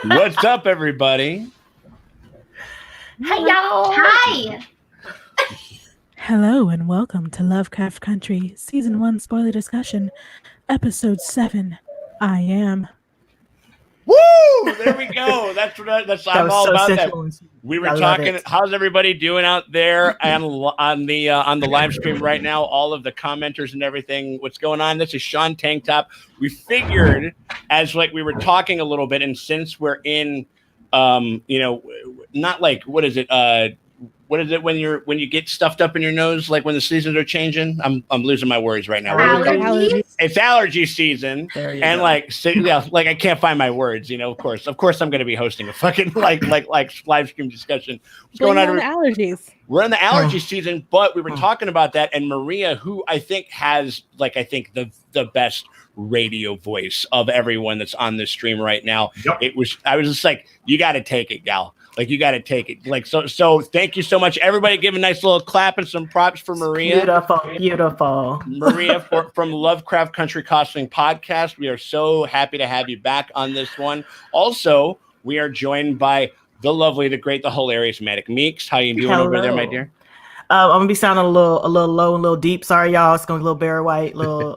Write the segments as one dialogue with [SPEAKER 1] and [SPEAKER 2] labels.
[SPEAKER 1] What's up, everybody?
[SPEAKER 2] Hi, y'all. Hi.
[SPEAKER 3] Hello and welcome to Lovecraft Country, Season 1 Spoiler Discussion, Episode 7, I Am.
[SPEAKER 1] Woo! There we go. I'm all about that. We were talking. How's everybody doing out there and on the live stream right now? All of the commenters and everything. What's going on? This is Sean Tank Top. We figured, as like we were talking a little bit, and since we're in, not like what is it? What is it when you get stuffed up in your nose, like when the seasons are changing? I'm losing my words right now.
[SPEAKER 2] Allergies?
[SPEAKER 1] It's allergy season, and like I can't find my words. Of course, I'm going to be hosting a fucking like live stream discussion. What's going on?
[SPEAKER 3] Allergies.
[SPEAKER 1] We're in the allergy season, but we were talking about that, and Maria, who I think has the best radio voice of everyone that's on this stream right now. Yep. I was just like, you got to take it, gal. Like, you got to take it. Like, so thank you so much. Everybody give a nice little clap and some props for Maria.
[SPEAKER 4] Beautiful.
[SPEAKER 1] Maria from Lovecraft Country Costuming Podcast. We are so happy to have you back on this one. Also, we are joined by the lovely, the great, the hilarious Manic Meeks. How you doing over there, my dear?
[SPEAKER 4] I'm gonna be sounding a little low and a little deep. Sorry, y'all. It's gonna be a little Barry White, little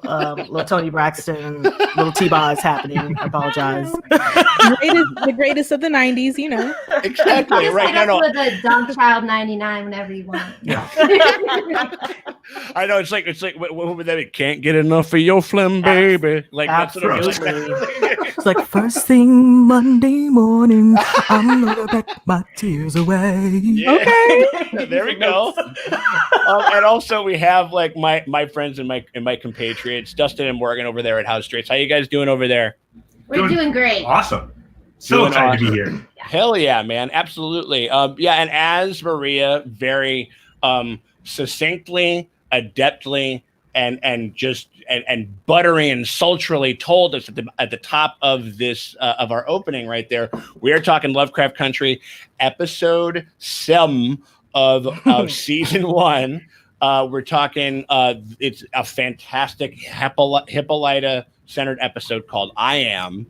[SPEAKER 4] Tony Braxton, little T-Boz happening. I apologize.
[SPEAKER 3] The greatest of the '90s,
[SPEAKER 1] Exactly.
[SPEAKER 2] Just
[SPEAKER 1] right.
[SPEAKER 2] No. With a Dog Child 99 whenever you want.
[SPEAKER 1] Yeah. I know. It's like what would that be? Can't get enough of your phlegm, baby. Like
[SPEAKER 4] absolutely. That's what it was. It's like first thing Monday morning, I'm gonna pack my tears away.
[SPEAKER 1] Yeah. Okay. There we go. And also we have like my friends and my compatriots, Dustin and Morgan over there at House Straits. How you guys doing over there?
[SPEAKER 2] We're doing great.
[SPEAKER 5] Awesome. So excited to be here.
[SPEAKER 1] Hell yeah, man. Absolutely. And as Maria very succinctly, adeptly, and buttery and sultrily told us at the top of this of our opening right there, we are talking Lovecraft Country, episode 7 of season 1. We're talking it's a fantastic Hippolyta-centered episode called I Am.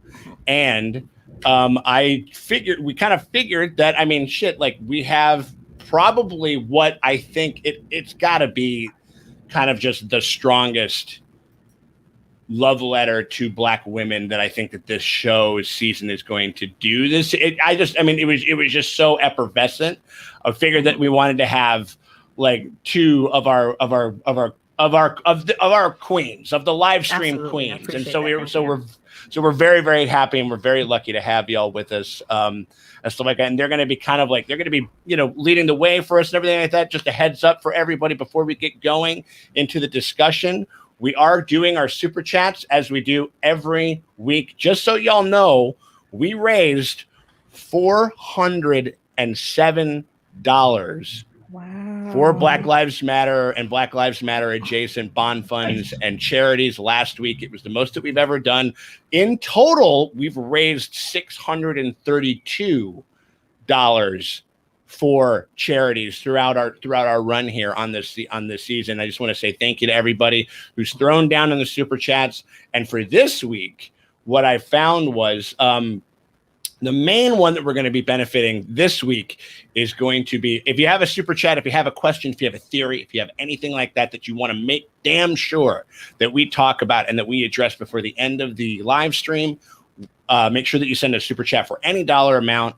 [SPEAKER 1] And we kind of figured that, I mean, shit, like we have probably what I think it's got to be kind of just the strongest love letter to Black women that I think that this season is going to do. It was just so effervescent. I figured that we wanted to have like two of our queens, of the live stream
[SPEAKER 4] Absolutely.
[SPEAKER 1] queens, and we're very, very happy, and we're very lucky to have y'all with us, and stuff like that. And they're going to be leading the way for us and everything like that. Just a heads up for everybody before we get going into the discussion. We are doing our super chats as we do every week. Just so y'all know, we raised $407 for Black Lives Matter and Black Lives Matter adjacent bond funds and charities. Last week, it was the most that we've ever done. In total, we've raised $632 for charities throughout our run here on this season. I just want to say thank you to everybody who's thrown down in the super chats. And for this week, what I found was the main one that we're going to be benefiting this week is going to be, if you have a super chat, if you have a question, if you have a theory, if you have anything like that you want to make damn sure that we talk about and that we address before the end of the live stream, make sure that you send a super chat for any dollar amount.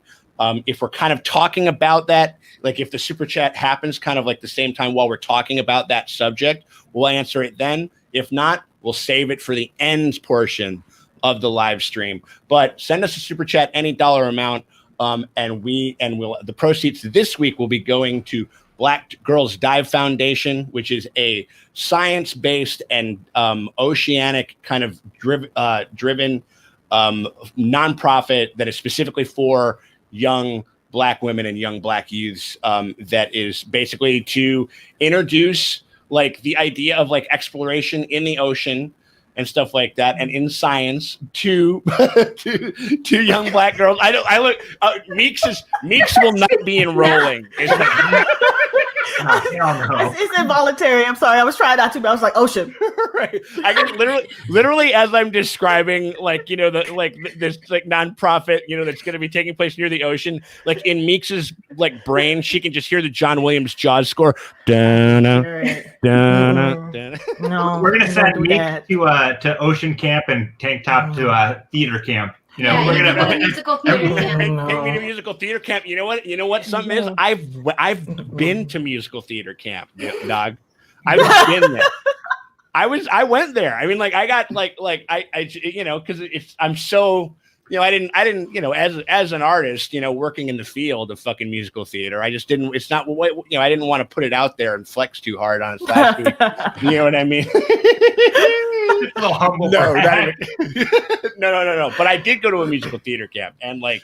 [SPEAKER 1] If we're kind of talking about that, like if the super chat happens kind of like the same time while we're talking about that subject, we'll answer it then. If not, we'll save it for the ends portion of the live stream. But send us a super chat, any dollar amount, and the proceeds this week will be going to Black Girls Dive Foundation, which is a science-based and oceanic kind of driven nonprofit that is specifically for young Black women and young Black youths, that is basically to introduce like the idea of like exploration in the ocean and stuff like that, and in science to young Black girls. Meeks will not be enrolling.
[SPEAKER 5] Hell no.
[SPEAKER 4] It's involuntary. I'm sorry. I was trying not to, but I was like, ocean.
[SPEAKER 1] Right. I can literally as I'm describing, like, you know, this like nonprofit, you know, that's going to be taking place near the ocean, like in Meeks's like brain, she can just hear the John Williams Jaws score. Dun-na, dun-na, dun-na.
[SPEAKER 4] No,
[SPEAKER 5] We're gonna send Meeks
[SPEAKER 4] that.
[SPEAKER 5] to ocean camp and Tank Top to theater camp. You know,
[SPEAKER 2] Yeah,
[SPEAKER 5] we're
[SPEAKER 2] you
[SPEAKER 5] gonna
[SPEAKER 2] go to musical theater camp.
[SPEAKER 1] Take me to musical theater camp. You know what? You know what? Something is. I've been to musical theater camp, dog. I've been there. I went there. I mean, like, I got like I you know, because I'm so, you know, I didn't, you know, as an artist, you know, working in the field of fucking musical theater, I just didn't. It's not what, you know. I didn't want to put it out there and flex too hard on it last week. You know what I mean?
[SPEAKER 5] Just a little humble.
[SPEAKER 1] No, no. But I did go to a musical theater camp, and like,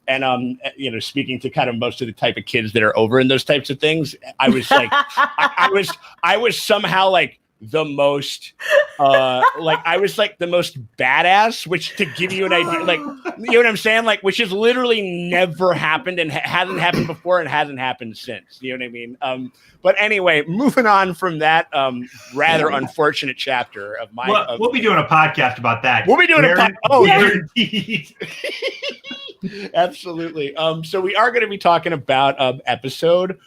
[SPEAKER 1] and you know, speaking to kind of most of the type of kids that are over in those types of things, I was like, I was somehow like the most like I was like the most badass, which, to give you an idea, like, you know what I'm saying, like, which has literally never happened and hasn't happened before and hasn't happened since, you know what I mean? But anyway, moving on from that rather unfortunate chapter of my
[SPEAKER 5] we'll be doing a podcast about that.
[SPEAKER 1] We'll be doing
[SPEAKER 5] guaranteed.
[SPEAKER 1] Absolutely. So we are going to be talking about episode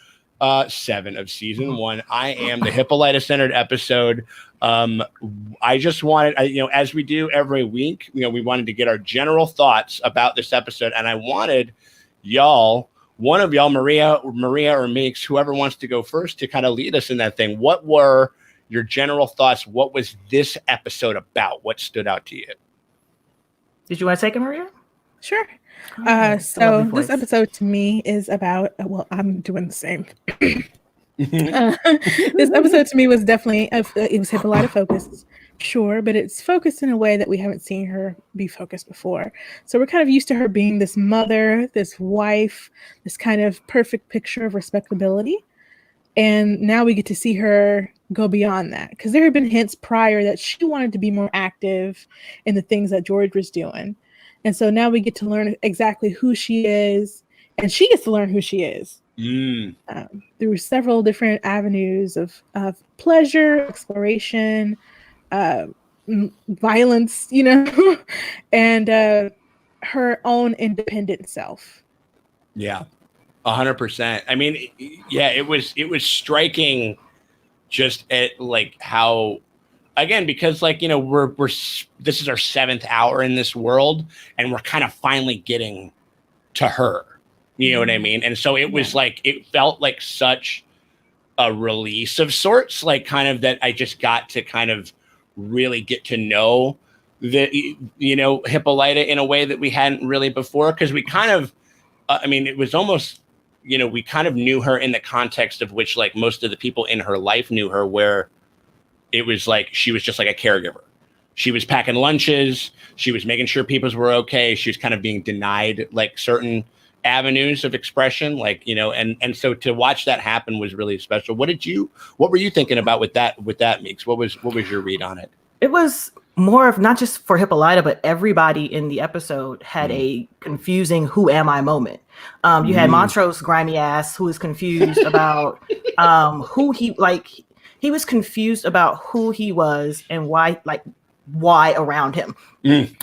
[SPEAKER 1] 7 of season 1. I am the Hippolyta-centered episode. I just wanted, you know, as we do every week, you know, we wanted to get our general thoughts about this episode, and I wanted y'all, one of y'all, Maria or Meeks, whoever wants to go first, to kind of lead us in that thing. What were your general thoughts? What was this episode about? What stood out to you?
[SPEAKER 4] Did you want to take it, Maria?
[SPEAKER 3] Sure.
[SPEAKER 4] Oh,
[SPEAKER 3] So this episode to me is about, well, I'm doing the same. This episode to me was definitely, it was Hippolyta focused, sure, but it's focused in a way that we haven't seen her be focused before. So we're kind of used to her being this mother, this wife, this kind of perfect picture of respectability. And now we get to see her go beyond that, because there had been hints prior that she wanted to be more active in the things that George was doing. And so now we get to learn exactly who she is, and she gets to learn who she is through several different avenues of pleasure, exploration, violence, you know, and her own independent self. Yeah, 100%. I mean, yeah, it was striking, just at like how. Again, because, like, you know, we're this is our 7th hour in this world, and we're kind of finally getting to her. You know what I mean? And so it was like, it felt like such a release of sorts, like, kind of, that I just got to kind of really get to know the, you know, Hippolyta in a way that we hadn't really before, because we kind of, I mean, it was almost, you know, we kind of knew her in the context of which, like, most of the people in her life knew her, where it was like she was just like a caregiver. She was packing lunches. She was making sure people were okay. She was kind of being denied like certain avenues of expression, like, you know, and so to watch that happen was really special. What were you thinking about with that, Meeks? What was your read on it?
[SPEAKER 4] It was more of, not just for Hippolyta, but everybody in the episode had a confusing "who am I" moment. You had Montrose grimy ass, who was confused about who he, like, he was confused about who he was and why around him.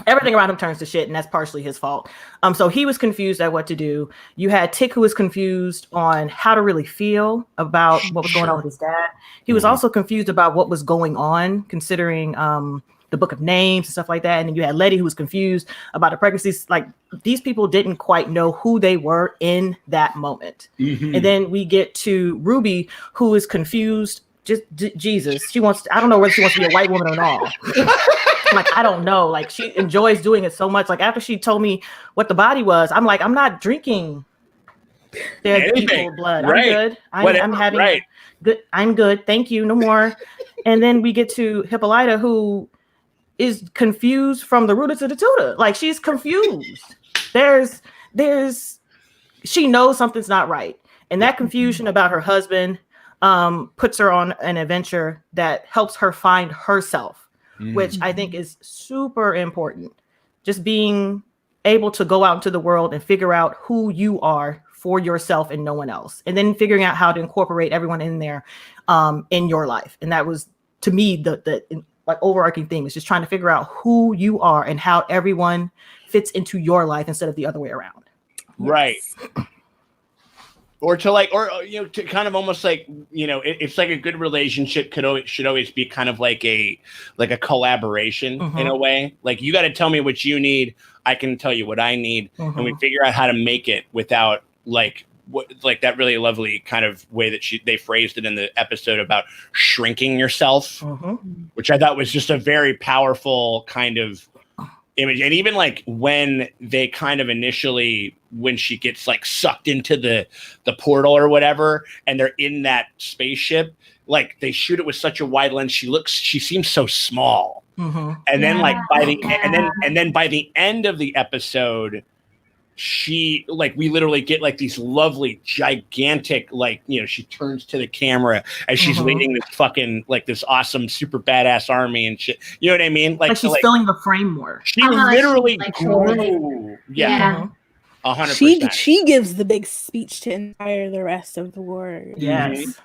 [SPEAKER 4] Everything around him turns to shit, and that's partially his fault. So he was confused at what to do. You had Tick, who was confused on how to really feel about what was going on with his dad. He was also confused about what was going on, considering the Book of Names and stuff like that. And then you had Letty, who was confused about the pregnancies. Like, these people didn't quite know who they were in that moment. And then we get to Ruby, who is confused. Just Jesus. She wants to, I don't know whether she wants to be a white woman or not. Like, I don't know. Like, she enjoys doing it so much. Like, after she told me what the body was, I'm like, I'm not drinking their people blood. I'm good. I'm having good. I'm good. Thank you. No more. And then we get to Hippolyta, who is confused from the rooter to the tutor. Like, she's confused. She knows something's not right. And that confusion about her husband puts her on an adventure that helps her find herself, which I think is super important. Just being able to go out into the world and figure out who you are for yourself and no one else, and then figuring out how to incorporate everyone in there in your life. And that was, to me, the like overarching theme is just trying to figure out who you are and how everyone fits into your life instead of the other way around.
[SPEAKER 1] Right. Or to kind of almost like, it's like a good relationship should always be kind of like a collaboration in a way. Like, you got to tell me what you need, I can tell you what I need, and we figure out how to make it without like that really lovely kind of way that they phrased it in the episode about shrinking yourself, which I thought was just a very powerful kind of image. And even like when they kind of initially, when she gets like sucked into the portal or whatever, and they're in that spaceship, like they shoot it with such a wide lens, she seems so small. And then like by the end of the episode, she like, we literally get like these lovely gigantic, like, she turns to the camera as she's leading this fucking like this awesome super badass army and shit. You know what I mean? Like
[SPEAKER 4] she's filling the framework.
[SPEAKER 1] She literally grew. 100%.
[SPEAKER 3] She gives the big speech to inspire the rest of the world.
[SPEAKER 4] Yes.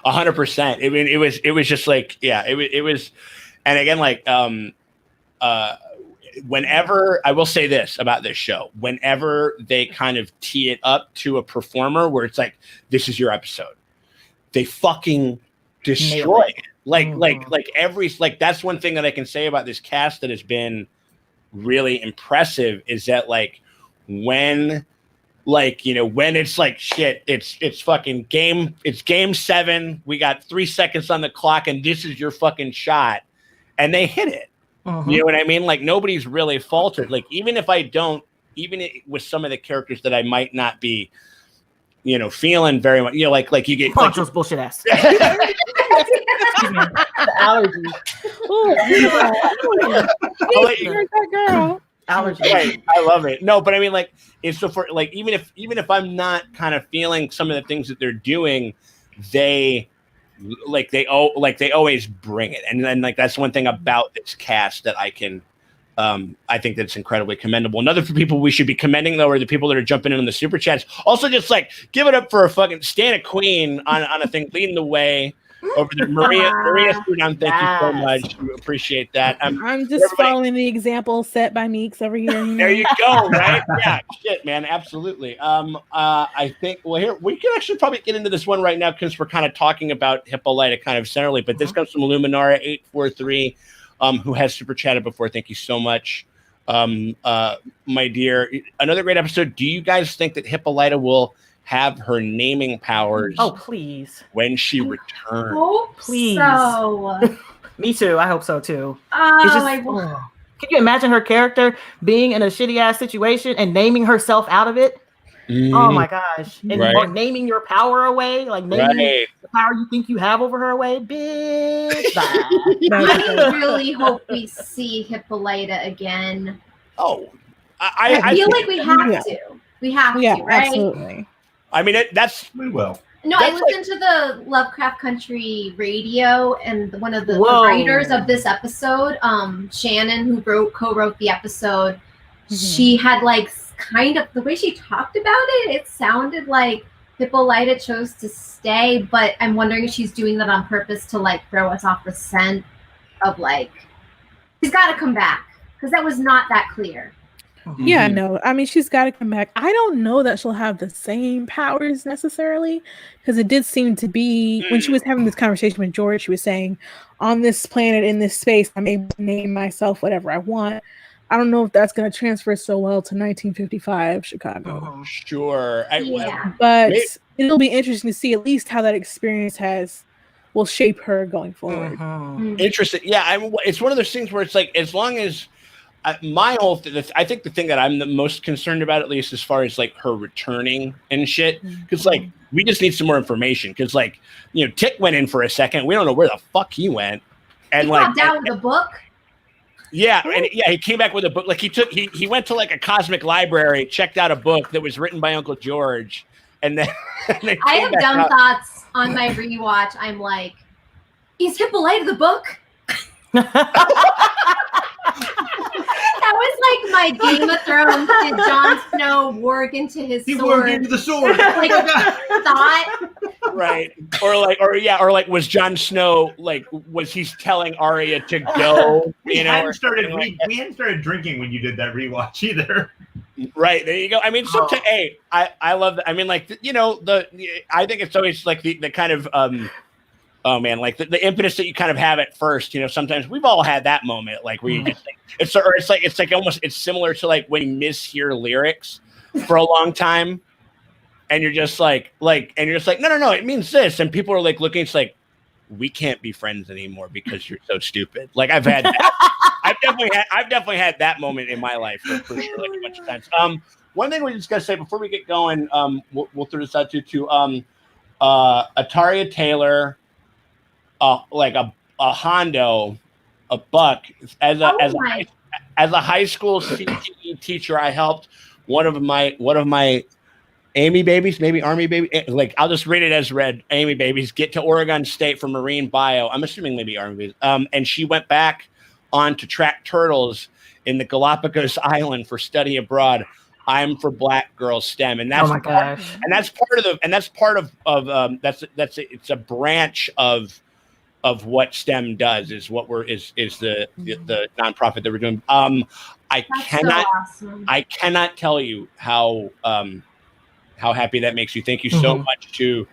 [SPEAKER 1] 100%. I mean, it was just like, it was, and again, like, whenever, I will say this about this show, whenever they kind of tee it up to a performer where it's like, this is your episode, they fucking destroy it. Like that's one thing that I can say about this cast that has been really impressive, is that like when it's like, shit, it's fucking game 7, we got 3 seconds on the clock and this is your fucking shot, and they hit it. You know what I mean? Like, nobody's really faltered. Like, even with some of the characters that I might not be, feeling very much, like you get
[SPEAKER 4] Poncho's bullshit ass. The allergies.
[SPEAKER 3] That girl.
[SPEAKER 4] Allergies.
[SPEAKER 1] Right. I love it. No, but I mean, like, it's so for like, even if I'm not kind of feeling some of the things that they're doing, they always bring it. And then like, that's one thing about this cast that I think that's incredibly commendable. Another people we should be commending though are the people that are jumping in on the super chats. Also, just like give it up for a fucking Stan Queen on a thing, leading the way over the Maria Studam. Thank you so much. We appreciate that.
[SPEAKER 3] I'm just following the example set by Meeks over here.
[SPEAKER 1] There you go. Right? Yeah. Shit, man. Absolutely. I think. Well, here we can actually probably get into this one right now because we're kind of talking about Hippolyta kind of centrally. But this comes from Luminara 843, who has super chatted before. Thank you so much, my dear. Another great episode. Do you guys think that Hippolyta will have her naming powers?
[SPEAKER 4] Oh, please.
[SPEAKER 1] When she returns.
[SPEAKER 2] Hope
[SPEAKER 4] please.
[SPEAKER 2] So.
[SPEAKER 4] Me too. I hope so too.
[SPEAKER 2] Can
[SPEAKER 4] you imagine her character being in a shitty ass situation and naming herself out of it? Oh my gosh. And or naming your power away, like naming the power you think you have over her away. Bitch.
[SPEAKER 2] I really hope we see Hippolyta again.
[SPEAKER 1] Oh,
[SPEAKER 2] I feel like we have to. We have to, right?
[SPEAKER 3] Absolutely.
[SPEAKER 1] I mean,
[SPEAKER 5] we will.
[SPEAKER 2] No, I listened to the Lovecraft Country radio, and one of the writers of this episode, Shannon, who co-wrote the episode, she had like kind of the way she talked about it. It sounded like Hippolyta chose to stay, but I'm wondering if she's doing that on purpose to like throw us off the scent of like he's got to come back, because that was not that clear.
[SPEAKER 3] Yeah, no. I mean, she's got to come back. I don't know that she'll have the same powers necessarily, because it did seem to be when she was having this conversation with George, she was saying, on this planet, in this space, I'm able to name myself whatever I want. I don't know if that's going to transfer so well to 1955 Chicago.
[SPEAKER 1] Sure.
[SPEAKER 3] But it'll be interesting to see at least how that experience will shape her going forward.
[SPEAKER 1] Interesting. Yeah, it's one of those things where it's like, as long as my whole I think the thing that I'm the most concerned about, at least as far as like her returning and shit, because like we just need some more information, because like, Tick went in for a second, we don't know where the fuck he went, and
[SPEAKER 2] he
[SPEAKER 1] like
[SPEAKER 2] popped out with a book.
[SPEAKER 1] Yeah, and he came back with a book. Like he went to like a cosmic library, checked out a book that was written by Uncle George, and then
[SPEAKER 2] I have dumb thoughts on my rewatch. I'm like, is Hippolyta the book? That was like my Game of Thrones did Jon Snow warg into his sword? He warged into
[SPEAKER 5] the sword.
[SPEAKER 2] Like thought.
[SPEAKER 1] Right. Or was Jon Snow was he telling Arya to go?
[SPEAKER 5] We hadn't started drinking when you did that rewatch either.
[SPEAKER 1] Right, there you go. I mean, sometimes, hey, I love that. I mean, like, I think it's always like the kind of oh man, like the impetus that you kind of have at first. Sometimes we've all had that moment, like where you just think it's similar to like when you mishear lyrics for a long time, and you're just like no, it means this, and people are like looking, it's like, we can't be friends anymore because you're so stupid. Like I've had that. I've definitely had that moment in my life for sure, like a bunch of times. One thing we just gotta say before we get going, we'll throw this out to Ataria Taylor, like a Hondo, a buck as a high school CTE teacher. I helped one of my Amy babies, maybe Army baby, like I'll just read it as read. Amy babies get to Oregon State for marine bio. I'm assuming maybe Army babies. And she went back on to track turtles in the Galapagos Island for study abroad. I'm for Black Girl STEM, and that's it's a branch of what STEM does. Is what is the nonprofit that we're doing. I cannot tell you how happy that makes you. Thank you so much to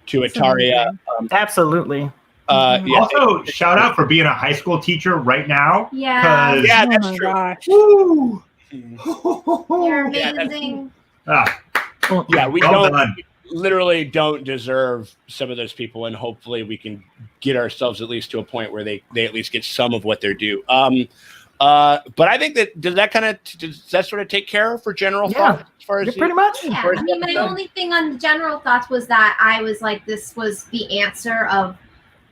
[SPEAKER 1] Ataria.
[SPEAKER 4] Absolutely.
[SPEAKER 5] Also, shout out for being a high school teacher right now.
[SPEAKER 2] Yeah.
[SPEAKER 1] Yeah, that's true.
[SPEAKER 5] Woo.
[SPEAKER 2] You're amazing.
[SPEAKER 1] We literally don't deserve some of those people, and hopefully we can get ourselves at least to a point where they at least get some of what they're due. But I think does that sort of take care for general thoughts as far as
[SPEAKER 4] pretty much.
[SPEAKER 2] Yeah. I mean, my only thing on the general thoughts was that I was like, this was the answer of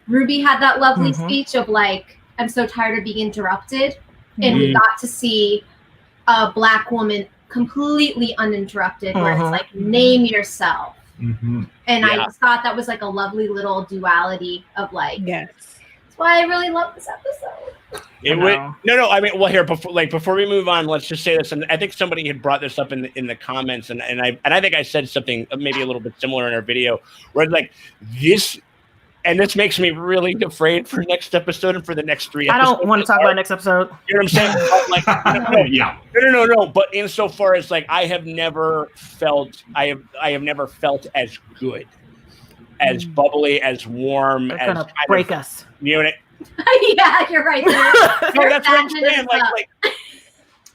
[SPEAKER 2] Ruby had that lovely speech of like, I'm so tired of being interrupted, and we got to see a Black woman completely uninterrupted, where it's like, name yourself. And I just thought that was like a lovely little duality of like, that's why I really love this episode.
[SPEAKER 1] I mean, well, here before we move on, let's just say this, and I think somebody had brought this up in the comments, and I think I said something maybe a little bit similar in our video, where like this. And this makes me really afraid for next episode and for the next 3 episodes.
[SPEAKER 4] I don't want to talk about next episode.
[SPEAKER 1] You know what I'm saying? No. But insofar as like I have never felt as good, as bubbly, as warm,
[SPEAKER 4] They're
[SPEAKER 1] as
[SPEAKER 4] gonna break us.
[SPEAKER 1] You know what I mean?
[SPEAKER 2] Yeah, you're right.
[SPEAKER 1] No, that's what I'm saying. Like,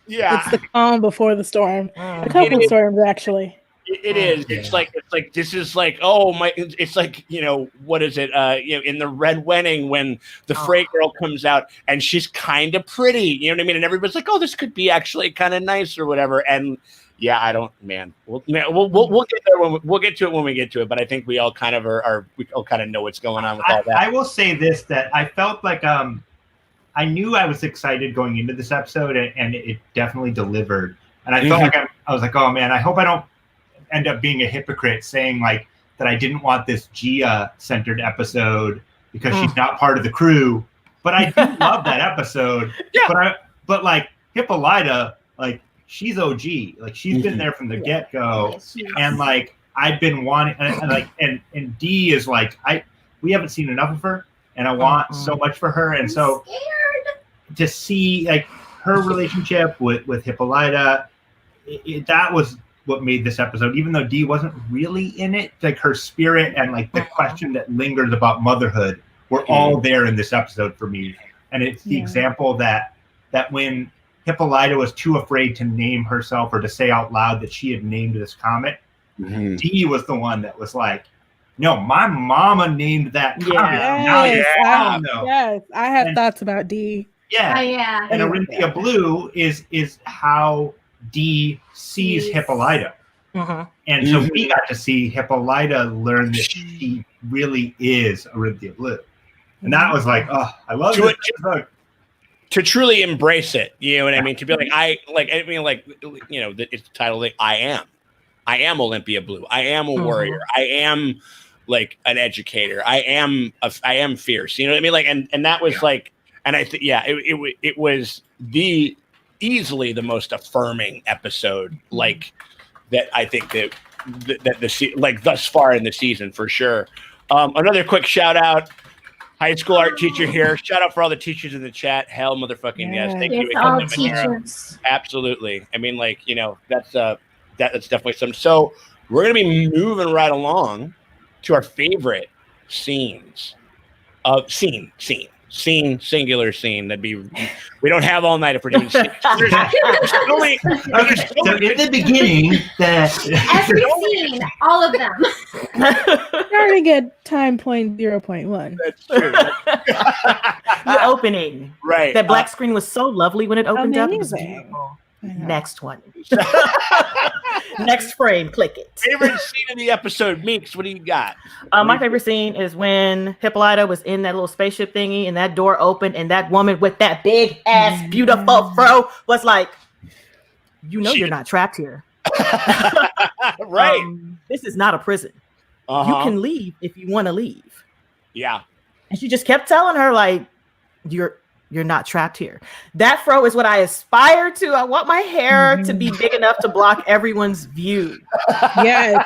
[SPEAKER 1] yeah.
[SPEAKER 3] It's the calm before the storm. A couple of storms actually.
[SPEAKER 1] It is. Yeah. It's like this is like, oh my, it's like, what is it? In the Red Wedding when the Frey girl comes out and she's kind of pretty, you know what I mean? And everybody's like, oh, this could be actually kind of nice or whatever. And yeah, I don't, man. We'll get there we'll get to it when we get to it. But I think we all kind of we all kind of know what's going on with all that.
[SPEAKER 5] I will say this, that I felt like I knew I was excited going into this episode, and it definitely delivered. And I felt like I was like, oh man, I hope I don't end up being a hypocrite saying like that I didn't want this Gia centered episode because she's not part of the crew. But I do love that episode. Yeah. But like Hippolyta, like she's OG. Like she's been there from the get go, and like I've been wanting, and Dee is like we haven't seen enough of her, and I want so much for her, and so to see like her relationship with Hippolyta, that was what made this episode, even though Dee wasn't really in it, like her spirit and like the question that lingers about motherhood were all there in this episode for me. And it's the example that when Hippolyta was too afraid to name herself or to say out loud that she had named this comet, Dee was the one that was like, no, my mama named that comet.
[SPEAKER 3] Yes, I have thoughts about Dee.
[SPEAKER 2] Yeah.
[SPEAKER 5] And Orinthia Blue is how Dee sees Hippolyta. And so we got to see Hippolyta learn that she really is Orinthia Blue. And that was like, oh, I love it.
[SPEAKER 1] To truly embrace it, you know what I mean? To be like, it's the title, like, I am Olympia Blue. I am a warrior. I am like an educator. I am fierce. You know what I mean? Like, and that was like, and I think, it was the easily the most affirming episode, like that I think that like thus far in the season for sure. Another quick shout out. High school art teacher here. Shout out for all the teachers in the chat. Hell motherfucking yes. Thank you.
[SPEAKER 2] All teachers.
[SPEAKER 1] Absolutely. I mean, like, you know, that's definitely something. So we're gonna be moving right along to our favorite scenes. Scene, singular scene. That'd be, we don't have all night if we're doing scenes.
[SPEAKER 5] So in the beginning,
[SPEAKER 2] every scene, all of them.
[SPEAKER 3] Starting at time 0.0.1.
[SPEAKER 1] That's true.
[SPEAKER 4] The opening.
[SPEAKER 1] Right.
[SPEAKER 4] That black screen was so lovely when it opened up. It was
[SPEAKER 3] Amazing.
[SPEAKER 4] beautiful. Next one. Next frame, click it.
[SPEAKER 1] Favorite scene in the episode, Meeks, what do you got?
[SPEAKER 4] My favorite scene is when Hippolyta was in that little spaceship thingy and that door opened and that woman with that big ass beautiful fro was like, you know, you're not trapped here.
[SPEAKER 1] Right.
[SPEAKER 4] This is not a prison. You can leave if you want to leave.
[SPEAKER 1] Yeah.
[SPEAKER 4] And she just kept telling her, like, you're not trapped here. That fro is what I aspire to. I want my hair to be big enough to block everyone's view.
[SPEAKER 3] Yes.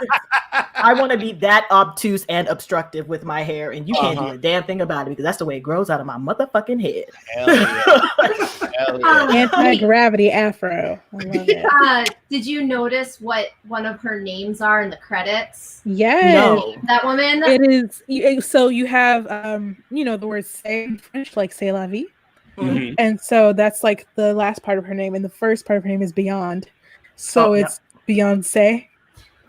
[SPEAKER 4] I want to be that obtuse and obstructive with my hair, and you can't do a damn thing about it because that's the way it grows out of my motherfucking head.
[SPEAKER 1] Hell yeah. Hell yeah.
[SPEAKER 3] Anti-gravity afro. I love it.
[SPEAKER 2] Did you notice what one of her names are in the credits?
[SPEAKER 3] Yes.
[SPEAKER 4] No.
[SPEAKER 2] That woman?
[SPEAKER 3] It is. So you have, the word "say" in French, like "c'est la vie."
[SPEAKER 1] Mhm.
[SPEAKER 3] And so that's like the last part of her name, and the first part of her name is Beyond. So it's Beyonce.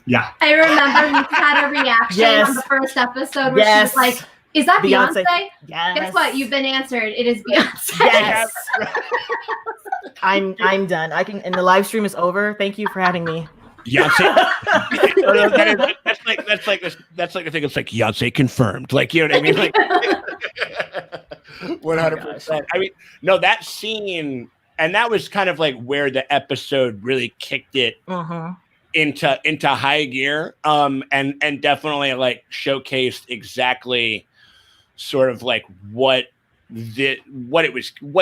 [SPEAKER 5] Yeah.
[SPEAKER 2] I remember you had a reaction on the first episode where she was like, "Is that Beyonce?"
[SPEAKER 4] Yes.
[SPEAKER 2] Guess what? You've been answered. It is Beyonce.
[SPEAKER 4] Yes. I'm done. I can, and the live stream is over. Thank you for having me.
[SPEAKER 1] Beyonce. That's like the thing. It's like Beyonce confirmed. Like, you know what I mean? Like 100%. I mean, no, that scene, and that was kind of like where the episode really kicked it into high gear. And definitely like showcased exactly sort of like what the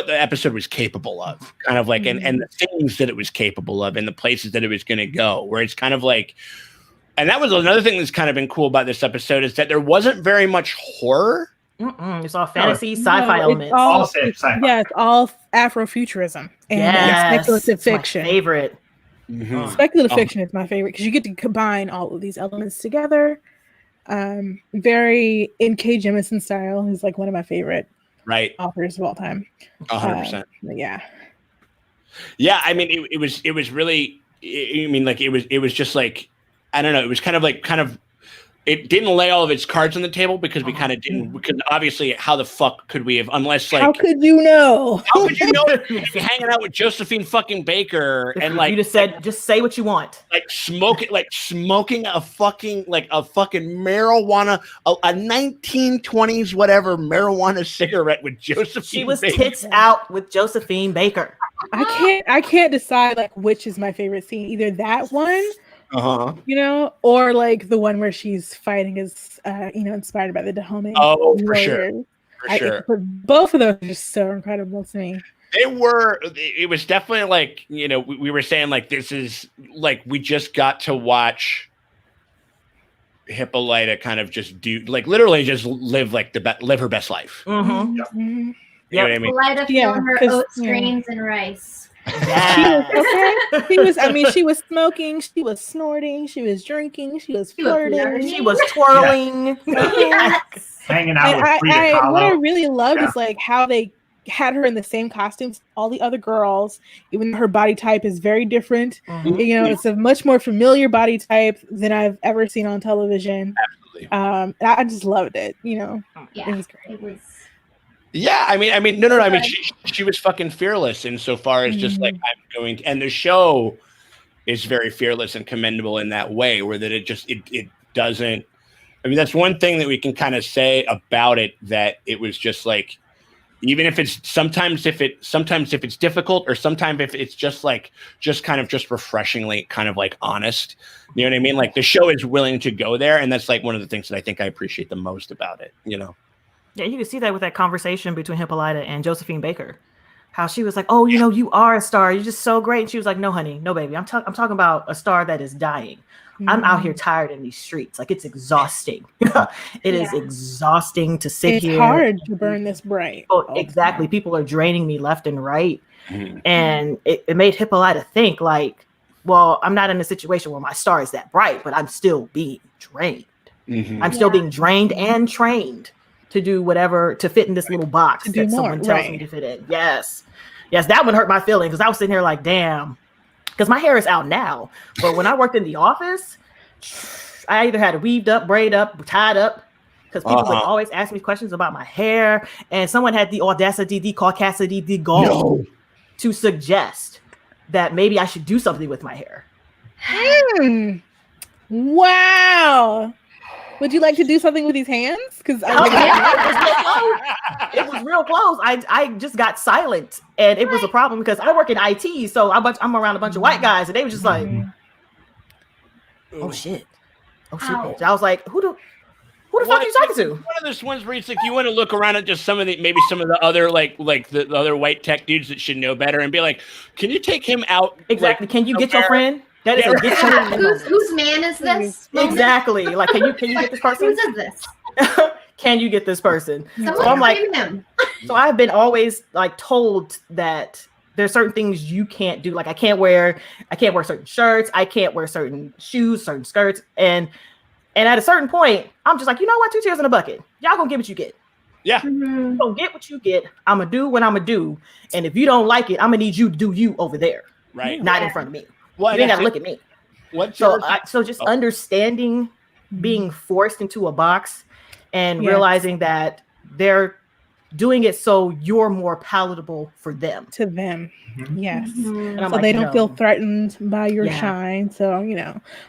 [SPEAKER 1] episode was capable of, kind of like, and the things that it was capable of and the places that it was going to go, where it's kind of like, and that was another thing that's kind of been cool about this episode is that there wasn't very much horror.
[SPEAKER 4] It's all fantasy, sci-fi elements.
[SPEAKER 5] All sci-fi.
[SPEAKER 3] Yeah, it's all Afrofuturism and speculative fiction.
[SPEAKER 4] My favorite.
[SPEAKER 3] Speculative fiction is my favorite because you get to combine all of these elements together. Very N.K. Jemisin style. He's like one of my favorite authors of all time.
[SPEAKER 1] 100%.
[SPEAKER 3] Yeah.
[SPEAKER 1] I mean, it was really. I mean, like it was just like, I don't know. It was kind of. It didn't lay all of its cards on the table because we kind of didn't. Because obviously, how the fuck could we have? Unless, like,
[SPEAKER 3] how could you know?
[SPEAKER 1] How could you know? You'd be hanging out with Josephine fucking Baker and like
[SPEAKER 4] you just said, just say what you want.
[SPEAKER 1] Like smoking a fucking marijuana, a 1920s whatever marijuana cigarette with Josephine.
[SPEAKER 4] She was
[SPEAKER 1] Baker.
[SPEAKER 4] tits out with Josephine Baker.
[SPEAKER 3] I can't decide like which is my favorite scene. Either that one. Or like the one where she's fighting is, inspired by the Dahomey.
[SPEAKER 1] Oh, for sure.
[SPEAKER 3] Both of those are just so incredible to me.
[SPEAKER 1] It was definitely like, we were saying like, this is like, we just got to watch Hippolyta kind of just do like, literally just live like live her best life. You know what I mean?
[SPEAKER 2] Hippolyta feeling her oats, grains, and rice.
[SPEAKER 3] She was smoking, she was snorting, she was drinking, she was flirting,
[SPEAKER 4] she was twirling,
[SPEAKER 5] hanging out with Frida Kahlo.
[SPEAKER 3] What I really loved is like how they had her in the same costumes all the other girls, even though her body type is very different. It's a much more familiar body type than I've ever seen on television.
[SPEAKER 1] Absolutely.
[SPEAKER 3] I just loved it. It was great.
[SPEAKER 1] Yeah, I mean, no. I mean, she was fucking fearless insofar as just like and the show is very fearless and commendable in that way, where that it doesn't. I mean, that's one thing that we can kind of say about it, that it was just like, even if it's sometimes if it's difficult, or sometimes if it's just refreshingly kind of like honest, you know what I mean? Like the show is willing to go there, and that's like one of the things that I think I appreciate the most about it.
[SPEAKER 4] Yeah, you can see that with that conversation between Hippolyta and Josephine Baker. how she was like, "Oh, you know, you are a star. You're just so great." And she was like, "No, honey, no, baby. I'm talking about a star that is dying. I'm out here tired in these streets. Like, it's exhausting. It is exhausting to sit here.
[SPEAKER 3] It's hard to burn this bright.
[SPEAKER 4] Oh, exactly. People are draining me left and right." And it made Hippolyta think like, well, I'm not in a situation where my star is that bright, but I'm still being drained. I'm still being drained and trained to do whatever, to fit in this little box that someone tells me to fit in. Yes, that one hurt my feelings because I was sitting here like, damn, because my hair is out now. But when I worked in the office, I either had it weaved up, braid up, tied up, because people would always ask me questions about my hair. And someone had the audacity, the caucasity, the gall to suggest that maybe I should do something with my hair.
[SPEAKER 3] Wow. Would you like to do something with these hands? Because
[SPEAKER 4] it was real close. I just got silent, and it was a problem because I work in IT, so I'm around a bunch of white guys, and they were just like, "Oh shit, bitch." I was like, "Who the fuck are you talking to?"
[SPEAKER 1] One of those ones where it's like you want to look around at just some of the other like the other white tech dudes that should know better and be like, "Can you take him out?"
[SPEAKER 4] Exactly. Can you get your friend? That is
[SPEAKER 2] whose man is this?
[SPEAKER 4] Exactly. Like, can you get this person?
[SPEAKER 2] Whose is this?
[SPEAKER 4] Can you get this person?
[SPEAKER 2] Someone
[SPEAKER 4] so I'm like,
[SPEAKER 2] him.
[SPEAKER 4] So I've been always like told that there's certain things you can't do. Like I can't wear certain shirts. I can't wear certain shoes, certain skirts. And at a certain point, I'm just like, you know what? 2 tears in a bucket. Y'all gonna get what you get.
[SPEAKER 1] Yeah.
[SPEAKER 4] You gonna get what you get. I'm gonna do what I'm gonna do. And if you don't like it, I'm gonna need you to do you over there.
[SPEAKER 1] Right.
[SPEAKER 4] Not in front of me.
[SPEAKER 1] Well,
[SPEAKER 4] you ain't gotta look at me. So just understanding being forced into a box and realizing that they're doing it so you're more palatable for them.
[SPEAKER 3] To them. Yes.
[SPEAKER 4] And
[SPEAKER 3] so
[SPEAKER 4] like,
[SPEAKER 3] they don't feel threatened by your shine. So,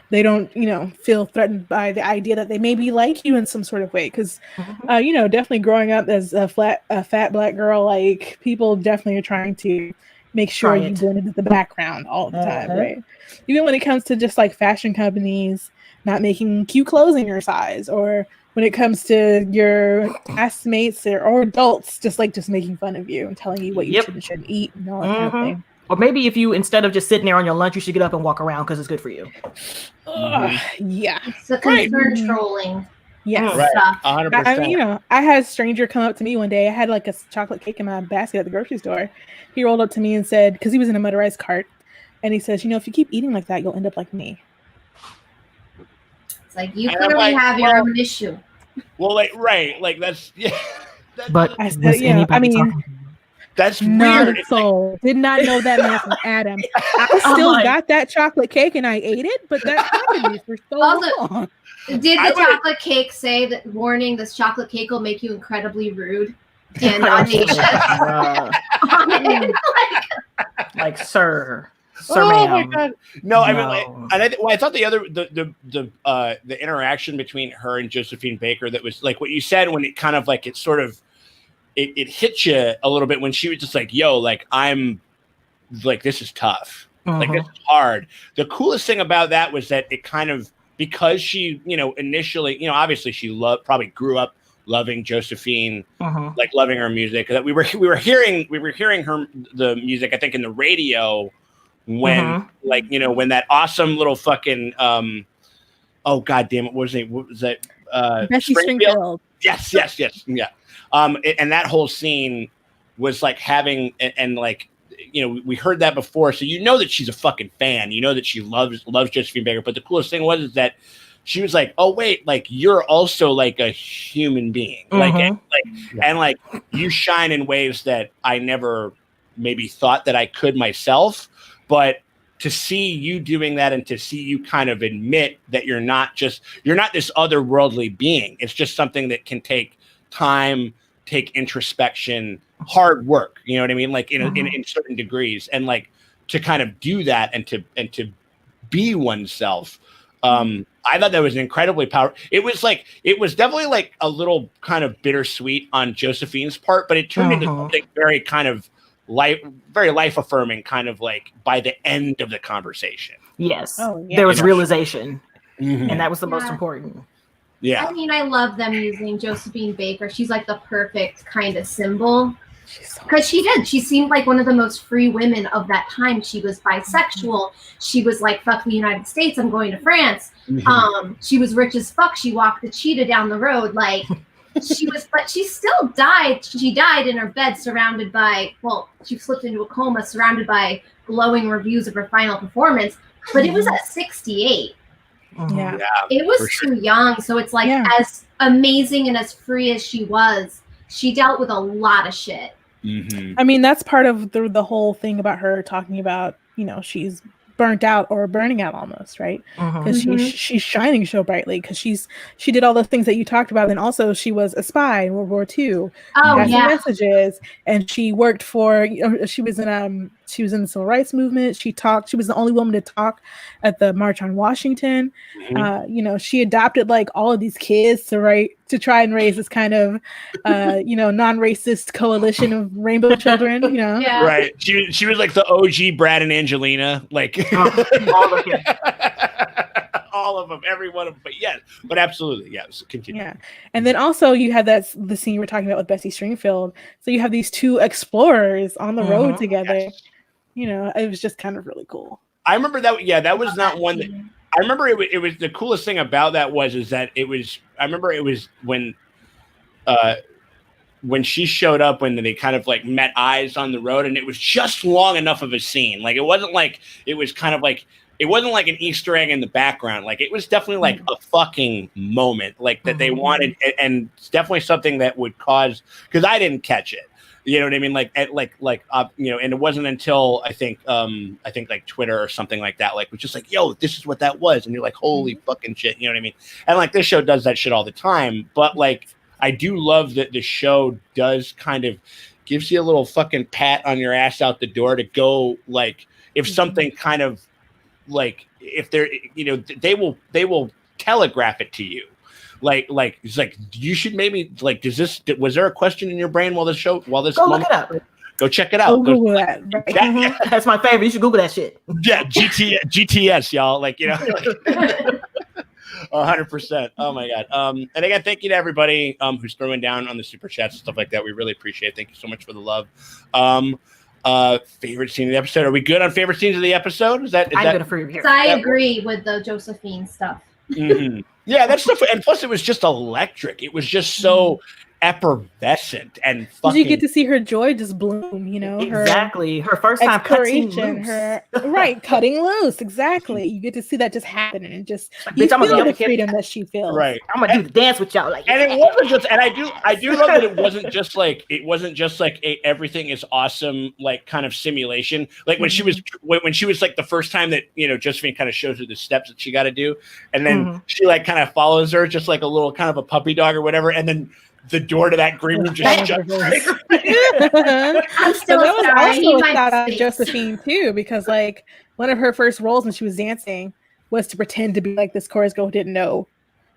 [SPEAKER 3] they don't, feel threatened by the idea that they maybe like you in some sort of way. Because, definitely growing up as a fat black girl, like people definitely are trying to make sure you blend into the background all the time, right? Even when it comes to just like fashion companies not making cute clothes in your size, or when it comes to your classmates or adults just making fun of you and telling you what you should and shouldn't eat and all that kind of thing.
[SPEAKER 4] Or maybe if you, instead of just sitting there on your lunch, you should get up and walk around because it's good for you.
[SPEAKER 3] Yeah.
[SPEAKER 2] It's a concern trolling.
[SPEAKER 3] Yes.
[SPEAKER 1] Right. 100%.
[SPEAKER 3] I had a stranger come up to me one day. I had like a chocolate cake in my basket at the grocery store. He rolled up to me and said, because he was in a motorized cart, and he says, if you keep eating like that, you'll end up like me.
[SPEAKER 2] It's like you clearly have your own issue.
[SPEAKER 1] Well, that's
[SPEAKER 4] But
[SPEAKER 3] I said,
[SPEAKER 1] that's
[SPEAKER 3] not
[SPEAKER 1] weird.
[SPEAKER 3] A soul. Did not know that man from Adam. I still got that chocolate cake and I ate it, but that happened me for so long.
[SPEAKER 2] Did the chocolate cake say that, warning, this chocolate cake will make you incredibly rude and audacious?
[SPEAKER 4] Like, sir,
[SPEAKER 1] oh
[SPEAKER 4] ma'am.
[SPEAKER 1] my god! No, I mean, I thought the interaction between her and Josephine Baker, that was like what you said, when it kind of like it sort of it hit you a little bit when she was just like, "Yo, like I'm like this is tough, like this is hard." The coolest thing about that was that it kind of, because she, initially, obviously she probably grew up loving Josephine, like loving her music. That we were hearing her the music, I think, in the radio when when that awesome little fucking oh god damn it, what was that?
[SPEAKER 3] Bessie Springfield.
[SPEAKER 1] Yes, yeah. And that whole scene was like having and like, we heard that before, so that she's a fucking fan. That she loves Josephine Baker. But the coolest thing was that she was like, "Oh wait, like you're also like a human being, and like you shine in ways that I never maybe thought that I could myself. But to see you doing that, and to see you kind of admit that you're not this otherworldly being. It's just something that can take time, take introspection, hard work, you know what I mean? Like in certain degrees, and like to kind of do that and to be oneself. I thought that was incredibly powerful. It was definitely like a little kind of bittersweet on Josephine's part, but it turned into something very kind of very life affirming, kind of like by the end of the conversation.
[SPEAKER 4] Yes. There was realization, and that was the most important.
[SPEAKER 1] Yeah.
[SPEAKER 2] I mean, I love them using Josephine Baker. She's like the perfect kind of symbol Because she did. She seemed like one of the most free women of that time. She was bisexual. She was like, fuck the United States, I'm going to France. She was rich as fuck. She walked the cheetah down the road. Like, she was, but she still died. She died in her bed surrounded by, well, she slipped into a coma surrounded by glowing reviews of her final performance. But it was at 68.
[SPEAKER 3] Yeah.
[SPEAKER 2] It was too young. So it's like, as amazing and as free as she was, she dealt with a lot of shit.
[SPEAKER 3] I mean, that's part of the whole thing about her talking about, you know, she's burnt out or burning out almost, right? Because she's shining so brightly because she did all the things that you talked about, and also she was a spy in World War II, passing messages, and she worked for, she was in the civil rights movement. She was the only woman to talk at the March on Washington. You know, she adopted like all of these kids to try and raise this kind of you know, non-racist coalition of rainbow children, you know.
[SPEAKER 1] Right. She was like the OG Brad and Angelina, like all of them, every one of them. But absolutely, yes. Continue.
[SPEAKER 3] Yeah, and then also you had the scene we're talking about with Bessie Stringfield. So you have these two explorers on the road together.
[SPEAKER 1] Yes.
[SPEAKER 3] You know, it was just kind of really cool.
[SPEAKER 1] I remember that. Yeah, that was not one that I remember. It was the coolest thing about that is that it was. I remember it was when she showed up, when they kind of like met eyes on the road, and it was just long enough of a scene. Like, it wasn't like, it was kind of like, it wasn't like an Easter egg in the background. Like, it was definitely like a fucking moment, like that they wanted. And it's definitely something that would cause, because I didn't catch it. You know what I mean? You know, and it wasn't until I think like Twitter or something like that, like, was just like, yo, this is what that was. And you're like, holy fucking shit. You know what I mean? And like, this show does that shit all the time. But like, I do love that the show does kind of gives you a little fucking pat on your ass out the door to go, like, if something kind of like, if they're, you know, they will telegraph it to you. Like it's like, you should maybe, like, was there a question in your brain while this
[SPEAKER 4] go look it up.
[SPEAKER 1] Go check it out.
[SPEAKER 3] Google that. Right.
[SPEAKER 4] That's my favorite. You should Google that shit.
[SPEAKER 1] Yeah, GTS, y'all. Like, you know, 100%. Oh my God. And again, thank you to everybody who's throwing down on the super chats and stuff like that. We really appreciate it. Thank you so much for the love. Favorite scene of the episode. Are we good on favorite scenes of the episode? Is that
[SPEAKER 4] I'm gonna free here.
[SPEAKER 2] I agree with the Josephine stuff.
[SPEAKER 1] Yeah, that's stuff. And plus, it was just electric. It was just so effervescent and fucking.
[SPEAKER 3] You get to see her joy just bloom, you know.
[SPEAKER 4] Exactly. Her first time cutting loose.
[SPEAKER 3] Cutting loose. Exactly. You get to see that just happen, and just
[SPEAKER 4] like,
[SPEAKER 3] you
[SPEAKER 4] bitch,
[SPEAKER 3] feel the freedom that she feels.
[SPEAKER 1] Right.
[SPEAKER 4] I'm gonna do the dance with y'all. Like,
[SPEAKER 1] and it wasn't just. And I do love that it wasn't just like a everything is awesome, like, kind of simulation. Like when she was like the first time that, you know, Josephine kind of shows her the steps that she got to do, and then she like kind of follows her just like a little kind of a puppy dog or whatever, and then the door to that green room just shut.
[SPEAKER 2] I'm still
[SPEAKER 3] that was
[SPEAKER 2] sorry.
[SPEAKER 3] also a shout out to Josephine too, because like one of her first roles when she was dancing was to pretend to be like this chorus girl who didn't know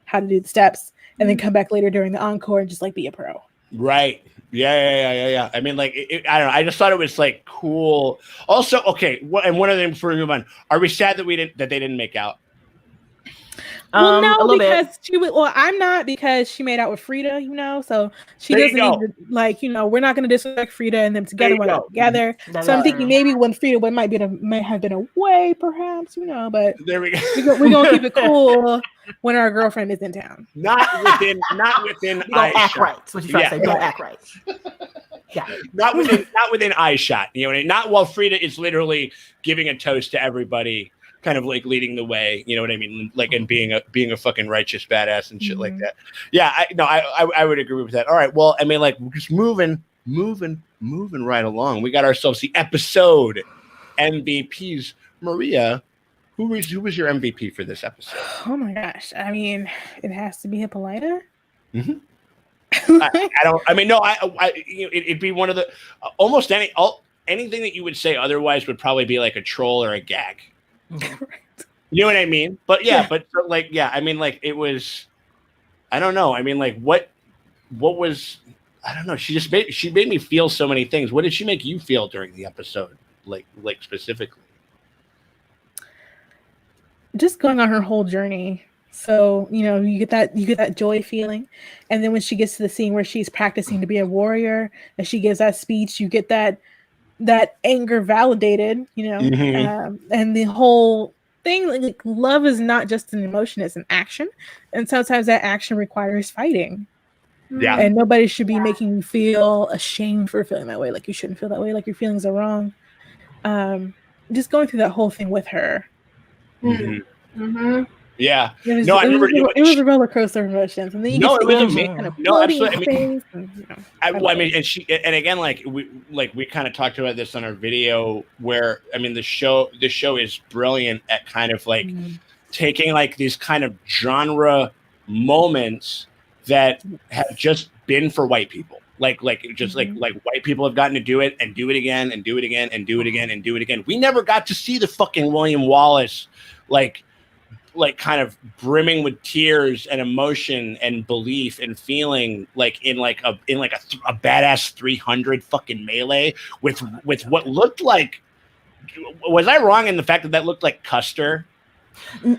[SPEAKER 3] how to do the steps, and then come back later during the encore and just like be a pro.
[SPEAKER 1] Right. Yeah. I mean, like, I don't know. I just thought it was like cool. Also, okay. And one other thing before we move on, are we sad that they didn't make out?
[SPEAKER 3] Well, no, because she would. Well, I'm not, because she made out with Frida, you know. So she doesn't need to, like, you know, we're not going to disrespect Frida and them together. We're not together. So I'm thinking maybe when Frida might have been away, perhaps, you know. But
[SPEAKER 1] there we go.
[SPEAKER 3] We're gonna keep it cool when our girlfriend is in town.
[SPEAKER 1] Not within eye
[SPEAKER 4] act
[SPEAKER 1] shot.
[SPEAKER 4] Right. That's what you're trying to say. Don't act right. Yeah.
[SPEAKER 1] Not within eye shot. You know, not while Frida is literally giving a toast to everybody, kind of like leading the way, you know what I mean? Like, and being a fucking righteous badass and shit like that. Yeah, I would agree with that. All right, well, I mean, like, we're just moving right along. We got ourselves the episode MVPs. Maria, who was your MVP for this episode?
[SPEAKER 3] Oh my gosh, I mean, it has to be Hippolyta.
[SPEAKER 1] I don't. I mean, no. It'd be one of the almost anything that you would say otherwise would probably be like a troll or a gag. You know what I mean? But I mean, like, it was, I don't know. I mean, like, what was, I don't know. She made me feel so many things. What did she make you feel during the episode? Like specifically?
[SPEAKER 3] Just going on her whole journey So, you get that joy feeling. And then when she gets to the scene where she's practicing to be a warrior and she gives that speech, you get that anger validated, and the whole thing, like, love is not just an emotion, it's an action. And sometimes that action requires fighting.
[SPEAKER 1] Yeah.
[SPEAKER 3] And nobody should be making you feel ashamed for feeling that way. Like, you shouldn't feel that way. Like, your feelings are wrong. Just going through that whole thing with her.
[SPEAKER 1] Yeah.
[SPEAKER 3] It was a roller coaster of emotions. And then you get
[SPEAKER 1] it was amazing.
[SPEAKER 3] kind of
[SPEAKER 1] absolutely.
[SPEAKER 3] I mean,
[SPEAKER 1] and again, we kind of talked about this on our video where, I mean, the show is brilliant at kind of like taking like these kind of genre moments that have just been for white people. Like white people have gotten to do it and do it again and do it again and do it again and do it again. We never got to see the fucking William Wallace, like kind of brimming with tears and emotion and belief and feeling, like in a badass 300 fucking melee with what looked like. Was I wrong in the fact that looked like Custer?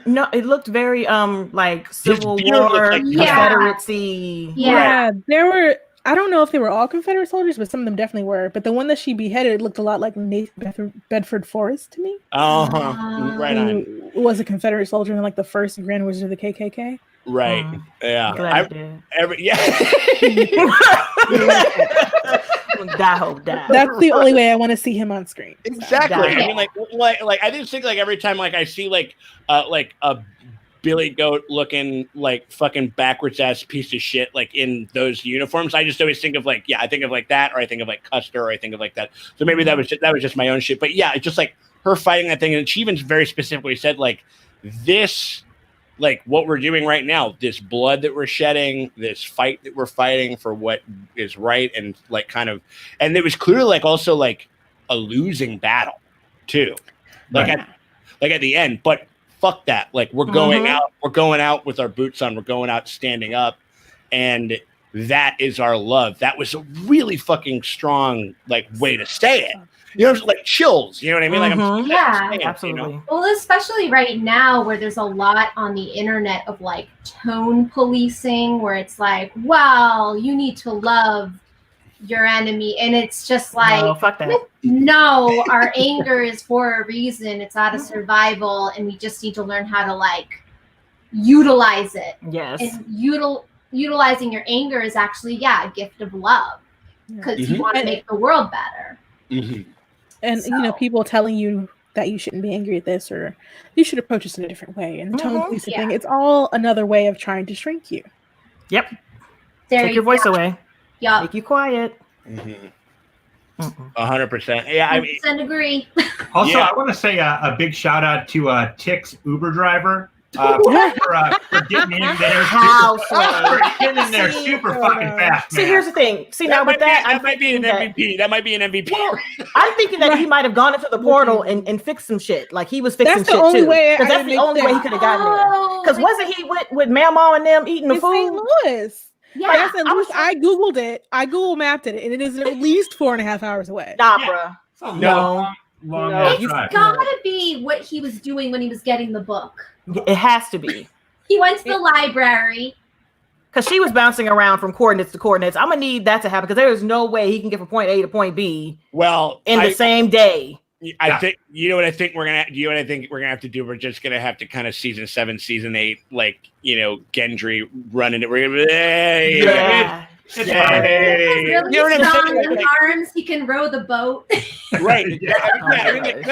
[SPEAKER 4] No, it looked very like Civil War, like Confederacy.
[SPEAKER 3] Yeah, there were. I don't know if they were all Confederate soldiers, but some of them definitely were. But the one that she beheaded looked a lot like Nathan Bedford Forrest to me.
[SPEAKER 1] Right on.
[SPEAKER 3] Who was a Confederate soldier in like the first Grand Wizard of the KKK.
[SPEAKER 1] Right. Yeah.
[SPEAKER 3] That's the only way I want to see him on screen.
[SPEAKER 1] Exactly. I mean, like I just think like every time like I see like a Billy Goat looking like fucking backwards ass piece of shit like in those uniforms, I just always think of like, I think of like that, or I think of like Custer, or I think of like that. So maybe that was just my own shit. But yeah, it's just like her fighting that thing, and she even very specifically said like this, like what we're doing right now, this blood that we're shedding, this fight that we're fighting for what is right, and like kind of, and it was clearly like also like a losing battle too, like at the end, but. Fuck that. Like we're going out with our boots on. We're going out standing up. And that is our love. That was a really fucking strong like way to say it. Like chills. You know what I mean? Like
[SPEAKER 4] absolutely.
[SPEAKER 2] Well, especially right now where there's a lot on the internet of like tone policing, where it's like, well, you need to love your enemy, and it's just like,
[SPEAKER 4] no, fuck that.
[SPEAKER 2] No, our anger is for a reason. It's out of survival, and we just need to learn how to like utilize it.
[SPEAKER 4] Yes.
[SPEAKER 2] And utilizing your anger is actually a gift of love, because you want to make the world better.
[SPEAKER 3] And people telling you that you shouldn't be angry at this, or you should approach this in a different way, and the tone policing thing, it's all another way of trying to shrink you.
[SPEAKER 4] Yep. Take your voice away.
[SPEAKER 2] Yeah.
[SPEAKER 4] Make you quiet.
[SPEAKER 1] 100%. Yeah, I mean,
[SPEAKER 2] agree.
[SPEAKER 5] Also, I want to say a big shout out to Tick's Uber driver for getting in there. Getting in there super fucking fast.
[SPEAKER 4] Man. See, here's the thing. See, now with that
[SPEAKER 1] might be an MVP. That might be an MVP.
[SPEAKER 4] I'm thinking that he might have gone into the portal and fixed some shit. Like he was fixing shit too. Because that's the only way he could have gotten there. Because wasn't he with Mama and them eating the food?
[SPEAKER 3] St. Louis.
[SPEAKER 2] Yeah,
[SPEAKER 3] like I said, I Googled it. I Google mapped it, and it is at least 4.5 hours away.
[SPEAKER 4] Nah, bro.
[SPEAKER 5] No.
[SPEAKER 2] It's gotta be what he was doing when he was getting the book.
[SPEAKER 4] It has to be.
[SPEAKER 2] He went to the library.
[SPEAKER 4] Because she was bouncing around from coordinates to coordinates. I'm gonna need that to happen, because there is no way he can get from point A to point B.
[SPEAKER 1] Well,
[SPEAKER 4] in the same day.
[SPEAKER 1] I think what I think we're gonna have to do. We're just gonna have to kind of season 7, season 8, like Gendry running it. We're gonna
[SPEAKER 2] really strong arms. He can row the boat.
[SPEAKER 1] Right.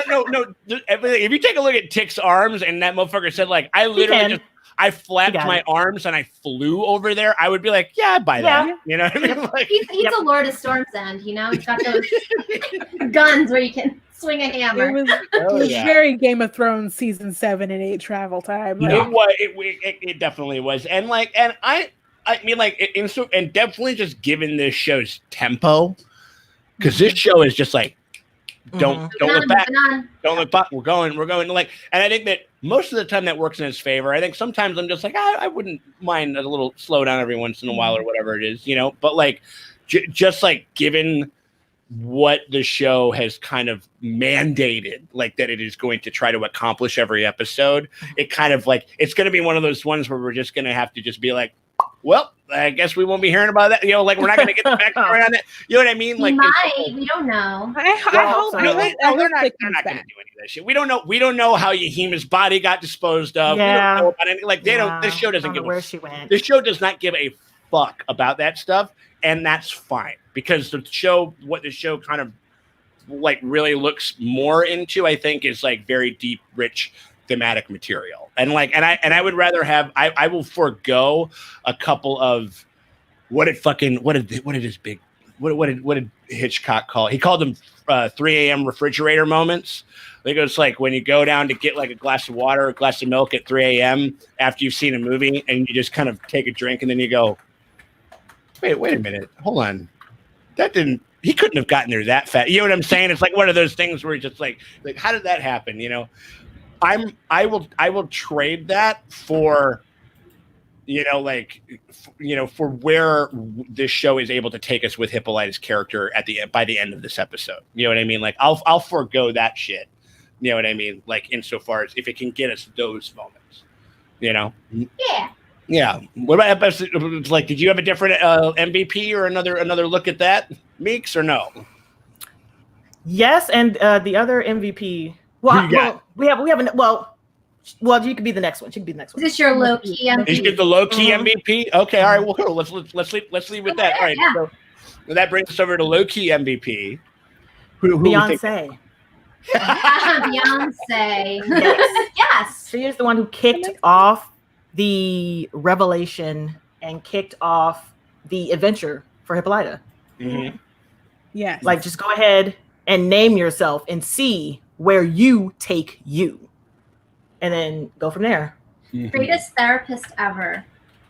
[SPEAKER 1] No. If you take a look at Tick's arms, and that motherfucker said, like, I literally I flapped my arms and I flew over there, I would be like, I buy that. You know what I mean? Like,
[SPEAKER 2] he's a Lord of Storm's End, He's got those guns where you can swing a hammer.
[SPEAKER 3] It was very Game of Thrones season 7 and 8 travel time. Like,
[SPEAKER 1] it definitely was. And like, and I mean, like, and definitely just given this show's tempo, because this show is just like, don't look back. Don't look back. We're going like, and I think that most of the time that works in his favor. I think sometimes I'm just like, I wouldn't mind a little slow down every once in a while or whatever it is, But like, just like given what the show has kind of mandated, like that it is going to try to accomplish every episode. It kind of like, it's going to be one of those ones where we're just going to have to just be like, well, I guess we won't be hearing about that. You know, like we're not going to get the backstory on it. You know what I mean? Like,
[SPEAKER 2] we don't know.
[SPEAKER 3] I hope
[SPEAKER 1] they're not going to do any of that shit. We don't know how Yahima's body got disposed of.
[SPEAKER 4] Yeah.
[SPEAKER 1] We don't know about any, like, they don't. This show doesn't give
[SPEAKER 4] where she went.
[SPEAKER 1] This show does not give a fuck about that stuff, and that's fine because what the show kind of like really looks more into, I think, is like very deep, rich thematic material. And like, and I would rather have, I will forego a couple of what did Hitchcock call? He called them 3 a.m. refrigerator moments. I think it was like when you go down to get like a glass of water, or a glass of milk at 3 a.m. after you've seen a movie, and you just kind of take a drink, and then you go, wait a minute, hold on, he couldn't have gotten there that fast. You know what I'm saying? It's like one of those things where you're just like how did that happen? You know, I will trade that for, for where this show is able to take us with Hippolyta's character by the end of this episode. You know what I mean? Like I'll forego that shit. You know what I mean? Like insofar as if it can get us those moments, you know?
[SPEAKER 2] Yeah.
[SPEAKER 1] Yeah. What about episode? Like, did you have a different MVP or another look at that, Meeks, or no?
[SPEAKER 4] Yes, and the other MVP. Well, we have. Well, you could be the next one. She could be the next one.
[SPEAKER 2] Is this your low key MVP?
[SPEAKER 1] You get the low key MVP. Okay, all right. Well, cool. Let's leave with that. All right.
[SPEAKER 2] Yeah.
[SPEAKER 1] So that brings us over to low key MVP. Who
[SPEAKER 4] Beyonce.
[SPEAKER 2] Beyonce. Yes.
[SPEAKER 4] She is the one who kicked off the revelation and kicked off the adventure for Hippolyta.
[SPEAKER 1] Mm-hmm.
[SPEAKER 3] Yes.
[SPEAKER 4] Like, just go ahead and name yourself and see where you take you. And then go from there.
[SPEAKER 1] Mm-hmm.
[SPEAKER 2] Greatest therapist ever.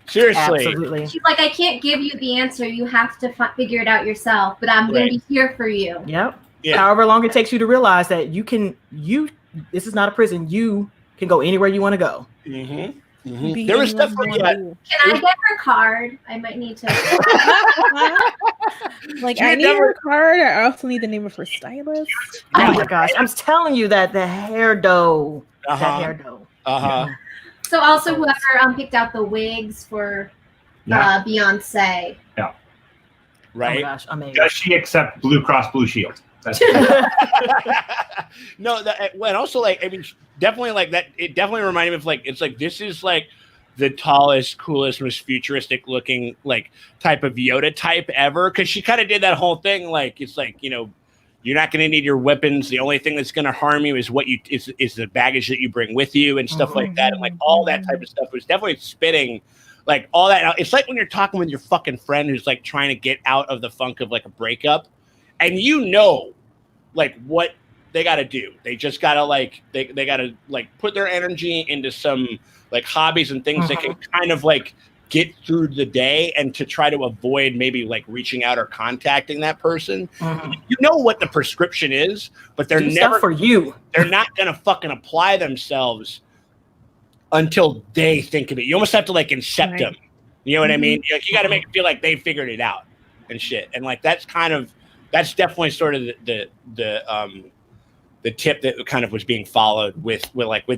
[SPEAKER 1] Seriously.
[SPEAKER 4] Absolutely.
[SPEAKER 2] She's like, I can't give you the answer. You have to figure it out yourself, but I'm going to be here for you.
[SPEAKER 4] Yep.
[SPEAKER 1] Yeah.
[SPEAKER 4] However long it takes you to realize that this is not a prison. You can go anywhere you want to go.
[SPEAKER 1] Mm-hmm. Mm-hmm. There was stuff
[SPEAKER 2] Can I get her card? I might need to.
[SPEAKER 3] Like, I need her card. I also need the name of her stylist.
[SPEAKER 4] Oh my gosh. I'm telling you that the hair dough.
[SPEAKER 1] Uh-huh.
[SPEAKER 4] That hair dough.
[SPEAKER 1] Uh-huh.
[SPEAKER 2] So also whoever picked out the wigs for Beyonce.
[SPEAKER 5] Yeah.
[SPEAKER 1] Right.
[SPEAKER 4] Oh my gosh, amazing.
[SPEAKER 5] Does she accept Blue Cross Blue Shield? That's
[SPEAKER 1] No, and also like, I mean, definitely like that. It definitely reminded me of like, it's like, this is like the tallest, coolest, most futuristic looking like type of Yoda type ever. Cause she kind of did that whole thing. Like, it's like, you know, you're not going to need your weapons. The only thing that's going to harm you is is the baggage that you bring with you and stuff like that. And like all that type of stuff was definitely spitting like all that. It's like when you're talking with your fucking friend who's like trying to get out of the funk of like a breakup, and you know, like what they got to do. They just got to like, they got to like put their energy into some like hobbies and things that can kind of like get through the day and to try to avoid maybe like reaching out or contacting that person. You know what the prescription is, but they're never
[SPEAKER 4] for you.
[SPEAKER 1] They're not going to fucking apply themselves until they think of it. You almost have to like incept them. You know what I mean? You got to make it feel like they figured it out and shit. And like, that's definitely sort of the tip that kind of was being followed with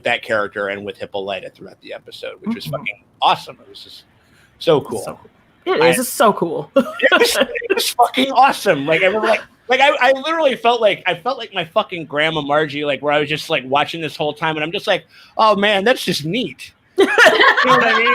[SPEAKER 1] that character and with Hippolyta throughout the episode, which was fucking awesome. It was just so cool.
[SPEAKER 4] It's so cool.
[SPEAKER 1] It was fucking awesome. Like I remember, I literally felt like my fucking grandma Margie, like where I was just like watching this whole time, and I'm just like, oh man, that's just neat. You know what I mean?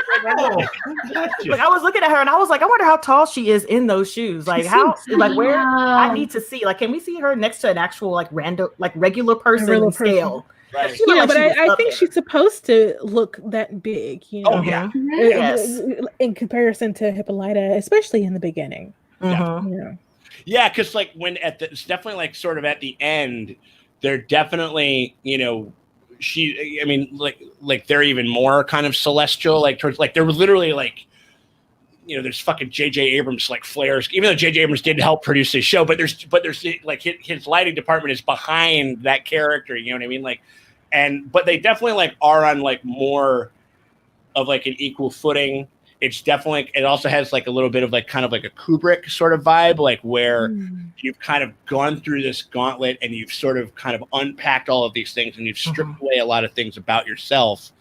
[SPEAKER 4] Like I was looking at her and I was like, I wonder how tall she is in those shoes. Like how, like where I need to see. Like, can we see her next to an actual like random, like regular person scale?
[SPEAKER 1] Right.
[SPEAKER 3] You know, but I think she's supposed to look that big. You know,
[SPEAKER 4] Yes.
[SPEAKER 3] In comparison to Hippolyta, especially in the beginning.
[SPEAKER 1] Yeah, because like it's definitely like sort of at the end, they're definitely, you know, like they're even more kind of celestial, like towards like they're literally like, you know, there's fucking J.J. Abrams like flares, even though J.J. Abrams did help produce his show, but there's like his lighting department is behind that character, you know what I mean? Like, but they definitely like are on like more of like an equal footing it's definitely, it also has like a little bit of like kind of like a Kubrick sort of vibe, like where you've kind of gone through this gauntlet and you've sort of kind of unpacked all of these things and you've stripped away a lot of things about yourself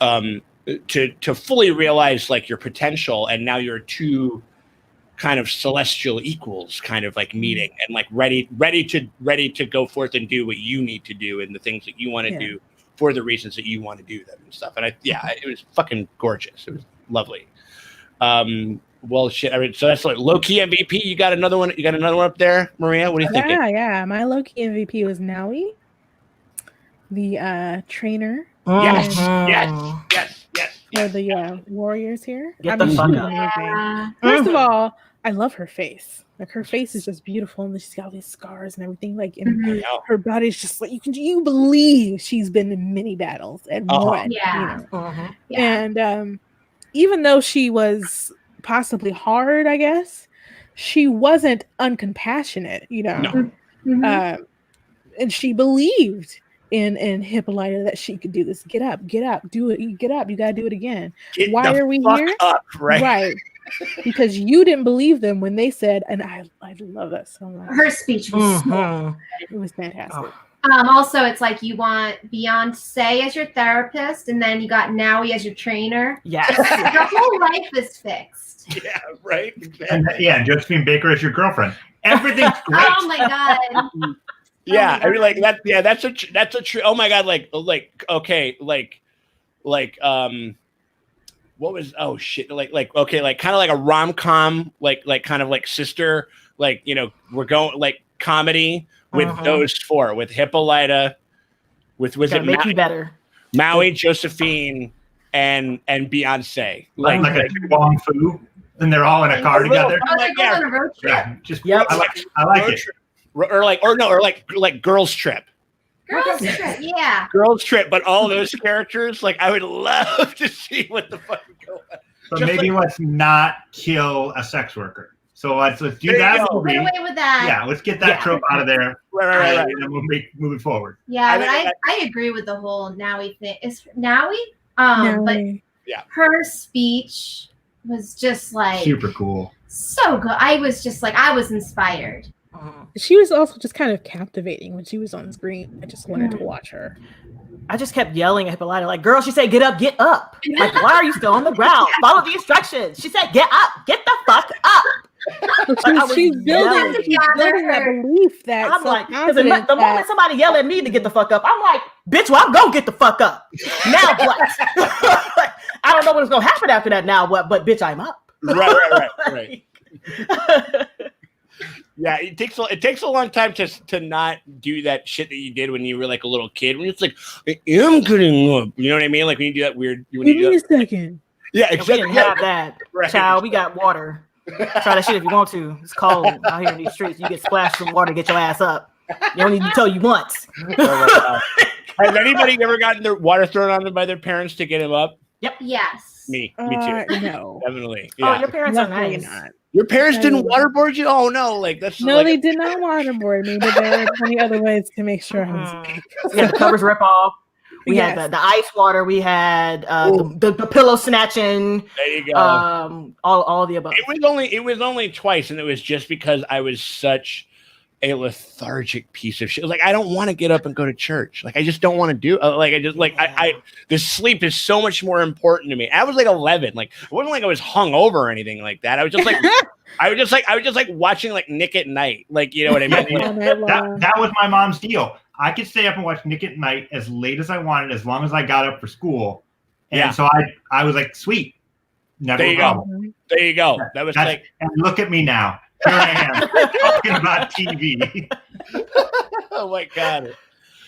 [SPEAKER 1] to fully realize like your potential. And now you're two kind of celestial equals kind of like meeting and like ready to go forth and do what you need to do and the things that you want to do for the reasons that you want to do them and stuff. And it was fucking gorgeous. It was lovely. Well, shit. I mean, so that's like low key MVP. You got another one. You got another one up there, Maria. What do you think?
[SPEAKER 3] Yeah. My low key MVP was Naui, the trainer.
[SPEAKER 1] Yes.
[SPEAKER 3] For the warriors here.
[SPEAKER 4] Get the fuck up.
[SPEAKER 3] First of all, I love her face. Like her face is just beautiful, and she's got all these scars and everything. Like, and her body's just like you believe she's been in many battles and won. And even though she was possibly hard, I guess she wasn't uncompassionate. And she believed in Hippolyta that she could do this. Get up, do it. You get up. You gotta do it again. Why are we here? Right. Because you didn't believe them when they said, and I love that so much.
[SPEAKER 2] Her speech was
[SPEAKER 3] it was fantastic.
[SPEAKER 2] Also, it's like you want Beyonce as your therapist, and then you got Naui as your trainer.
[SPEAKER 4] Yes.
[SPEAKER 2] Your whole life is fixed.
[SPEAKER 1] Yeah, right. Exactly.
[SPEAKER 5] And Josephine Baker as your girlfriend. Everything's great.
[SPEAKER 2] Oh my god.
[SPEAKER 1] Yeah, I mean, like that. Yeah, that's a true. Oh my god, okay, what was okay, like kind of like a rom-com, like kind of like sister, like we're going like comedy with those four, with Hippolyta, with
[SPEAKER 4] make you better,
[SPEAKER 1] Maui, Josephine, and Beyonce,
[SPEAKER 5] like a Wong Fu, and they're all in a car together.
[SPEAKER 2] On a road trip.
[SPEAKER 5] I like it.
[SPEAKER 1] Or like Girls Trip.
[SPEAKER 2] Girls Trip, yeah.
[SPEAKER 1] Girls Trip, but all those characters, like I would love to see what the fuck is going on.
[SPEAKER 5] But maybe let's not kill a sex worker. So let's do that movie.
[SPEAKER 2] Get away with that.
[SPEAKER 5] Yeah, let's get that trope out of there.
[SPEAKER 1] Right.
[SPEAKER 5] And then we'll move it forward.
[SPEAKER 2] Yeah, I agree with the whole Naui thing. Is Naui? But her speech was just like
[SPEAKER 5] super cool.
[SPEAKER 2] So good. I was inspired.
[SPEAKER 3] She was also just kind of captivating when she was on screen. I just wanted to watch her.
[SPEAKER 4] I just kept yelling at Hippolyta, like, girl, she said, get up. Like, why are you still on the ground? Follow the instructions. She said, get up, get the fuck up.
[SPEAKER 3] She's building that belief that
[SPEAKER 4] I'm like, because the moment somebody yell at me to get the fuck up, I'm like, bitch, well, I'm gonna get the fuck up. Now what? I don't know what's gonna happen after that now, what, but bitch, I'm up.
[SPEAKER 1] Right. Yeah, it takes a long time to not do that shit that you did when you were like a little kid. When it's like, I am getting up. You know what I mean? Like when you do that weird.
[SPEAKER 3] Give me a second.
[SPEAKER 1] Yeah, exactly.
[SPEAKER 4] We didn't have that, child. We got water. Try that shit if you want to. It's cold out here in these streets. You get splashed with water, get your ass up. You don't need to tell you once.
[SPEAKER 1] Has anybody ever gotten their water thrown on them by their parents to get them up?
[SPEAKER 4] Yep.
[SPEAKER 2] Yes.
[SPEAKER 1] Me too.
[SPEAKER 3] No.
[SPEAKER 1] Definitely. Yeah.
[SPEAKER 4] Oh, your parents are nice.
[SPEAKER 3] Not.
[SPEAKER 1] Your parents didn't waterboard you? Oh no, like that's
[SPEAKER 3] no, they did not waterboard me, but there were plenty other ways to make sure I was safe.
[SPEAKER 4] We had the covers rip off. We had the ice water. We had the pillow snatching.
[SPEAKER 1] There you go.
[SPEAKER 4] All the above.
[SPEAKER 1] It was only twice, and it was just because I was such a lethargic piece of shit. Like I don't want to get up and go to church. Like I just don't want to do. The sleep is so much more important to me. I was like 11. Like it wasn't like I was hungover or anything like that. I was just like, I was just like watching like Nick at Night. Like you know what I mean?
[SPEAKER 5] that was my mom's deal. I could stay up and watch Nick at Night as late as I wanted, as long as I got up for school. And so I was like, sweet. Never
[SPEAKER 1] there you go. There you go. That was like,
[SPEAKER 5] and look at me now. Here I am talking about TV.
[SPEAKER 1] Oh my god!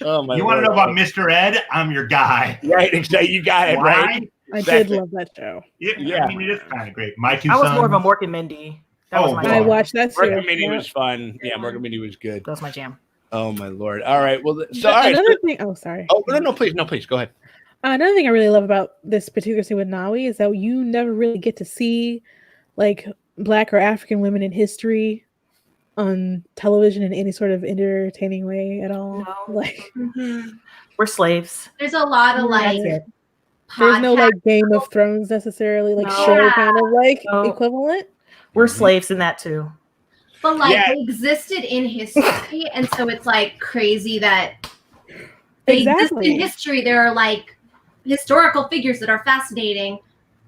[SPEAKER 1] Oh my!
[SPEAKER 5] You want to know about Mr. Ed? I'm your guy.
[SPEAKER 1] Right? Exactly. You got it.
[SPEAKER 5] Why?
[SPEAKER 1] Right.
[SPEAKER 3] I did love that show.
[SPEAKER 5] Yeah, I mean it is kind of great. My two
[SPEAKER 4] I was
[SPEAKER 5] sons.
[SPEAKER 4] more of a Mork and Mindy. That was my
[SPEAKER 3] I watched that too.
[SPEAKER 1] Mork and Mindy was fun. Yeah, Mork and Mindy was good.
[SPEAKER 4] That was my jam.
[SPEAKER 1] Oh my lord! All right. Well,
[SPEAKER 3] another thing. Oh, sorry.
[SPEAKER 1] Oh no! Please, go ahead.
[SPEAKER 3] Another thing I really love about this particular scene with Naui is that you never really get to see like Black or African women in history on television in any sort of entertaining way at all.
[SPEAKER 4] No.
[SPEAKER 3] Like
[SPEAKER 4] we're slaves.
[SPEAKER 2] There's a lot of like
[SPEAKER 3] There's no like Game of Thrones necessarily, like show kind of like equivalent.
[SPEAKER 4] We're slaves in that too.
[SPEAKER 2] But like they existed in history, and so it's like crazy that they exist in history. There are like historical figures that are fascinating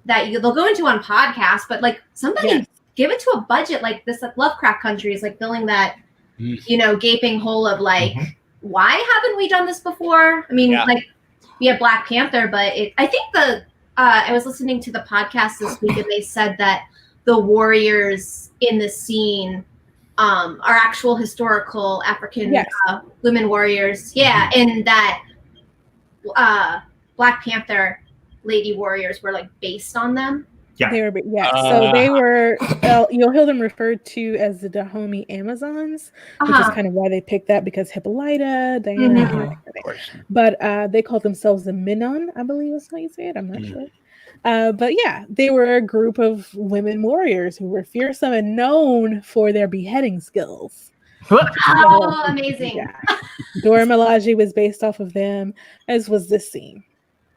[SPEAKER 2] that they'll go into on podcasts, but like somebody give it to a budget like this. Lovecraft Country is like filling that gaping hole of like why haven't we done this before? I mean, like we have Black Panther, but I think I was listening to the podcast this week and they said that the warriors in the scene are actual historical African women warriors. Yeah, and that Black Panther lady warriors were like based on them.
[SPEAKER 3] Yeah, they were. So they were. You'll hear them referred to as the Dahomey Amazons, which is kind of why they picked that because Hippolyta, Diana, but they called themselves the Minon, I believe is how you say it. I'm not sure. But yeah, they were a group of women warriors who were fearsome and known for their beheading skills.
[SPEAKER 2] Oh, amazing.
[SPEAKER 3] Yeah. Dora Milaje was based off of them, as was this scene.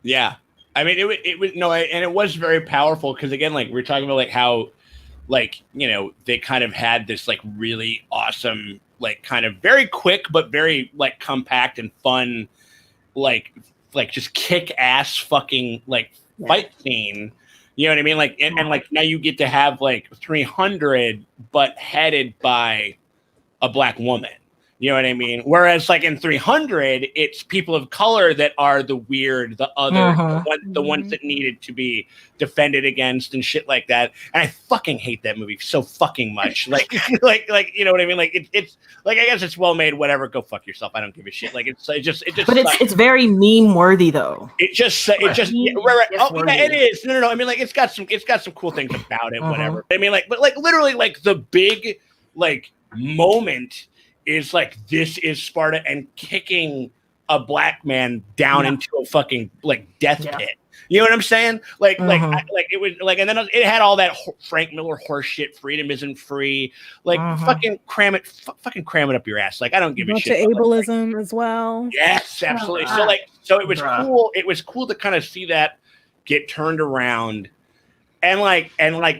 [SPEAKER 1] Yeah. I mean, it was and it was very powerful because again, like we're talking about like how, like, they kind of had this like really awesome, like kind of very quick, but very like compact and fun, like just kick ass fucking like fight scene. You know what I mean? Like, and like now you get to have like 300, but headed by a Black woman. You know what I mean? Whereas like in 300, it's people of color that are the weird, the other, the ones that needed to be defended against and shit like that. And I fucking hate that movie so fucking much. Like, you know what I mean? Like it's like, I guess it's well made, whatever. Go fuck yourself. I don't give a shit. Like it just.
[SPEAKER 4] But it's very meme worthy though.
[SPEAKER 1] It just right. Oh yeah, it is. No. I mean, like it's got some cool things about it. Whatever. I mean, like, but like literally, like the big like moment is like this is Sparta and kicking a Black man down into a fucking like death pit. You know what I'm saying? Like it was like, and then it had all that Frank Miller horse shit. Freedom isn't free. Like fucking cram it up your ass. Like I don't give a shit.
[SPEAKER 3] Ableism as well.
[SPEAKER 1] Yes, absolutely. So it was cool. It was cool to kind of see that get turned around. And like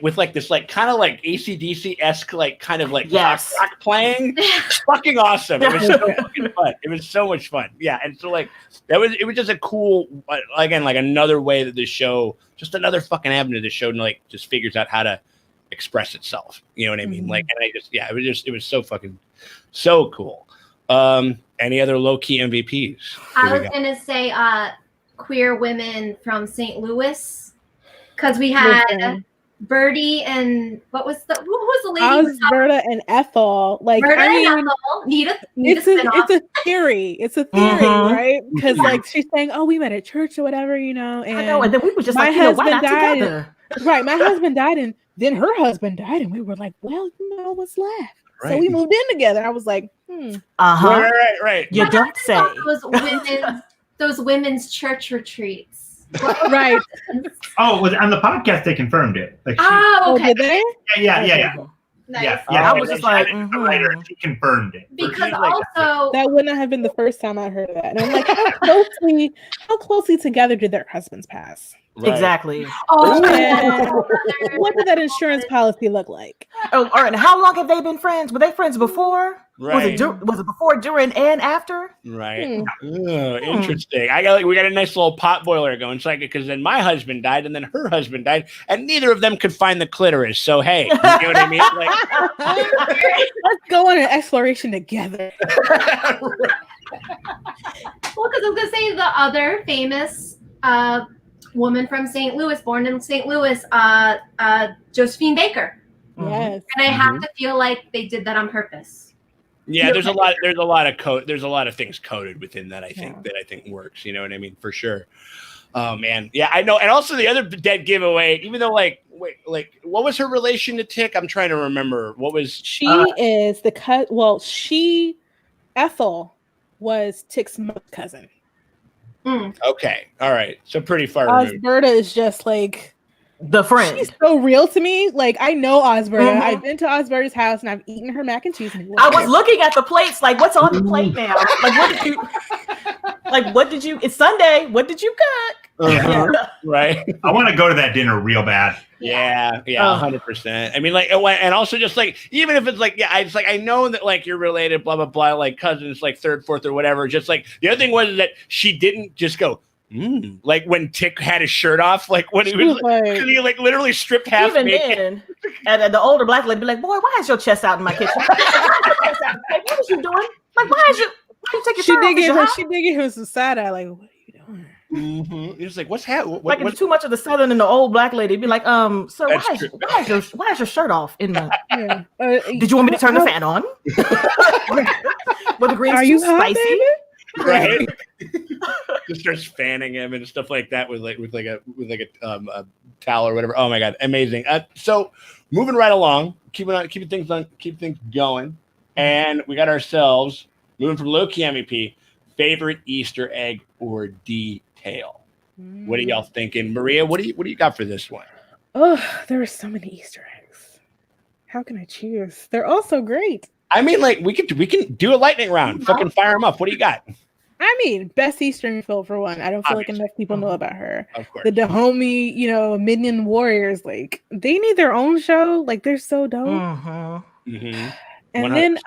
[SPEAKER 1] with like this like kind of like AC/DC-esque like kind of like rock playing, it's fucking awesome. It was so fucking fun. It was so much fun. Yeah, and so like it was just a cool again like another way that the show, just another fucking avenue the show like just figures out how to express itself. You know what I mean? Like, and I just it was so fucking so cool. Any other low key MVPs?
[SPEAKER 2] I was gonna say queer women from St. Louis. Because we had Birdie and what was the lady?
[SPEAKER 3] Osberta and Ethel. Like
[SPEAKER 2] Berta and Ethel.
[SPEAKER 3] It's a theory. It's a theory, right? Because like she's saying, "Oh, we met at church or whatever," And
[SPEAKER 4] I know, and then we were just like, why not together?
[SPEAKER 3] Right, my husband died, and then her husband died, and we were like, "Well, what's left?" Right. So we moved in together. I was like,
[SPEAKER 1] Right.
[SPEAKER 4] You don't say.
[SPEAKER 2] Those women's church retreats.
[SPEAKER 3] Right.
[SPEAKER 5] Oh, was on the podcast they confirmed it. Like
[SPEAKER 2] okay.
[SPEAKER 3] Did they?
[SPEAKER 5] Yeah.
[SPEAKER 2] Nice.
[SPEAKER 5] Yeah.
[SPEAKER 4] I was just like,
[SPEAKER 5] she confirmed it.
[SPEAKER 2] Because also
[SPEAKER 3] that wouldn't have been the first time I heard of that. And I'm like, how closely together did their husbands pass?
[SPEAKER 4] Right. Exactly.
[SPEAKER 3] What did that insurance policy look like?
[SPEAKER 4] Oh, all right. How long have they been friends? Were they friends before?
[SPEAKER 1] Right.
[SPEAKER 4] Was it before, during, and after?
[SPEAKER 1] Right. Interesting. We got a nice little pot boiler going. It's like because then my husband died and then her husband died, and neither of them could find the clitoris. So hey, you know what I mean? Like,
[SPEAKER 3] let's go on an exploration together.
[SPEAKER 2] Well, because I was gonna say the other famous woman from St. Louis, born in St. Louis, Josephine Baker.
[SPEAKER 3] Yes.
[SPEAKER 2] And I have to feel like they did that on purpose.
[SPEAKER 1] Yeah, there's a lot of things coded within that I think works. You know what I mean? For sure. Oh man. Yeah, I know. And also the other dead giveaway, even though what was her relation to Tick? I'm trying to remember. What was
[SPEAKER 3] she is the Ethel was Tick's cousin.
[SPEAKER 1] Okay. All right. So pretty far removed.
[SPEAKER 3] Osberta is just like
[SPEAKER 4] the friend.
[SPEAKER 3] She's so real to me. Like I know Osberta. I've been to Osberta's house and I've eaten her mac and cheese.
[SPEAKER 4] I was looking at the plates, like what's on the plate now? Like what did you? It's Sunday. What did you cook?
[SPEAKER 1] Right.
[SPEAKER 5] I want to go to that dinner real bad.
[SPEAKER 1] Yeah, 100%. I mean, like, and also just like, even if it's like, I know that like you're related, blah blah blah, like cousins, like third, fourth, or whatever. Just like the other thing was that she didn't just go, like when Tick had his shirt off, like when he was like, he like literally stripped half.
[SPEAKER 4] Even then, and the older black lady be like, "Boy, why is your chest out in my kitchen? Like, what is you doing? Like, why you take your shirt off?
[SPEAKER 3] She did give him some side eye, like, what are you doing?
[SPEAKER 1] He was like, "What's happening?"
[SPEAKER 4] Like, it's too much of the southern and the old black lady. Be like, sir, why is your shirt off in the? Yeah. Did you want me to turn the fan on? But the greens too spicy,
[SPEAKER 3] baby?
[SPEAKER 1] Right? Just starts fanning him and stuff like that with a towel or whatever. Oh my god, amazing! So moving right along, keeping things going, and we got ourselves moving from low key MEP favorite Easter egg or detail. What are y'all thinking, Maria? What do you got for this one?
[SPEAKER 3] Oh, there are so many Easter eggs. How can I choose? They're all so great.
[SPEAKER 1] I mean, like we can do a lightning round. Fucking fire them up. What do you got?
[SPEAKER 3] I mean, best Eastern film for one. I don't feel like enough people know about her.
[SPEAKER 1] Of course.
[SPEAKER 3] The Dahomey, Minion Warriors, like they need their own show. Like they're so dope. And
[SPEAKER 1] 100%.
[SPEAKER 3] then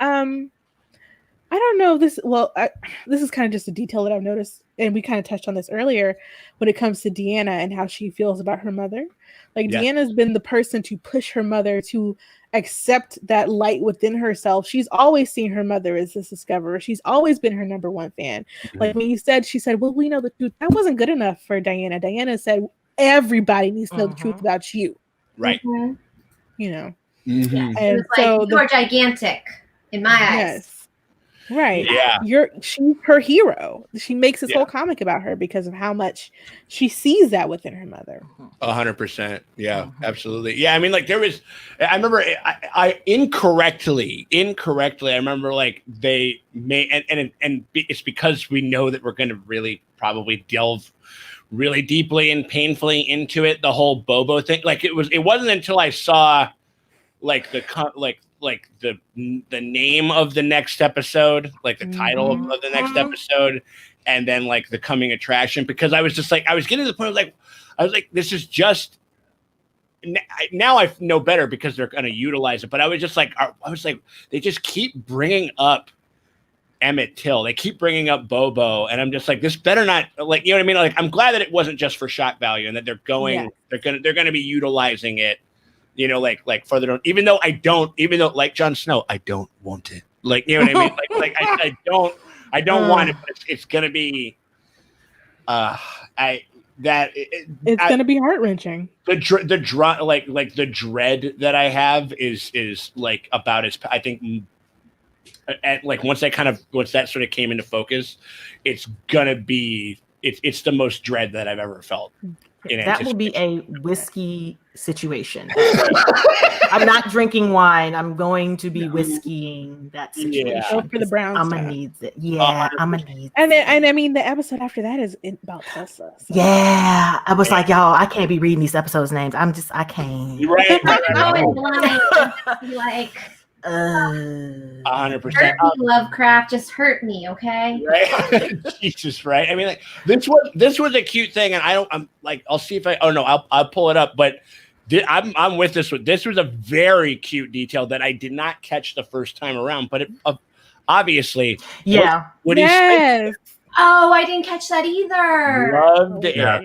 [SPEAKER 3] I don't know this. Well, this is kind of just a detail that I've noticed, and we kind of touched on this earlier when it comes to Deanna and how she feels about her mother. Like Deanna's been the person to push her mother to accept that light within herself. She's always seen her mother as this discoverer. She's always been her number one fan. Like when she said, "Well, we know the truth." That wasn't good enough for Diana. Diana said, "Everybody needs to know the truth about you."
[SPEAKER 1] Right.
[SPEAKER 3] And
[SPEAKER 2] it was like, you are gigantic in my eyes.
[SPEAKER 3] Yes. Right.
[SPEAKER 1] Yeah.
[SPEAKER 3] She's her hero. She makes this whole comic about her because of how much she sees that within her mother.
[SPEAKER 1] 100%. Yeah, absolutely. Yeah. I mean, like I remember I incorrectly, I remember like they made, and it's because we know that we're going to really probably delve really deeply and painfully into it. The whole Bobo thing. Like it wasn't until I saw like the name of the next episode, like the title of the next episode, and then like the coming attraction, because I was just like, I was getting to the point I was like, this is just now I know better because they're going to utilize it. But I was like, they just keep bringing up Emmett Till. They keep bringing up Bobo. And I'm just like, this better not, like, you know what I mean? Like, I'm glad that it wasn't just for shock value and that they're going to be utilizing it, like further down, even though like Jon Snow, I don't want it. Like, you know what I mean? Like I don't want it, but it's going to be,
[SPEAKER 3] it's going to be heart-wrenching.
[SPEAKER 1] The dread that I have is like about as, I think, like once that sort of came into focus, it's gonna be it's the most dread that I've ever felt.
[SPEAKER 4] That will be a whiskey situation. I'm not drinking wine. I'm going to be whiskeying that situation.
[SPEAKER 3] Yeah. For the brown
[SPEAKER 4] I'm gonna need it. Yeah, I'm gonna need it.
[SPEAKER 3] And I mean, the episode after that is about Tessa. So.
[SPEAKER 4] Yeah, I was like, y'all, I can't be reading these episodes' names. I can't.
[SPEAKER 1] You're right.
[SPEAKER 2] Like
[SPEAKER 1] 100%.
[SPEAKER 2] Lovecraft, just hurt me, okay?
[SPEAKER 1] Right? Jesus, right? I mean, like this was a cute thing, and I'm like, I'll see if I'll pull it up, but I'm with this one. This was a very cute detail that I did not catch the first time around, but it obviously, when
[SPEAKER 3] yes.
[SPEAKER 2] Oh, I didn't catch that either.
[SPEAKER 1] Loved it.
[SPEAKER 5] Yeah,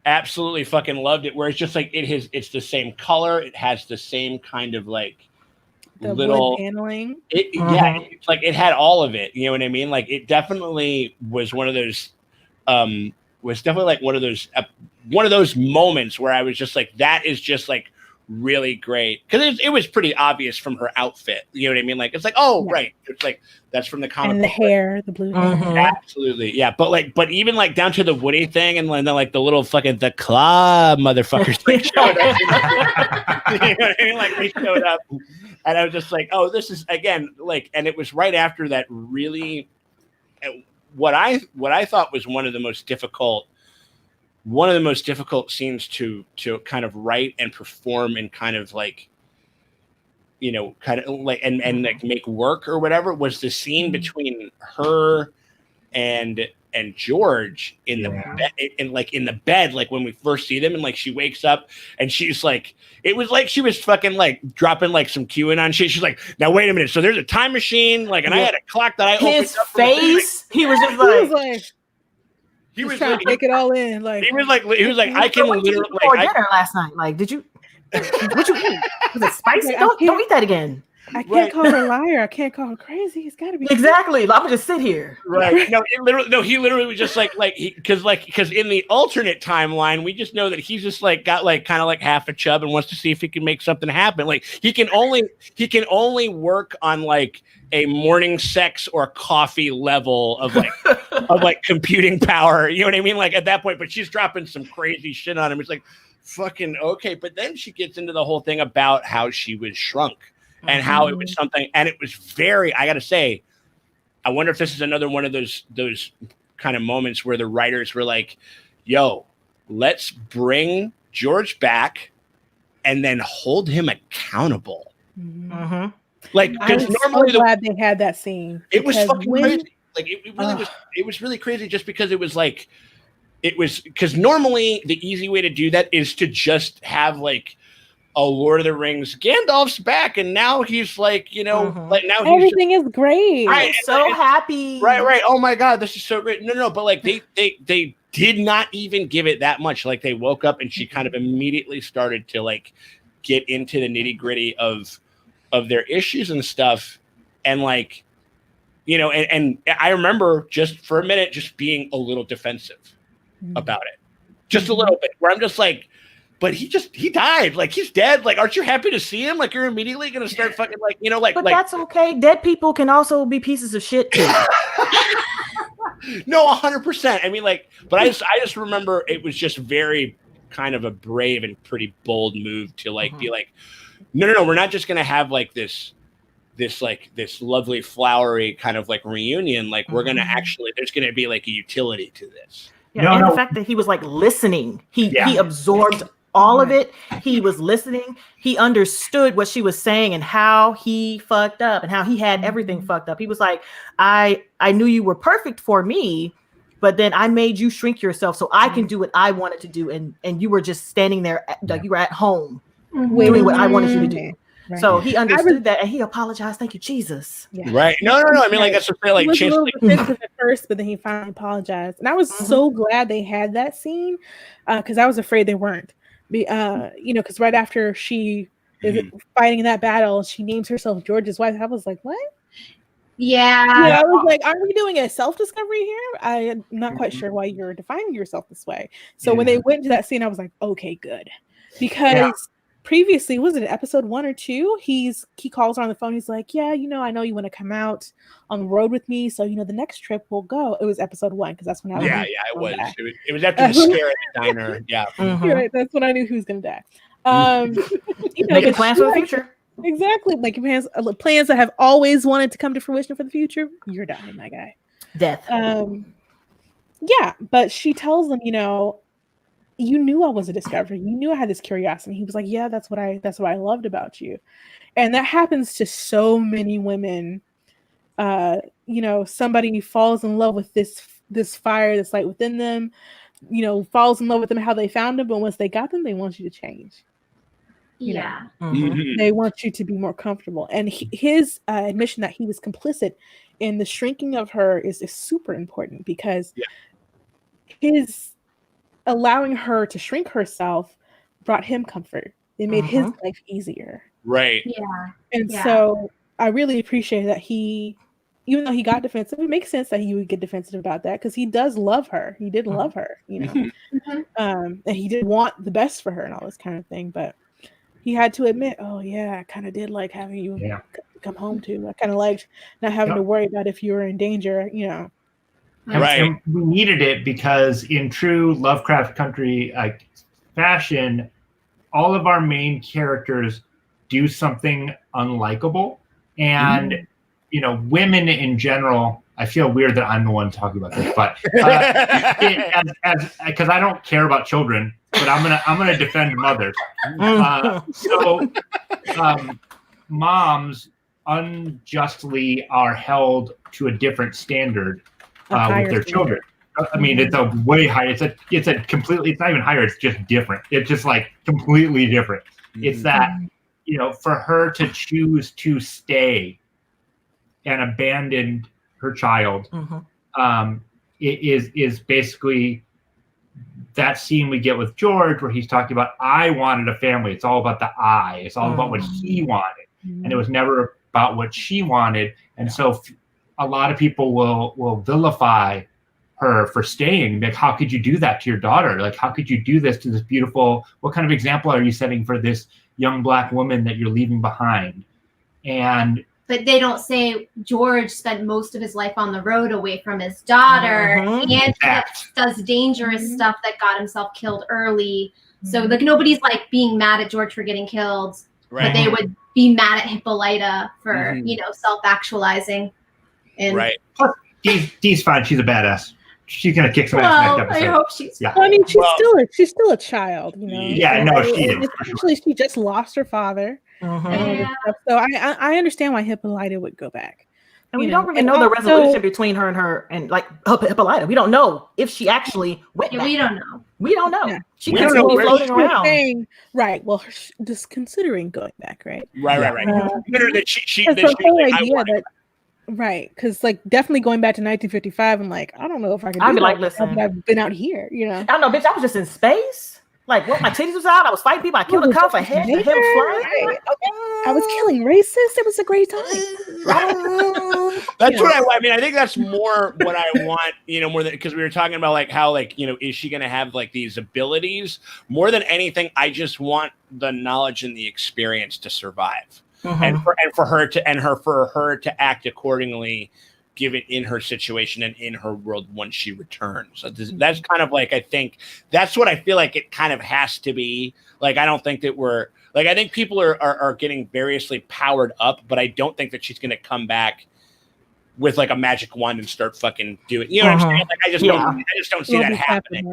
[SPEAKER 1] Absolutely fucking loved it. Where it's just like it's the same color. It has the same kind of like
[SPEAKER 3] the
[SPEAKER 1] little
[SPEAKER 3] wood paneling.
[SPEAKER 1] Yeah, it's like it had all of it. You know what I mean? Like it definitely was one of those. Was definitely like one of those moments where I was just like, that is just like really great, because it was pretty obvious from her outfit. You know what I mean? Like it's like, right, it's like that's from the comic
[SPEAKER 3] and the hair, the blue hair.
[SPEAKER 1] Absolutely, yeah. But even like down to the Woody thing, and then like the little fucking the claw motherfuckers like showed up. You know what I mean? Like they showed up, and I was just like, oh, this is again like, and it was right after that really. What I thought was one of the most difficult scenes to kind of write and perform and kind of like, kind of like and like make work or whatever, was the scene between her and George in the bed, and like in the bed, like when we first see them, and like she wakes up and she's like, it was like she was fucking like dropping like some QAnon shit. She's like, now wait a minute, so there's a time machine, like, and I had a clock that I
[SPEAKER 4] his
[SPEAKER 1] opened up
[SPEAKER 4] face. He was just like.
[SPEAKER 3] He was trying to take it all in. Like
[SPEAKER 1] he was like, I can literally
[SPEAKER 4] like dinner last night. Like, did you? What you eat? Was it spicy? Don't eat that again.
[SPEAKER 3] I can't call her a liar. I can't call her crazy. It's got to be
[SPEAKER 4] exactly. I'm gonna just sit here.
[SPEAKER 1] Right? No, he literally was just like because in the alternate timeline, we just know that he's just like got like kind of like half a chub and wants to see if he can make something happen. Like he can only work on like a morning sex or coffee level of like computing power. You know what I mean? Like at that point, but she's dropping some crazy shit on him. It's like fucking okay. But then she gets into the whole thing about how she was shrunk. And how it was something, and it was very, I got to say, I wonder if this is another one of those kind of moments where the writers were like, yo, let's bring George back and then hold him accountable.
[SPEAKER 4] Mm-hmm.
[SPEAKER 1] Like, because normally
[SPEAKER 3] so glad they had that scene.
[SPEAKER 1] It was fucking crazy. Like, it really was, it was really crazy just because it was like, because normally the easy way to do that is to just have like, a Lord of the Rings, Gandalf's back, and now he's like, you know, like now
[SPEAKER 3] everything is great.
[SPEAKER 4] I'm so happy.
[SPEAKER 1] Right. Oh my God, this is so great. No, but like they did not even give it that much. Like they woke up and she kind of immediately started to like get into the nitty gritty of their issues and stuff, and like, you know, and I remember just for a minute just being a little defensive about it, just a little bit, where I'm just like. But he died. Like, he's dead. Like, aren't you happy to see him? Like, you're immediately going to start fucking, like, you know, like.
[SPEAKER 4] But that's okay. Dead people can also be pieces of shit, too.
[SPEAKER 1] No, 100%. I mean, like, but I just remember it was just very kind of a brave and pretty bold move to, like, be like, no, we're not just going to have, like, this lovely, flowery kind of, like, reunion. Like, we're going to actually, there's going to be, like, a utility to this.
[SPEAKER 4] Yeah, the fact that he was, like, listening. He absorbed all of it. He was listening. He understood what she was saying and how he fucked up and how he had everything fucked up. He was like, I knew you were perfect for me, but then I made you shrink yourself so I can do what I wanted to do. And you were just standing there, like you were at home doing what I wanted you to do. Right. So he understood that and he apologized. Thank you, Jesus.
[SPEAKER 1] Yeah. Right. No. I mean, like, that's what they like.
[SPEAKER 3] He was a little defensive at first, but then he finally apologized. And I was so glad they had that scene because I was afraid they weren't. You know, because right after she is fighting in that battle, she names herself George's wife. I was like, what?
[SPEAKER 2] Yeah.
[SPEAKER 3] I was like, are we doing a self-discovery here? I'm not quite sure why you're defining yourself this way. So when they went to that scene, I was like, okay, good. Because previously, was it episode 1 or 2? He calls her on the phone. He's like, yeah, you know, I know you want to come out on the road with me. So, you know, the next trip we'll go. It was episode 1 because that's when I was.
[SPEAKER 1] Yeah, it was. It was after the scare at the diner. Yeah.
[SPEAKER 3] You're right. That's when I knew who was going to die. You know,
[SPEAKER 4] making plans for the future.
[SPEAKER 3] Exactly. Like plans that have always wanted to come to fruition for the future. You're dying, my guy.
[SPEAKER 4] Death.
[SPEAKER 3] Yeah, but she tells him, you know, you knew I was a discovery. You knew I had this curiosity. He was like, yeah, that's what I loved about you. And that happens to so many women. You know, somebody falls in love with this fire that's like within them, you know, falls in love with them, how they found them. But once they got them, they want you to change. You know? They want you to be more comfortable. And his admission that he was complicit in the shrinking of her is super important because his allowing her to shrink herself brought him comfort. It made his life easier.
[SPEAKER 1] Right.
[SPEAKER 2] Yeah.
[SPEAKER 3] And so I really appreciate that he, even though he got defensive, it makes sense that he would get defensive about that because he does love her. He did love her, you know. And he did want the best for her and all this kind of thing. But he had to admit, oh yeah, I kind of did like having you come home too. I kind of liked not having to worry about if you were in danger, you know.
[SPEAKER 5] And we needed it because in true Lovecraft Country fashion, all of our main characters do something unlikable. And, you know, women in general, I feel weird that I'm the one talking about this, but because I don't care about children, but I'm gonna defend mothers. Moms unjustly are held to a different standard with their children. I mean, it's a way higher. It's a completely. It's not even higher. It's just different. It's just like completely different. It's that, you know, for her to choose to stay and abandon her child, it is basically that scene we get with George where he's talking about, I wanted a family. It's all about the I. It's all about what he wanted, and it was never about what she wanted. And so a lot of people will vilify her for staying. Like, how could you do that to your daughter? Like, how could you do this to this beautiful, what kind of example are you setting for this young Black woman that you're leaving behind?
[SPEAKER 2] But they don't say George spent most of his life on the road away from his daughter, and does dangerous stuff that got himself killed early. So like nobody's like being mad at George for getting killed, but they would be mad at Hippolyta for you know, self-actualizing. And
[SPEAKER 5] plus, Dee's fine. She's a badass. She's gonna kick some ass next episode.
[SPEAKER 2] I hope she's.
[SPEAKER 3] Yeah. Well, I mean, she's still a child, you know.
[SPEAKER 5] Yeah, no, she is.
[SPEAKER 3] Especially, she just lost her father. And so I understand why Hippolyta would go back.
[SPEAKER 4] And we don't really know the resolution between her and like Hippolyta. We don't know if she actually went back.
[SPEAKER 2] We don't know.
[SPEAKER 4] We don't know.
[SPEAKER 3] Yeah.
[SPEAKER 4] She could be floating around.
[SPEAKER 3] Saying, right. Well, just considering going back, right?
[SPEAKER 1] Right. Consider that she
[SPEAKER 3] whole idea that. Right, because like definitely going back to 1955, I'm like, I don't know if I can.
[SPEAKER 4] I'd be like, listen,
[SPEAKER 3] I've been out here, you know.
[SPEAKER 4] I don't know, bitch. I was just in space. Like, what? My titties was out. I was fighting people. I killed a cop for head flying.
[SPEAKER 3] Right. Okay. I was killing racists. It was a great time.
[SPEAKER 1] That's what I mean. I think that's more what I want, you know, more than, because we were talking about like how, like, you know, is she going to have like these abilities? More than anything, I just want the knowledge and the experience to survive. And for her to act accordingly, given in her situation and in her world once she returns. So that's kind of like, I think that's what I feel like it kind of has to be. Like, I don't think that we're like, I think people are getting variously powered up, but I don't think that she's going to come back with like a magic wand and start fucking doing. You know what I'm saying? Like, I just don't see that happening.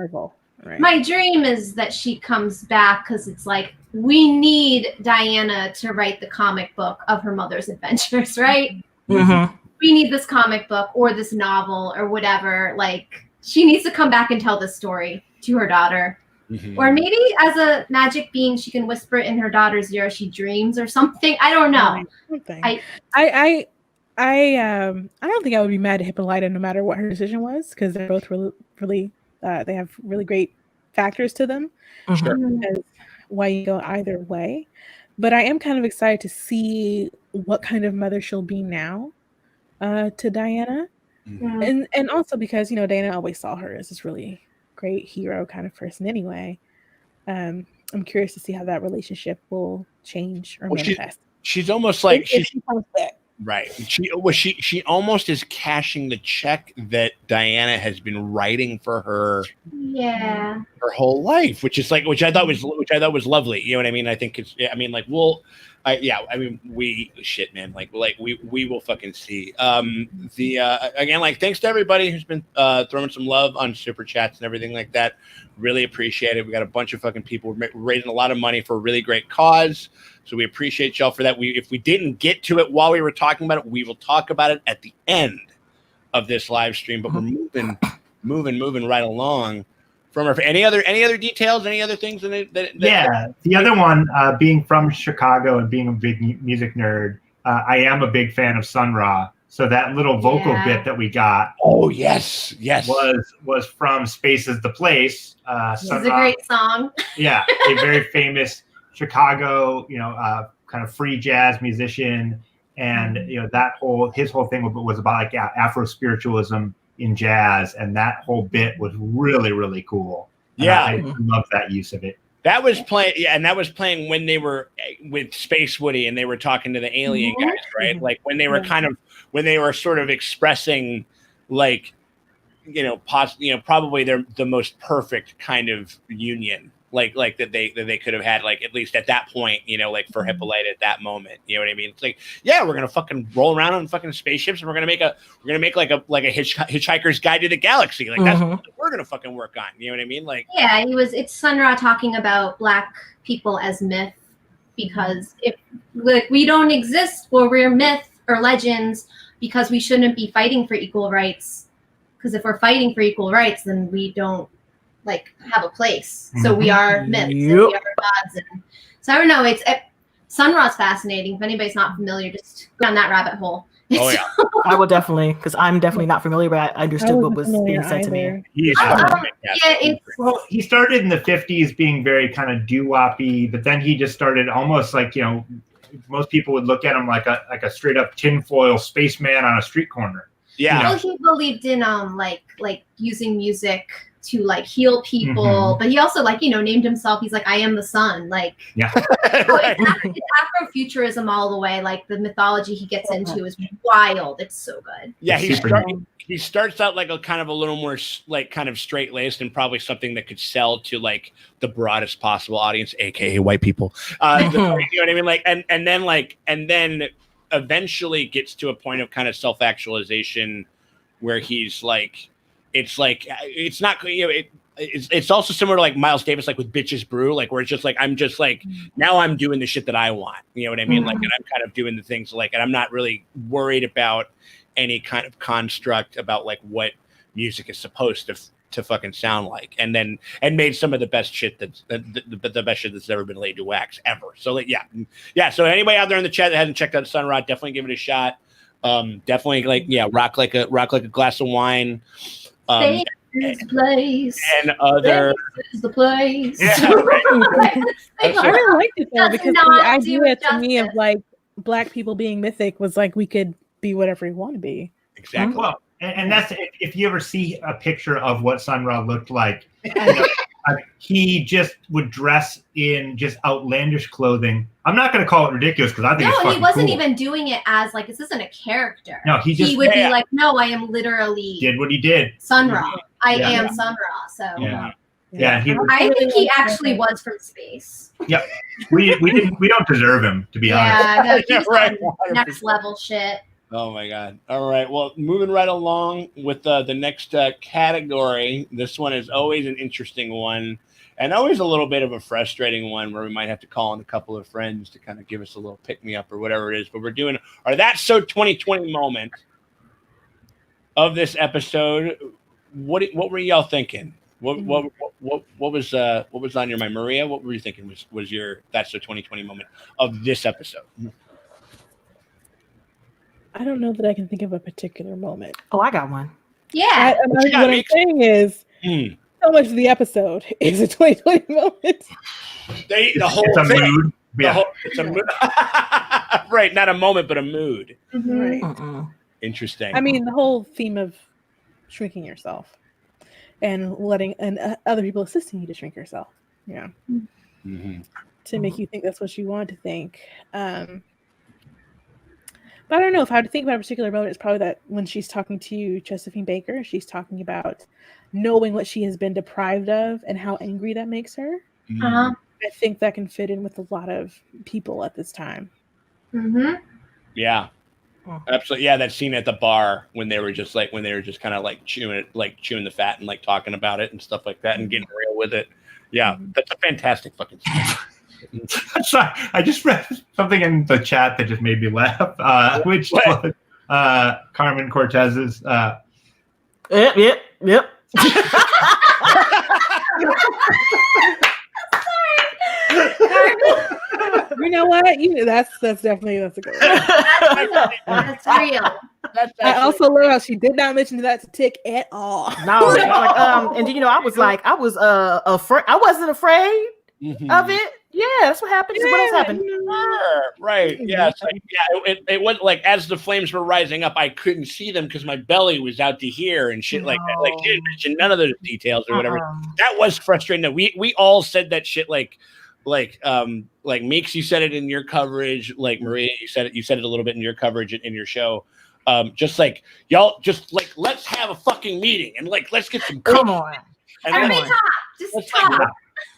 [SPEAKER 3] Right.
[SPEAKER 2] My dream is that she comes back because it's like, we need Diana to write the comic book of her mother's adventures, right? We need this comic book or this novel or whatever. Like, she needs to come back and tell this story to her daughter. Or maybe as a magic being, she can whisper it in her daughter's ear as she dreams or something. I don't know.
[SPEAKER 3] I don't think I would be mad at Hippolyta no matter what her decision was, because they're both really they have really great factors to them. Why you go either way. But I am kind of excited to see what kind of mother she'll be now to Diana. And also because, you know, Diana always saw her as this really great hero kind of person anyway. I'm curious to see how that relationship will change or manifest.
[SPEAKER 1] She's almost like
[SPEAKER 3] she comes back.
[SPEAKER 1] Right. She almost is cashing the check that Diana has been writing for her.
[SPEAKER 2] Yeah.
[SPEAKER 1] Her whole life, which I thought was lovely. You know what I mean? I think it's. I mean, like, we will fucking see. Again, like, thanks to everybody who's been throwing some love on super chats and everything like that. Really appreciate it. We got a bunch of fucking people raising a lot of money for a really great cause. So we appreciate y'all for that. If we didn't get to it while we were talking about it, we will talk about it at the end of this live stream. But we're moving right along. From our, any other details, any other things
[SPEAKER 5] the other one, being from Chicago and being a big music nerd, I am a big fan of Sun Ra. So that little vocal bit that we got, was from Space is the Place.
[SPEAKER 2] It's a great song.
[SPEAKER 5] Yeah, a very famous Chicago, kind of free jazz musician, and his whole thing was about like Afro spiritualism in jazz, and that whole bit was really, really cool. I love that use of it.
[SPEAKER 1] That was playing when they were with Space Woody and they were talking to the alien guys, right? Like when they were sort of expressing, like, probably they're the most perfect kind of union, like that they could have had, like, at least at that point, like for Hippolyta at that moment, you know what I mean? It's like, yeah, we're gonna fucking roll around on fucking spaceships and we're gonna make like a Hitchhiker's Guide to the Galaxy, like that's what we're gonna fucking work on, you know what I mean? Like,
[SPEAKER 2] yeah, it's Sun Ra talking about Black people as myth, because if we don't exist, or we're myth or legends because we shouldn't be fighting for equal rights. because if we're fighting for equal rights, then we don't like have a place. So we are myths, and we are gods, and so I don't know. Sun Ra's fascinating. If anybody's not familiar, just go down that rabbit hole.
[SPEAKER 1] Oh yeah,
[SPEAKER 4] I will definitely, because I'm definitely not familiar, but I understood what was being said to me.
[SPEAKER 5] He started in the 50s being very kind of doo-woppy, but then he just started almost like, you know, most people would look at him like a straight up tinfoil spaceman on a street corner.
[SPEAKER 1] Yeah.
[SPEAKER 2] Well, he believed in like using music to like heal people, but he also like, you know, named himself, he's like, I am the sun, like
[SPEAKER 1] Right.
[SPEAKER 2] it's Afrofuturism all the way. Like the mythology he gets into is wild. It's so good.
[SPEAKER 1] Yeah, he starts out like a kind of a little more like kind of straight laced and probably something that could sell to like the broadest possible audience, aka white people. You know what I mean? Like and then eventually gets to a point of kind of self-actualization where he's like, it's not, you know, it's also similar to like Miles Davis, like with Bitches Brew, like where it's just like, I'm just like, now I'm doing the shit that I want. You know what I mean? Like, and I'm kind of doing the things like, and I'm not really worried about any kind of construct about like what music is supposed to fucking sound like, and made some of the best shit that's the best shit that's ever been laid to wax ever. So like, yeah. So anybody out there in the chat that hasn't checked out Sun Ra, definitely give it a shot. Definitely like, rock like a glass of wine.
[SPEAKER 2] This is the place.
[SPEAKER 1] And other.
[SPEAKER 2] This is the place.
[SPEAKER 1] Yeah.
[SPEAKER 3] I really liked it though, because the idea to me of like Black people being mythic was like we could be whatever we want to be.
[SPEAKER 1] Exactly.
[SPEAKER 5] Well, and that's if you ever see a picture of what Sun Ra looked like, you know, he just would dress in just outlandish clothing. I'm not going to call it ridiculous because I think it's fucking
[SPEAKER 2] he wasn't
[SPEAKER 5] cool.
[SPEAKER 2] even doing it as like this isn't a character.
[SPEAKER 5] No, he
[SPEAKER 2] would be like, no, I am literally
[SPEAKER 5] did what he did.
[SPEAKER 2] Sun Ra. I am Sun Ra. So
[SPEAKER 5] yeah.
[SPEAKER 2] I think he actually was from space.
[SPEAKER 5] Yep. We don't deserve him, to be honest.
[SPEAKER 2] Yeah, no, right. Next level shit.
[SPEAKER 1] Oh my God. All right. Well, moving right along with the next category. This one is always an interesting one and always a little bit of a frustrating one where we might have to call in a couple of friends to kind of give us a little pick me up or whatever it is. But we're doing our That's So 2020 moment of this episode. What were y'all thinking? What was on your mind, Maria? What were you thinking was your That's So 2020 moment of this episode?
[SPEAKER 3] I don't know that I can think of a particular moment.
[SPEAKER 4] Oh, I got one.
[SPEAKER 2] Yeah.
[SPEAKER 3] What I'm saying is, so much of the episode is a 2020 moment.
[SPEAKER 1] The whole
[SPEAKER 5] it's a
[SPEAKER 1] thing.
[SPEAKER 5] mood. Yeah.
[SPEAKER 1] It's a mood. Right, not a moment, but a mood.
[SPEAKER 3] Right.
[SPEAKER 1] Interesting.
[SPEAKER 3] I mean, the whole theme of shrinking yourself and letting other people assisting you to shrink yourself. Yeah. To make you think that's what you want to think. But I don't know if I had to think about a particular moment. It's probably that when she's talking to Josephine Baker, she's talking about knowing what she has been deprived of and how angry that makes her. I think that can fit in with a lot of people at this time.
[SPEAKER 1] Yeah, absolutely. Yeah, that scene at the bar when they were just kind of like chewing the fat and like talking about it and stuff like that and getting real with it. Yeah, that's a fantastic fucking scene.
[SPEAKER 5] Sorry, I just read something in the chat that just made me laugh, which was Carmen Cortez's.
[SPEAKER 4] Yep.
[SPEAKER 3] You know what? That's definitely a good one.
[SPEAKER 2] That's real.
[SPEAKER 3] I also love how she did not mention that to Tick at all.
[SPEAKER 4] No, like, and you know, I was afraid. I wasn't afraid of it. Yeah, that's what happened. What else happened?
[SPEAKER 1] Right. Yeah. So, it went like as the flames were rising up, I couldn't see them because my belly was out to here and shit like that. Like she didn't mention none of those details or whatever. That was frustrating. That we all said that shit like Meeks, you said it in your coverage. Like Maria, you said it a little bit in your coverage in your show. Just like y'all, just like let's have a fucking meeting and like let's get some.
[SPEAKER 4] Come on.
[SPEAKER 2] Everybody talk. Just talk.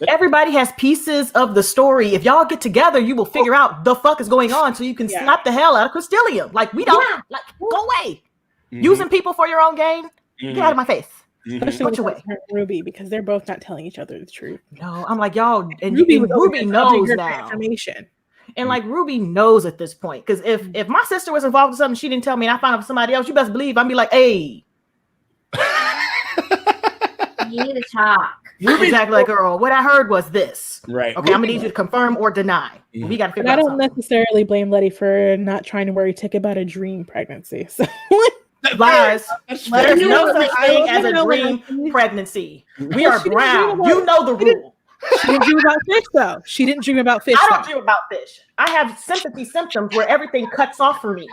[SPEAKER 4] Everybody has pieces of the story. If y'all get together, you will figure out the fuck is going on, so you can slap the hell out of Crystallium. Like we don't go away. Using people for your own gain. Get out of my face.
[SPEAKER 3] Especially with Ruby, because they're both not telling each other the truth.
[SPEAKER 4] No, I'm like y'all, and
[SPEAKER 3] Ruby
[SPEAKER 4] knows now.
[SPEAKER 3] Information.
[SPEAKER 4] And like Ruby knows at this point, because if my sister was involved in something she didn't tell me, and I found out somebody else, you best believe I'd be like, hey.
[SPEAKER 2] You need to talk.
[SPEAKER 4] Exactly, like, girl. What I heard was this.
[SPEAKER 1] Right.
[SPEAKER 4] Okay, I'm gonna need you to confirm or deny. We got to figure
[SPEAKER 3] I
[SPEAKER 4] out
[SPEAKER 3] don't
[SPEAKER 4] something.
[SPEAKER 3] necessarily blame Letty for not trying to worry Tick about a dream pregnancy. So
[SPEAKER 4] Lies. There's no such thing as a
[SPEAKER 3] No,
[SPEAKER 4] dream pregnancy. We
[SPEAKER 3] Well,
[SPEAKER 4] are
[SPEAKER 3] she didn't dream
[SPEAKER 4] brown.
[SPEAKER 3] about-
[SPEAKER 4] You know the rule.
[SPEAKER 3] she didn't dream about fish, though. She didn't dream about fish.
[SPEAKER 4] I don't
[SPEAKER 3] though.
[SPEAKER 4] dream about fish. I have sympathy symptoms where everything cuts off for me.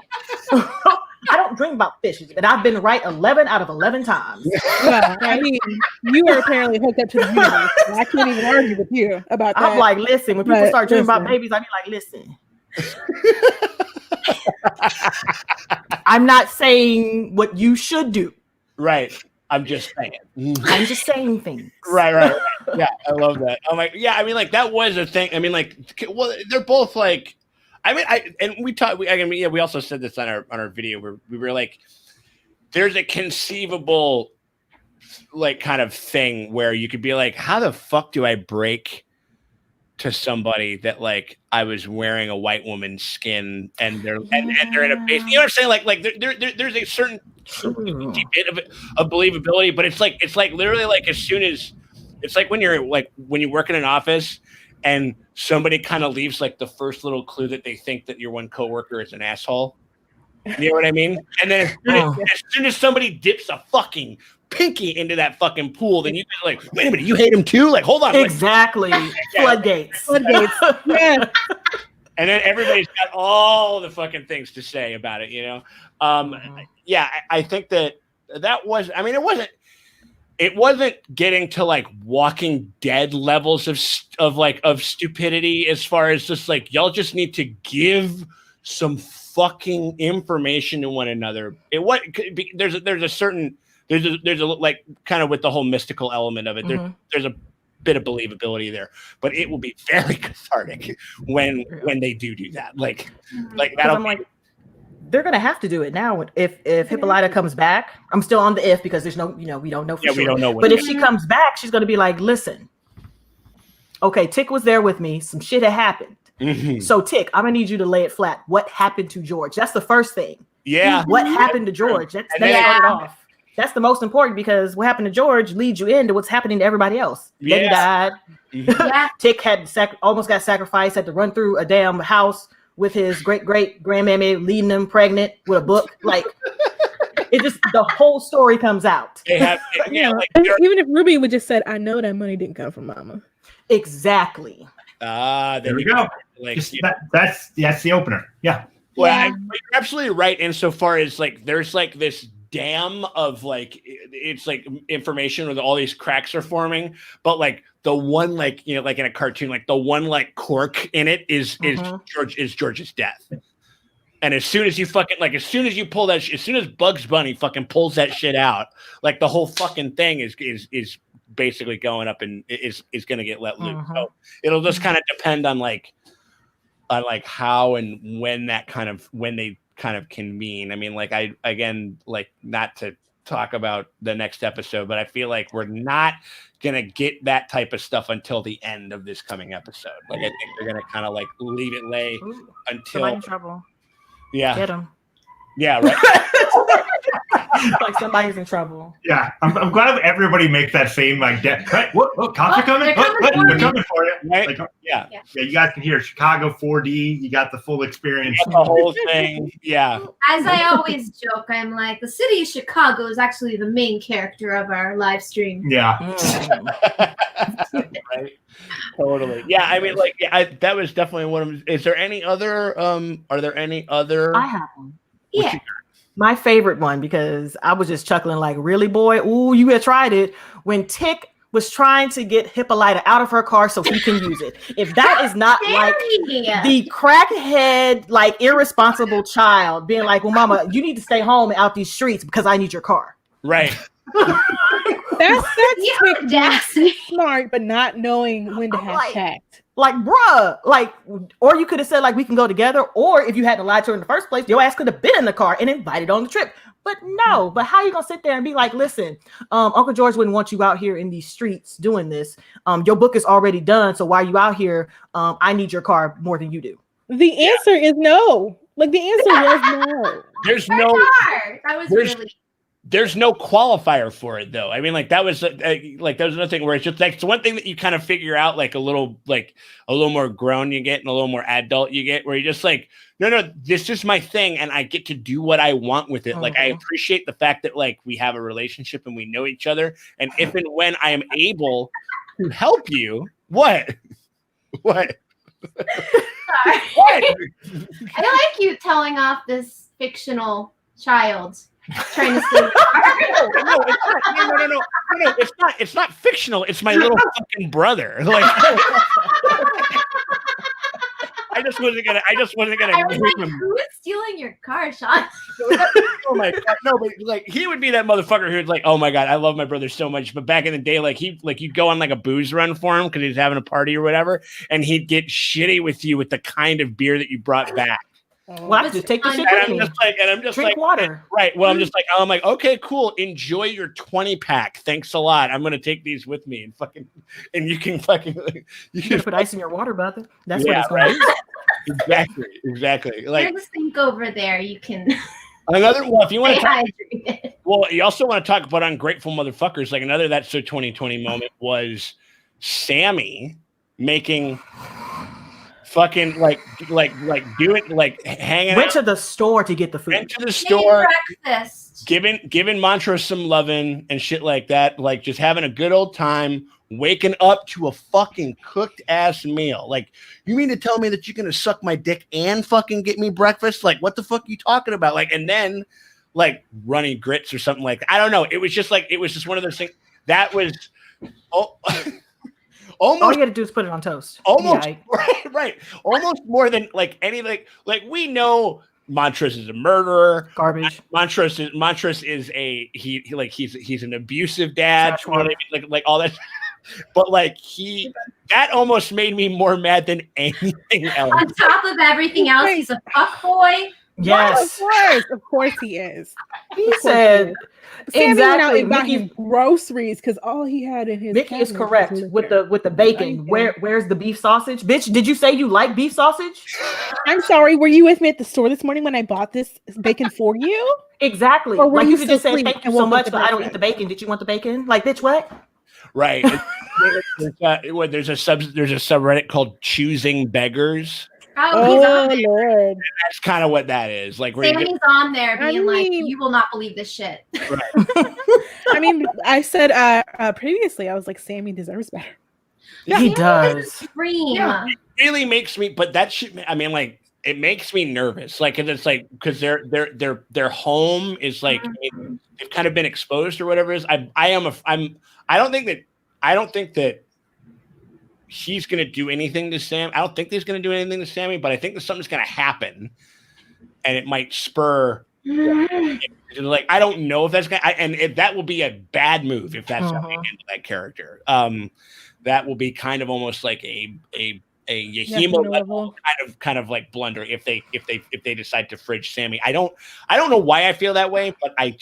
[SPEAKER 4] I don't dream about fish, and I've been right 11 out of 11 times.
[SPEAKER 3] Well, I mean, you are apparently hooked up to the universe. So I can't even argue with you about that.
[SPEAKER 4] I'm like, listen, when people
[SPEAKER 3] But
[SPEAKER 4] start dreaming about
[SPEAKER 3] listen.
[SPEAKER 4] babies, I be like, listen. I'm not saying what you should do.
[SPEAKER 1] Right. I'm just saying.
[SPEAKER 4] I'm just saying things.
[SPEAKER 1] Right. Yeah, I love that. I'm like, yeah, I mean, like that was a thing. I mean, like, well, they're both like, I mean, we also said this on our video where we were like, there's a conceivable like kind of thing where you could be like, how the fuck do I break to somebody that like I was wearing a white woman's skin and they're in a base, you know what I'm saying? Like there's a certain bit of believability, but it's like literally like as soon as it's like when you work in an office and somebody kind of leaves like the first little clue that they think that your one coworker is an asshole. You know what I mean? And then as soon as somebody dips a fucking pinky into that fucking pool, then you guys are like, wait a minute, you hate him too? Like, hold on.
[SPEAKER 4] Exactly. Floodgates.
[SPEAKER 3] Yeah.
[SPEAKER 1] And then everybody's got all the fucking things to say about it, you know? Yeah, I think that was, I mean, it wasn't getting to like Walking Dead levels of stupidity as far as just like, y'all just need to give some fucking information to one another. There's a like kind of with the whole mystical element of it. There's a bit of believability there, but it will be very cathartic when they do that. Like that'll
[SPEAKER 4] like, they're gonna have to do it now. If Hippolyta comes back, I'm still on the if because there's no, we don't know for sure.
[SPEAKER 1] We don't know.
[SPEAKER 4] But if she comes back, she's gonna be like, listen, okay, Tick was there with me. Some shit had happened. Mm-hmm. So Tick, I'm gonna need you to lay it flat. What happened to George? That's the first thing.
[SPEAKER 1] Yeah.
[SPEAKER 4] What happened to George? That started off. That's the most important because what happened to George leads you into what's happening to everybody else. Then he died. Yeah. Tick had almost got sacrificed, had to run through a damn house with his great-great-grandmammy leading him pregnant with a book. Like, it just, the whole story comes out.
[SPEAKER 3] Even if Ruby would just said, I know that money didn't come from mama.
[SPEAKER 4] Exactly.
[SPEAKER 5] There we go. Like, that's the opener. Yeah.
[SPEAKER 1] Well, you're absolutely right insofar as like there's like this dam of like it's like information where all these cracks are forming, but like the one like like in a cartoon, like the one like cork in it is George's death. And as soon as you as soon as you pull that, as soon as Bugs Bunny fucking pulls that shit out, like the whole fucking thing is basically going up and is going to get let loose. So it'll just kind of depend on like how and when they kind of convene. I mean, like not to talk about the next episode, but I feel like we're not gonna get that type of stuff until the end of this coming episode. Like I think they're gonna kind of like leave it lay until
[SPEAKER 4] somebody in trouble.
[SPEAKER 1] Yeah.
[SPEAKER 4] Get him.
[SPEAKER 1] Yeah, right.
[SPEAKER 4] Like somebody's in trouble.
[SPEAKER 5] Yeah, I'm glad everybody makes that same like, right? What? Cops are coming. They're coming for you.
[SPEAKER 1] Right?
[SPEAKER 5] Like, yeah. You guys can hear Chicago 4D. You got the full experience.
[SPEAKER 1] The whole thing. Yeah.
[SPEAKER 2] As I always joke, I'm like, the city of Chicago is actually the main character of our live stream.
[SPEAKER 5] Yeah.
[SPEAKER 1] Right. Totally. Yeah. I mean, like, that was definitely one of them. Is there any other? Are there any other?
[SPEAKER 4] I have one.
[SPEAKER 2] Yeah.
[SPEAKER 4] My favorite one, because I was just chuckling like, really, boy? Ooh, you had tried it. When Tick was trying to get Hippolyta out of her car so he can use it. If that is not like the crackhead, like irresponsible child being like, well, mama, you need to stay home and out these streets because I need your car.
[SPEAKER 1] Right.
[SPEAKER 3] That's smart, but not knowing when to have tact.
[SPEAKER 4] Like, bruh, like, or you could have said, like, we can go together, or if you hadn't lied to her in the first place, your ass could have been in the car and invited on the trip. But no, but how you gonna sit there and be like, listen, Uncle George wouldn't want you out here in these streets doing this. Your book is already done, so why are you out here? I need your car more than you do.
[SPEAKER 3] The answer is no. Like, the answer was no.
[SPEAKER 1] There's there's no qualifier for it though. I mean, like that was another thing where it's just like it's one thing that you kind of figure out like a little more grown you get and a little more adult you get, where you're just like, no, this is my thing and I get to do what I want with it. Like I appreciate the fact that like we have a relationship and we know each other, and if and when I am able to help you, what? Sorry.
[SPEAKER 2] I like you telling off this fictional child trying to steal
[SPEAKER 1] no, it's not fictional. It's my little fucking brother. Like I just wasn't gonna
[SPEAKER 2] I was like, who is stealing your car, Sean?
[SPEAKER 1] Oh my god, no, but like he would be that motherfucker who's like, oh my god, I love my brother so much. But back in the day, like you'd go on like a booze run for him because he's having a party or whatever, and he'd get shitty with you with the kind of beer that you brought back.
[SPEAKER 4] Well, I just take the shit with me.
[SPEAKER 1] I'm just
[SPEAKER 4] drink
[SPEAKER 1] like
[SPEAKER 4] water.
[SPEAKER 1] Right. Well, I'm like, okay, cool. Enjoy your 20 pack. Thanks a lot. I'm gonna take these with me and you can
[SPEAKER 4] put ice in your water, brother. That's what it's going to
[SPEAKER 1] do. Exactly. Like
[SPEAKER 2] there's a sink over there. You can
[SPEAKER 1] another one if you want to talk. Well, you also want to talk about ungrateful motherfuckers. Like another That's So 2020 moment was Sammy making fucking like doing like hanging
[SPEAKER 4] went
[SPEAKER 1] out.
[SPEAKER 4] To the store to get the food.
[SPEAKER 1] Went to the store,
[SPEAKER 2] breakfast.
[SPEAKER 1] giving Montrose some loving and shit like that. Like just having a good old time, waking up to a fucking cooked ass meal. Like, you mean to tell me that you're gonna suck my dick and fucking get me breakfast? Like, what the fuck are you talking about? Like, and then like running grits or something like that. I don't know. It was just one of those things that was almost
[SPEAKER 4] all you gotta do is put it on toast.
[SPEAKER 1] Almost right. Almost more than like any like we know Montrose is a murderer.
[SPEAKER 4] Garbage.
[SPEAKER 1] Montrose is he's an abusive dad. You know what I mean? Like all that. But like that almost made me more mad than anything else.
[SPEAKER 2] On top of everything else, he's a fuckboy.
[SPEAKER 4] Yes,
[SPEAKER 3] of course he is.
[SPEAKER 4] He said
[SPEAKER 3] exactly. About his groceries because all he had in his.
[SPEAKER 4] Mickey is correct with the bacon. Where's the beef sausage, bitch? Did you say you like beef sausage?
[SPEAKER 3] I'm sorry. Were you with me at the store this morning when I bought this bacon for you?
[SPEAKER 4] Exactly.
[SPEAKER 3] Or were
[SPEAKER 4] like
[SPEAKER 3] you
[SPEAKER 4] could just say thank you so much, but I don't eat the bacon. Did you want the bacon? Like, bitch, what?
[SPEAKER 1] Right. There's a subreddit called Choosing Beggars.
[SPEAKER 2] Oh, he's
[SPEAKER 3] Lord.
[SPEAKER 1] That's kind of what that is. Like,
[SPEAKER 2] Sammy's on there being like, you will not believe this shit.
[SPEAKER 1] Right.
[SPEAKER 3] I mean, I said previously, I was like, Sammy deserves better.
[SPEAKER 4] Yeah, he does.
[SPEAKER 2] Yeah.
[SPEAKER 1] It really makes me, but that shit, I mean, like, it makes me nervous. Like, and it's like, because their home is like, they've kind of been exposed or whatever it is. I don't think that he's going to do anything to Sam. I don't think he's going to do anything to Sammy, but I think that something's going to happen and it might spur. Like, I don't know if that's going to, and that will be a bad move if that's how they handle that character. That will be kind of almost like a Yahimo level kind of like blunder if they decide to fridge Sammy. I don't know why I feel that way, but I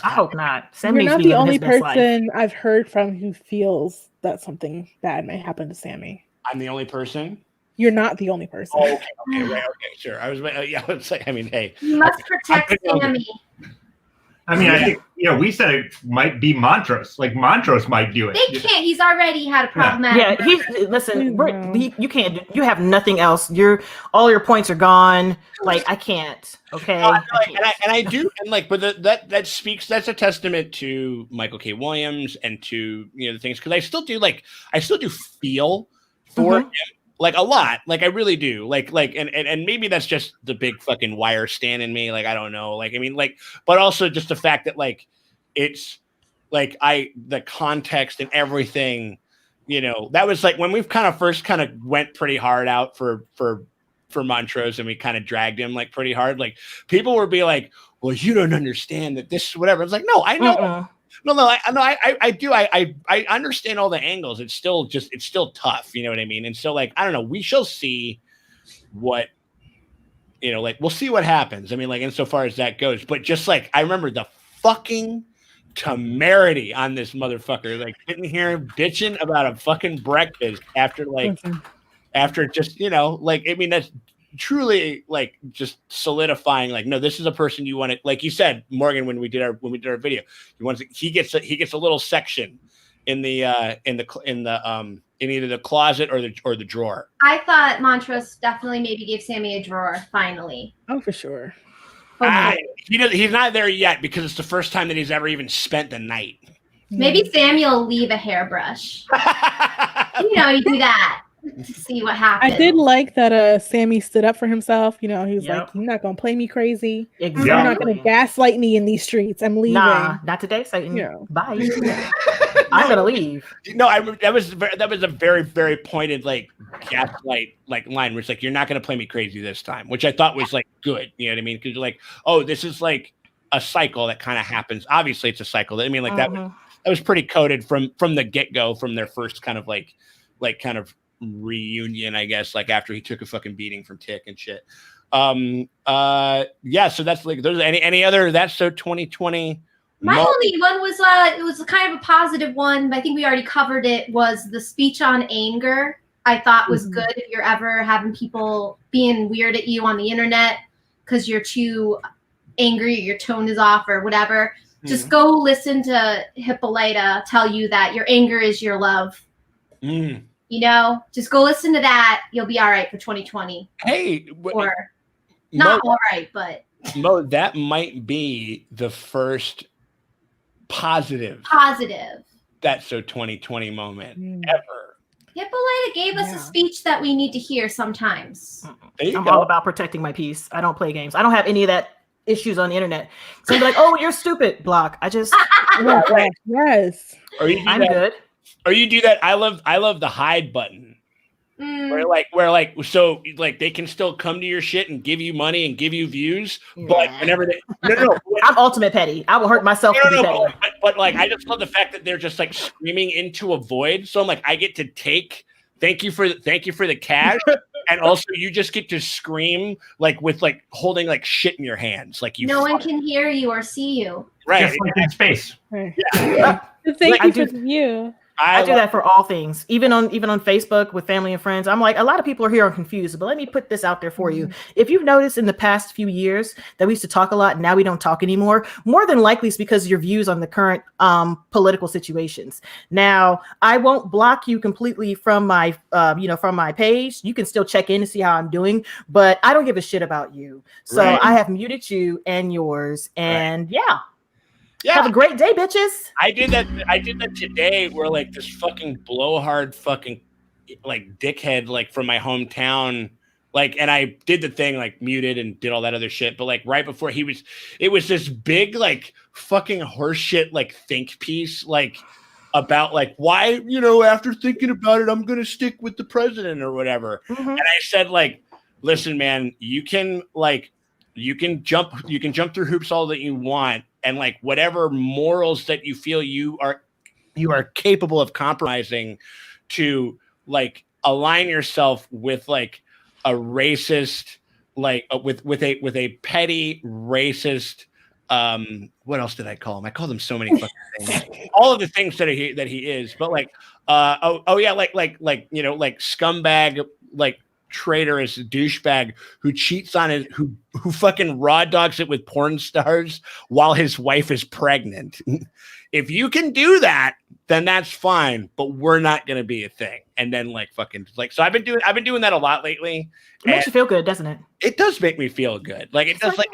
[SPEAKER 1] hope
[SPEAKER 4] not.
[SPEAKER 3] You're not the only person I've heard from who feels that something bad may happen to Sammy.
[SPEAKER 1] I'm the only person.
[SPEAKER 3] You're not the only person.
[SPEAKER 1] Oh, okay, sure. I was, it's like, I mean, hey,
[SPEAKER 2] you must protect Sammy.
[SPEAKER 5] I mean, I think we said it might be Montrose. Like Montrose might do it.
[SPEAKER 2] They can't. He's already had a problematic.
[SPEAKER 4] Yeah, listen. You can't. You have nothing else. All your points are gone. Like, I can't. Okay.
[SPEAKER 1] I do, and like, but that speaks. That's a testament to Michael K. Williams and to the things, because I still do feel for him. Like a lot, like I really do, like, and maybe that's just the big fucking wire stand in me. Like, I don't know, like, I mean, like, but also just the fact that like, it's like the context and everything, that was like when we've first went pretty hard out for Montrose and we kind of dragged him like pretty hard. Like people would be like, well, you don't understand that this is whatever. It's like, no, I know. No, I do. I understand all the angles. It's still tough. You know what I mean? And so, like, I don't know. We shall see what, like, we'll see what happens. I mean, like, insofar as that goes. But just like, I remember the fucking temerity on this motherfucker, like, sitting here bitching about a fucking breakfast after just, like, I mean, that's truly like just solidifying like, no, this is a person you want to, like you said, Morgan, when we did our video, he gets a little section in either the closet or the drawer.
[SPEAKER 2] I thought Montrose definitely maybe gave Sammy a drawer finally.
[SPEAKER 3] Oh, for sure.
[SPEAKER 1] He's not there yet because it's the first time that he's ever even spent the night.
[SPEAKER 2] Maybe Sammy will leave a hairbrush. You do that to see what happens.
[SPEAKER 3] I did like that Sammy stood up for himself. He was like, "You're not gonna play me crazy.
[SPEAKER 4] Exactly.
[SPEAKER 3] You're not gonna gaslight me in these streets. I'm leaving.
[SPEAKER 4] Nah, not today, Satan. Bye. I'm gonna leave."
[SPEAKER 1] No, that was a very, very pointed like gaslight like line, where it's like, you're not gonna play me crazy this time, which I thought was like good. You know what I mean? Because you're like, oh, this is like a cycle that kind of happens. Obviously, it's a cycle. I mean, like that was pretty coded from the get go, from their first kind of like kind of reunion, I guess, like after he took a fucking beating from Tick and shit. Yeah, so that's like, there's any other that's so 2020.
[SPEAKER 2] My only one was it was kind of a positive one, but I think we already covered it, was the speech on anger. I thought was good if you're ever having people being weird at you on the internet because you're too angry, your tone is off or whatever. Just go listen to Hippolyta tell you that your anger is your love. Just go listen to that. You'll be all right for 2020.
[SPEAKER 1] Hey,
[SPEAKER 2] or not all right, but
[SPEAKER 1] Mo, that might be the first positive that's so 2020 moment ever.
[SPEAKER 2] Hippolyta gave us a speech that we need to hear sometimes.
[SPEAKER 4] I'm all about protecting my peace. I don't play games. I don't have any of that issues on the internet. So I'm like, oh, you're stupid. Block. I just
[SPEAKER 3] yes.
[SPEAKER 4] I'm good.
[SPEAKER 1] Or you do that. I love the hide button. Where so they can still come to your shit and give you money and give you views, but whenever they
[SPEAKER 4] I'm ultimate petty. I will hurt myself to be petty.
[SPEAKER 1] But like, I just love the fact that they're just like screaming into a void. So I'm like, I get to take thank you for the cash, and also you just get to scream like with like holding like shit in your hands, like you.
[SPEAKER 2] No one can hear you or see you.
[SPEAKER 5] Right, just like in space.
[SPEAKER 1] Yeah.
[SPEAKER 3] Thank you for the view.
[SPEAKER 4] I do that for all things, even on Facebook with family and friends. I'm like, a lot of people are here and confused, but let me put this out there for you. If you've noticed in the past few years that we used to talk a lot, and now we don't talk anymore, more than likely it's because of your views on the current political situations. Now, I won't block you completely from my from my page. You can still check in to see how I'm doing, but I don't give a shit about you. So I have muted you and yours, and yeah. Have a great day, bitches.
[SPEAKER 1] I did that today, where like this fucking blowhard fucking like dickhead like from my hometown, like, and I did the thing like muted and did all that other shit, but like right before it was this big like fucking horseshit like think piece like about like why, after thinking about it, I'm gonna stick with the president or whatever. And I said like, listen, man, you can jump through hoops all that you want. And like whatever morals that you feel you are capable of compromising to like align yourself with like a racist, like with a petty racist. What else did I call him? I called him so many fucking things. All of the things that he is, but like like scumbag, like traitorous douchebag who cheats on his who fucking raw dogs it with porn stars while his wife is pregnant. If you can do that, then that's fine, but we're not gonna be a thing. And then like fucking like, so I've been doing that a lot lately.
[SPEAKER 4] It makes you feel good, doesn't it?
[SPEAKER 1] It does make me feel good. Like it does. Like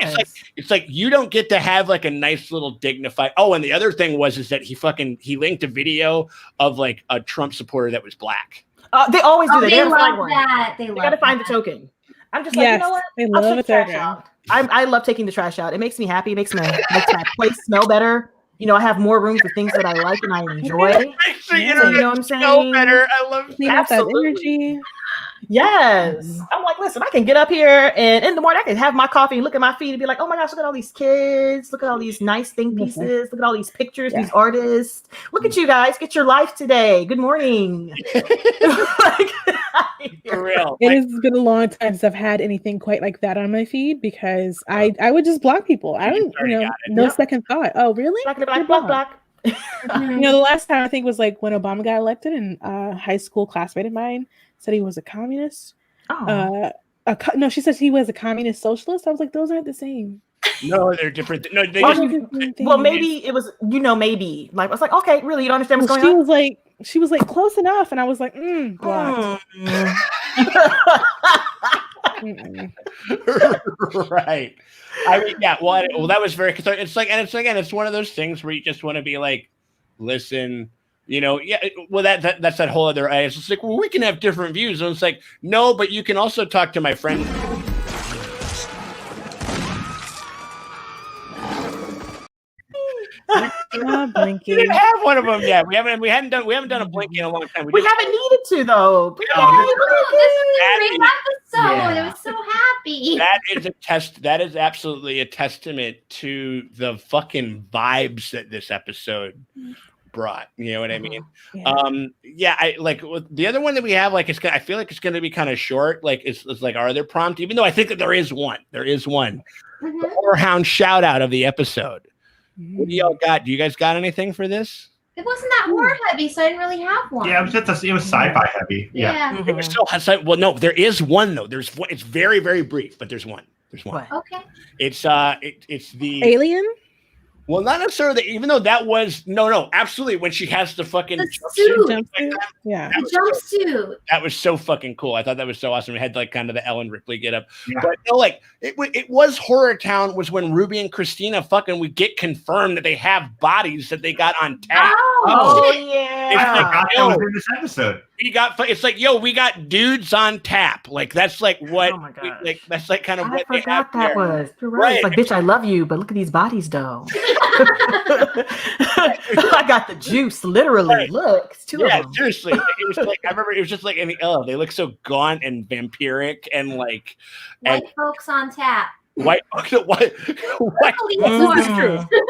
[SPEAKER 1] it's like you don't get to have like a nice little dignified. Oh, and the other thing is that he linked a video of like a Trump supporter that was black.
[SPEAKER 4] They always do that.
[SPEAKER 2] They love that. They
[SPEAKER 4] got to find the token. I'm just like, you know what?
[SPEAKER 3] They love the token.
[SPEAKER 4] I love taking the trash out. It makes me happy. It makes my place smell better. I have more room for things that I like and I enjoy. You know what I'm saying?
[SPEAKER 1] Smell better. I love
[SPEAKER 3] that energy.
[SPEAKER 4] Yes. I'm like, listen, I can get up here and in the morning I can have my coffee and look at my feed and be like, oh my gosh, look at all these kids. Look at all these nice think pieces. Look at all these pictures, these artists. Look at you guys. Get your life today. Good morning.
[SPEAKER 1] For real.
[SPEAKER 3] It has been a long time since I've had anything quite like that on my feed because I would just block people. I don't, no second thought. Oh, really?
[SPEAKER 4] Block.
[SPEAKER 3] The last time I think was like when Obama got elected and a high school classmate of mine said he was a communist. No, she said he was a communist socialist. I was like, those aren't the same.
[SPEAKER 1] No, they're different. No, they
[SPEAKER 4] well, maybe it was, maybe. Like, I was like, okay, really, you don't understand what's going on?
[SPEAKER 3] She was like, close enough. And I was like, blocked.
[SPEAKER 1] Right. I mean, yeah, well, that was very, it's one of those things where you just want to be like, listen, well, that's that whole other, it's just like, well, we can have different views. And it's like, no, but you can also talk to my friend.
[SPEAKER 3] Blinky.
[SPEAKER 1] We didn't have one of them yet. We haven't done a Blinky in a long time.
[SPEAKER 4] We haven't needed to though.
[SPEAKER 2] This was a great episode. I was so happy.
[SPEAKER 1] That is absolutely a testament to the fucking vibes that this episode brought. You know what I mean? Yeah. I like the other one that we have. Like, I feel like it's going to be kind of short. Like, it's like, are there prompts? Even though I think that there is one. Mm-hmm. The Horror Hound shout out of the episode. What do y'all got? Do you guys got anything for this?
[SPEAKER 2] It wasn't that horror heavy, so I didn't really have one.
[SPEAKER 5] Yeah, it was sci-fi heavy. Yeah.
[SPEAKER 1] It was still well, no, there is one though. There's one. It's very, very brief, but there's one.
[SPEAKER 2] What? Okay.
[SPEAKER 1] It's the
[SPEAKER 3] Alien.
[SPEAKER 1] Well, not necessarily. Even though that was no, absolutely. When she has the fucking
[SPEAKER 3] jumpsuit.
[SPEAKER 2] Yeah, jumpsuit.
[SPEAKER 1] That was so fucking cool. I thought that was so awesome. It had like kind of the Ellen Ripley get up, but no, like it was Horror Town. Was when Ruby and Christina fucking we get confirmed that they have bodies that they got on tap.
[SPEAKER 4] Oh yeah,
[SPEAKER 1] it's like,
[SPEAKER 5] that was in this episode.
[SPEAKER 1] It's like, we got dudes on tap. Like that's like what.
[SPEAKER 4] Oh my God.
[SPEAKER 1] That's like kind of what
[SPEAKER 4] I forgot that was. You're right. It's like, bitch, I love you, but look at these bodies though. I got the juice, literally. Right. Look, it's two of them.
[SPEAKER 1] Seriously. It was like I remember it was just like they look so gaunt and vampiric and like
[SPEAKER 2] white folks on tap.
[SPEAKER 1] White.
[SPEAKER 3] But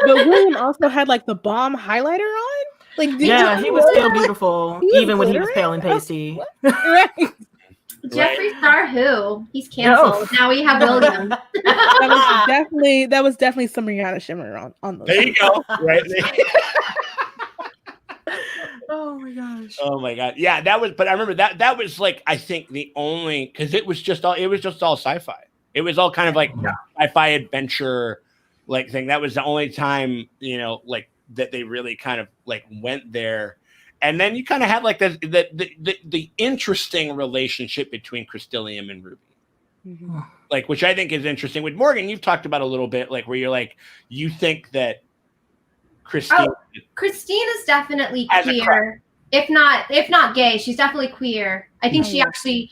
[SPEAKER 3] William also had like the bomb highlighter on. Like,
[SPEAKER 4] he was still beautiful, even when he was pale and pasty.
[SPEAKER 3] Right.
[SPEAKER 2] Jeffree Star, who he's canceled. Now we have William.
[SPEAKER 3] that was definitely some Rihanna shimmer on those.
[SPEAKER 1] There you go. Right.
[SPEAKER 4] Oh my gosh.
[SPEAKER 1] Oh my God. Yeah, that was. But I remember that was like I think the only because it was just all sci-fi. It was all kind of like sci-fi adventure like thing. That was the only time like that they really kind of like went there. And then you kind of had like the interesting relationship between Crystallium and Ruby, like which I think is interesting. With Morgan, you've talked about a little bit, like where you're like you think that Christine
[SPEAKER 2] is definitely queer, if not gay. She's definitely queer. I think she actually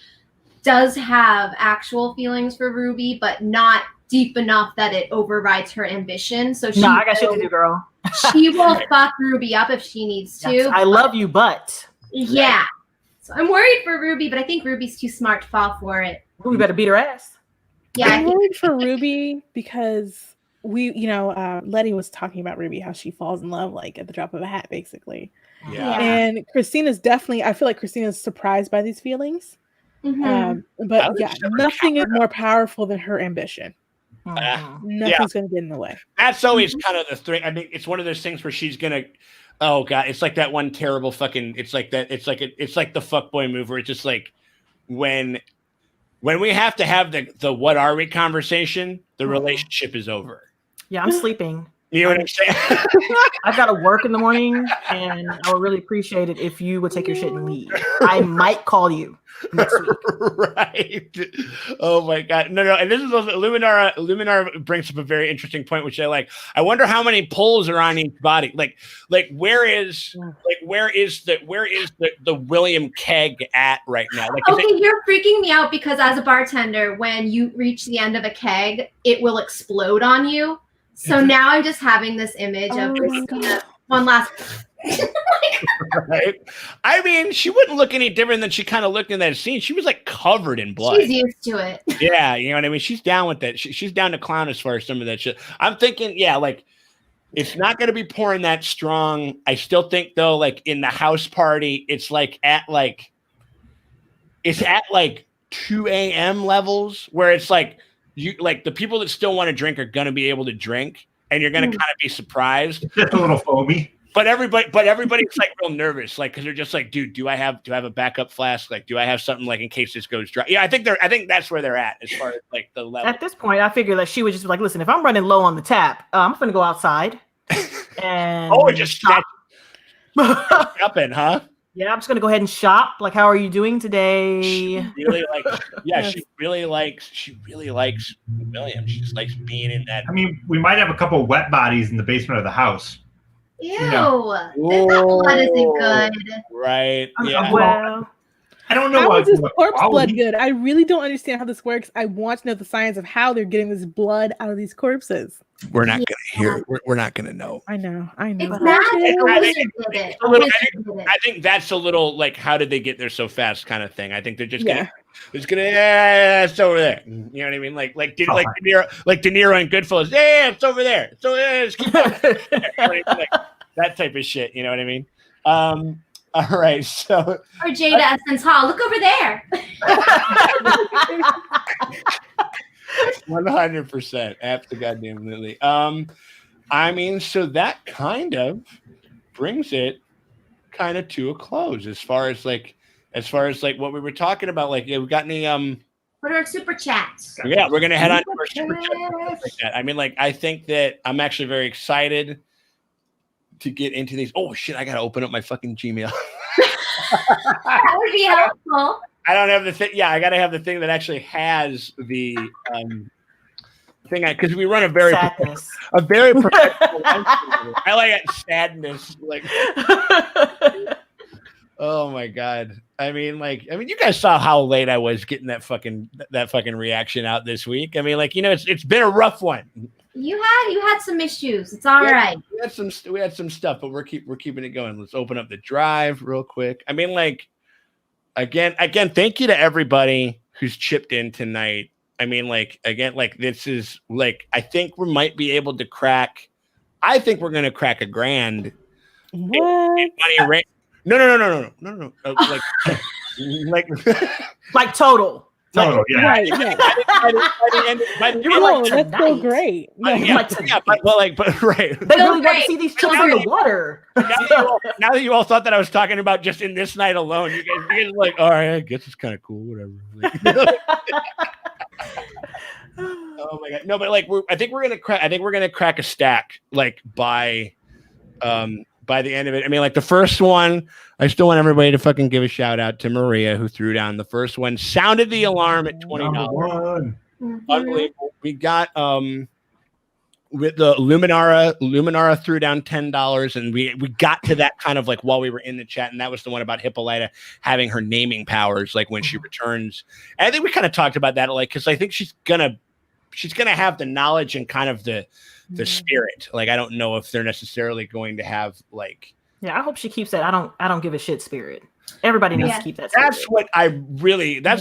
[SPEAKER 2] does have actual feelings for Ruby, but not deep enough that it overrides her ambition. So
[SPEAKER 4] I got shit to do, girl.
[SPEAKER 2] She will fuck Ruby up if she needs to.
[SPEAKER 4] Yes, I love you, but
[SPEAKER 2] so I'm worried for Ruby, but I think Ruby's too smart to fall for it.
[SPEAKER 4] We better beat her ass.
[SPEAKER 2] Yeah,
[SPEAKER 3] I'm worried for Ruby because Letty was talking about Ruby, how she falls in love like at the drop of a hat, basically.
[SPEAKER 1] Yeah.
[SPEAKER 3] And Christina's definitely. I feel like Christina's surprised by these feelings. But nothing is more powerful than her ambition. Nothing's going to get in the way.
[SPEAKER 1] That's always kind of the thing. I mean, it's one of those things where she's going to, oh God, it's like that one terrible fucking, it's like that. It's like the fuckboy move where it's just like when we have to have the what are we conversation, the relationship is over.
[SPEAKER 4] Yeah, I'm sleeping.
[SPEAKER 1] You know what I'm saying?
[SPEAKER 4] I've got to work in the morning, and I would really appreciate it if you would take your shit and leave. I might call you next week.
[SPEAKER 1] Right. Oh my God. No. And this is also Luminar brings up a very interesting point, which I like. I wonder how many poles are on each body. Like where is the William keg at right now? Like,
[SPEAKER 2] you're freaking me out because as a bartender, when you reach the end of a keg, it will explode on you. So now I'm just having this image of Christina one last.
[SPEAKER 1] Right. I mean, she wouldn't look any different than she kind of looked in that scene. She was like covered in blood.
[SPEAKER 2] She's used to it.
[SPEAKER 1] Yeah, you know what I mean? She's down with that. She's down to clown as far as some of that shit. I'm thinking, like it's not going to be pouring that strong. I still think though, like in the house party, it's at 2 a.m. levels where it's like the people that still want to drink are going to be able to drink, and you're going to kind of be surprised.
[SPEAKER 5] Just a little foamy.
[SPEAKER 1] But everybody's like real nervous, like, because they're just like, dude, do I have a backup flask? Like, do I have something like in case this goes dry? Yeah, I think that's where they're at as far as like the level.
[SPEAKER 4] At this point, I figured that she would just be like, listen, if I'm running low on the tap, I'm gonna go outside and
[SPEAKER 1] just stop in, huh?
[SPEAKER 4] Yeah, I'm just gonna go ahead and shop. Like, how are you doing today?
[SPEAKER 1] She really likes William. She just likes being in that.
[SPEAKER 5] I mean, we might have a couple of wet bodies in the basement of the house.
[SPEAKER 2] Ew, that blood isn't good.
[SPEAKER 1] Right. Yeah.
[SPEAKER 4] Well,
[SPEAKER 5] I don't know
[SPEAKER 3] how is this corpse
[SPEAKER 5] quality.
[SPEAKER 3] blood good? I really don't understand how this works. I want to know the science of how they're getting this blood out of these corpses.
[SPEAKER 1] We're not gonna hear. We're not gonna know.
[SPEAKER 3] I know.
[SPEAKER 2] It's magic.
[SPEAKER 1] I think that's a little like, how did they get there so fast kind of thing. I think they're just gonna. It's gonna. Yeah, it's over there. You know what I mean? Like De Niro and Goodfellas. Yeah, it's over there. So just keep going. Like, that type of shit. You know what I mean? All right, so
[SPEAKER 2] or Jada Essence Hall. Look over there.
[SPEAKER 1] 100%. Absolutely. I mean, so that kind of brings it kind of to a close as far as like what we were talking about. Like, we got any
[SPEAKER 2] what are our super chats?
[SPEAKER 1] Yeah, we're gonna head on to our super chats. Like that. I mean, like, I think that I'm actually very excited to get into these. Oh shit, I gotta open up my fucking Gmail.
[SPEAKER 2] That would be helpful.
[SPEAKER 1] I don't have the thing. Yeah, I gotta have the thing that actually has the thing, because we run a very professional. I like it, sadness. Like, oh my god. I mean, you guys saw how late I was getting that fucking reaction out this week. I mean, like, it's been a rough one.
[SPEAKER 2] You had some issues. It's all right.
[SPEAKER 1] We had some stuff, but we're keeping it going. Let's open up the drive real quick. I mean, like, again, thank you to everybody who's chipped in tonight. I mean, like, again, like, this is like, I think we might be able to crack. I think we're gonna crack $1,000. In money. No.
[SPEAKER 4] Like total.
[SPEAKER 5] Total, yeah.
[SPEAKER 3] Right, yeah. That's so great.
[SPEAKER 1] Right. They
[SPEAKER 4] really want to see these children in the water.
[SPEAKER 1] Now that you all thought that I was talking about just in this night alone, you guys are like, all right, I guess it's kind of cool, whatever. Oh my god, no, but like, I think we're gonna crack a stack, like, by the end of it. I mean, like, the first one, I still want everybody to fucking give a shout out to Maria, who threw down the first one, sounded the alarm at $20.
[SPEAKER 2] Mm-hmm.
[SPEAKER 1] Unbelievable. We got with the Luminara threw down $10, and we got to that kind of like while we were in the chat, and that was the one about Hippolyta having her naming powers, like when she returns. And I think we kind of talked about that, like, because I think she's gonna have the knowledge and kind of the spirit. Like, I don't know if they're necessarily going to have, like,
[SPEAKER 4] yeah, I hope she keeps that I don't give a shit spirit. Everybody needs to keep that spirit.
[SPEAKER 1] That's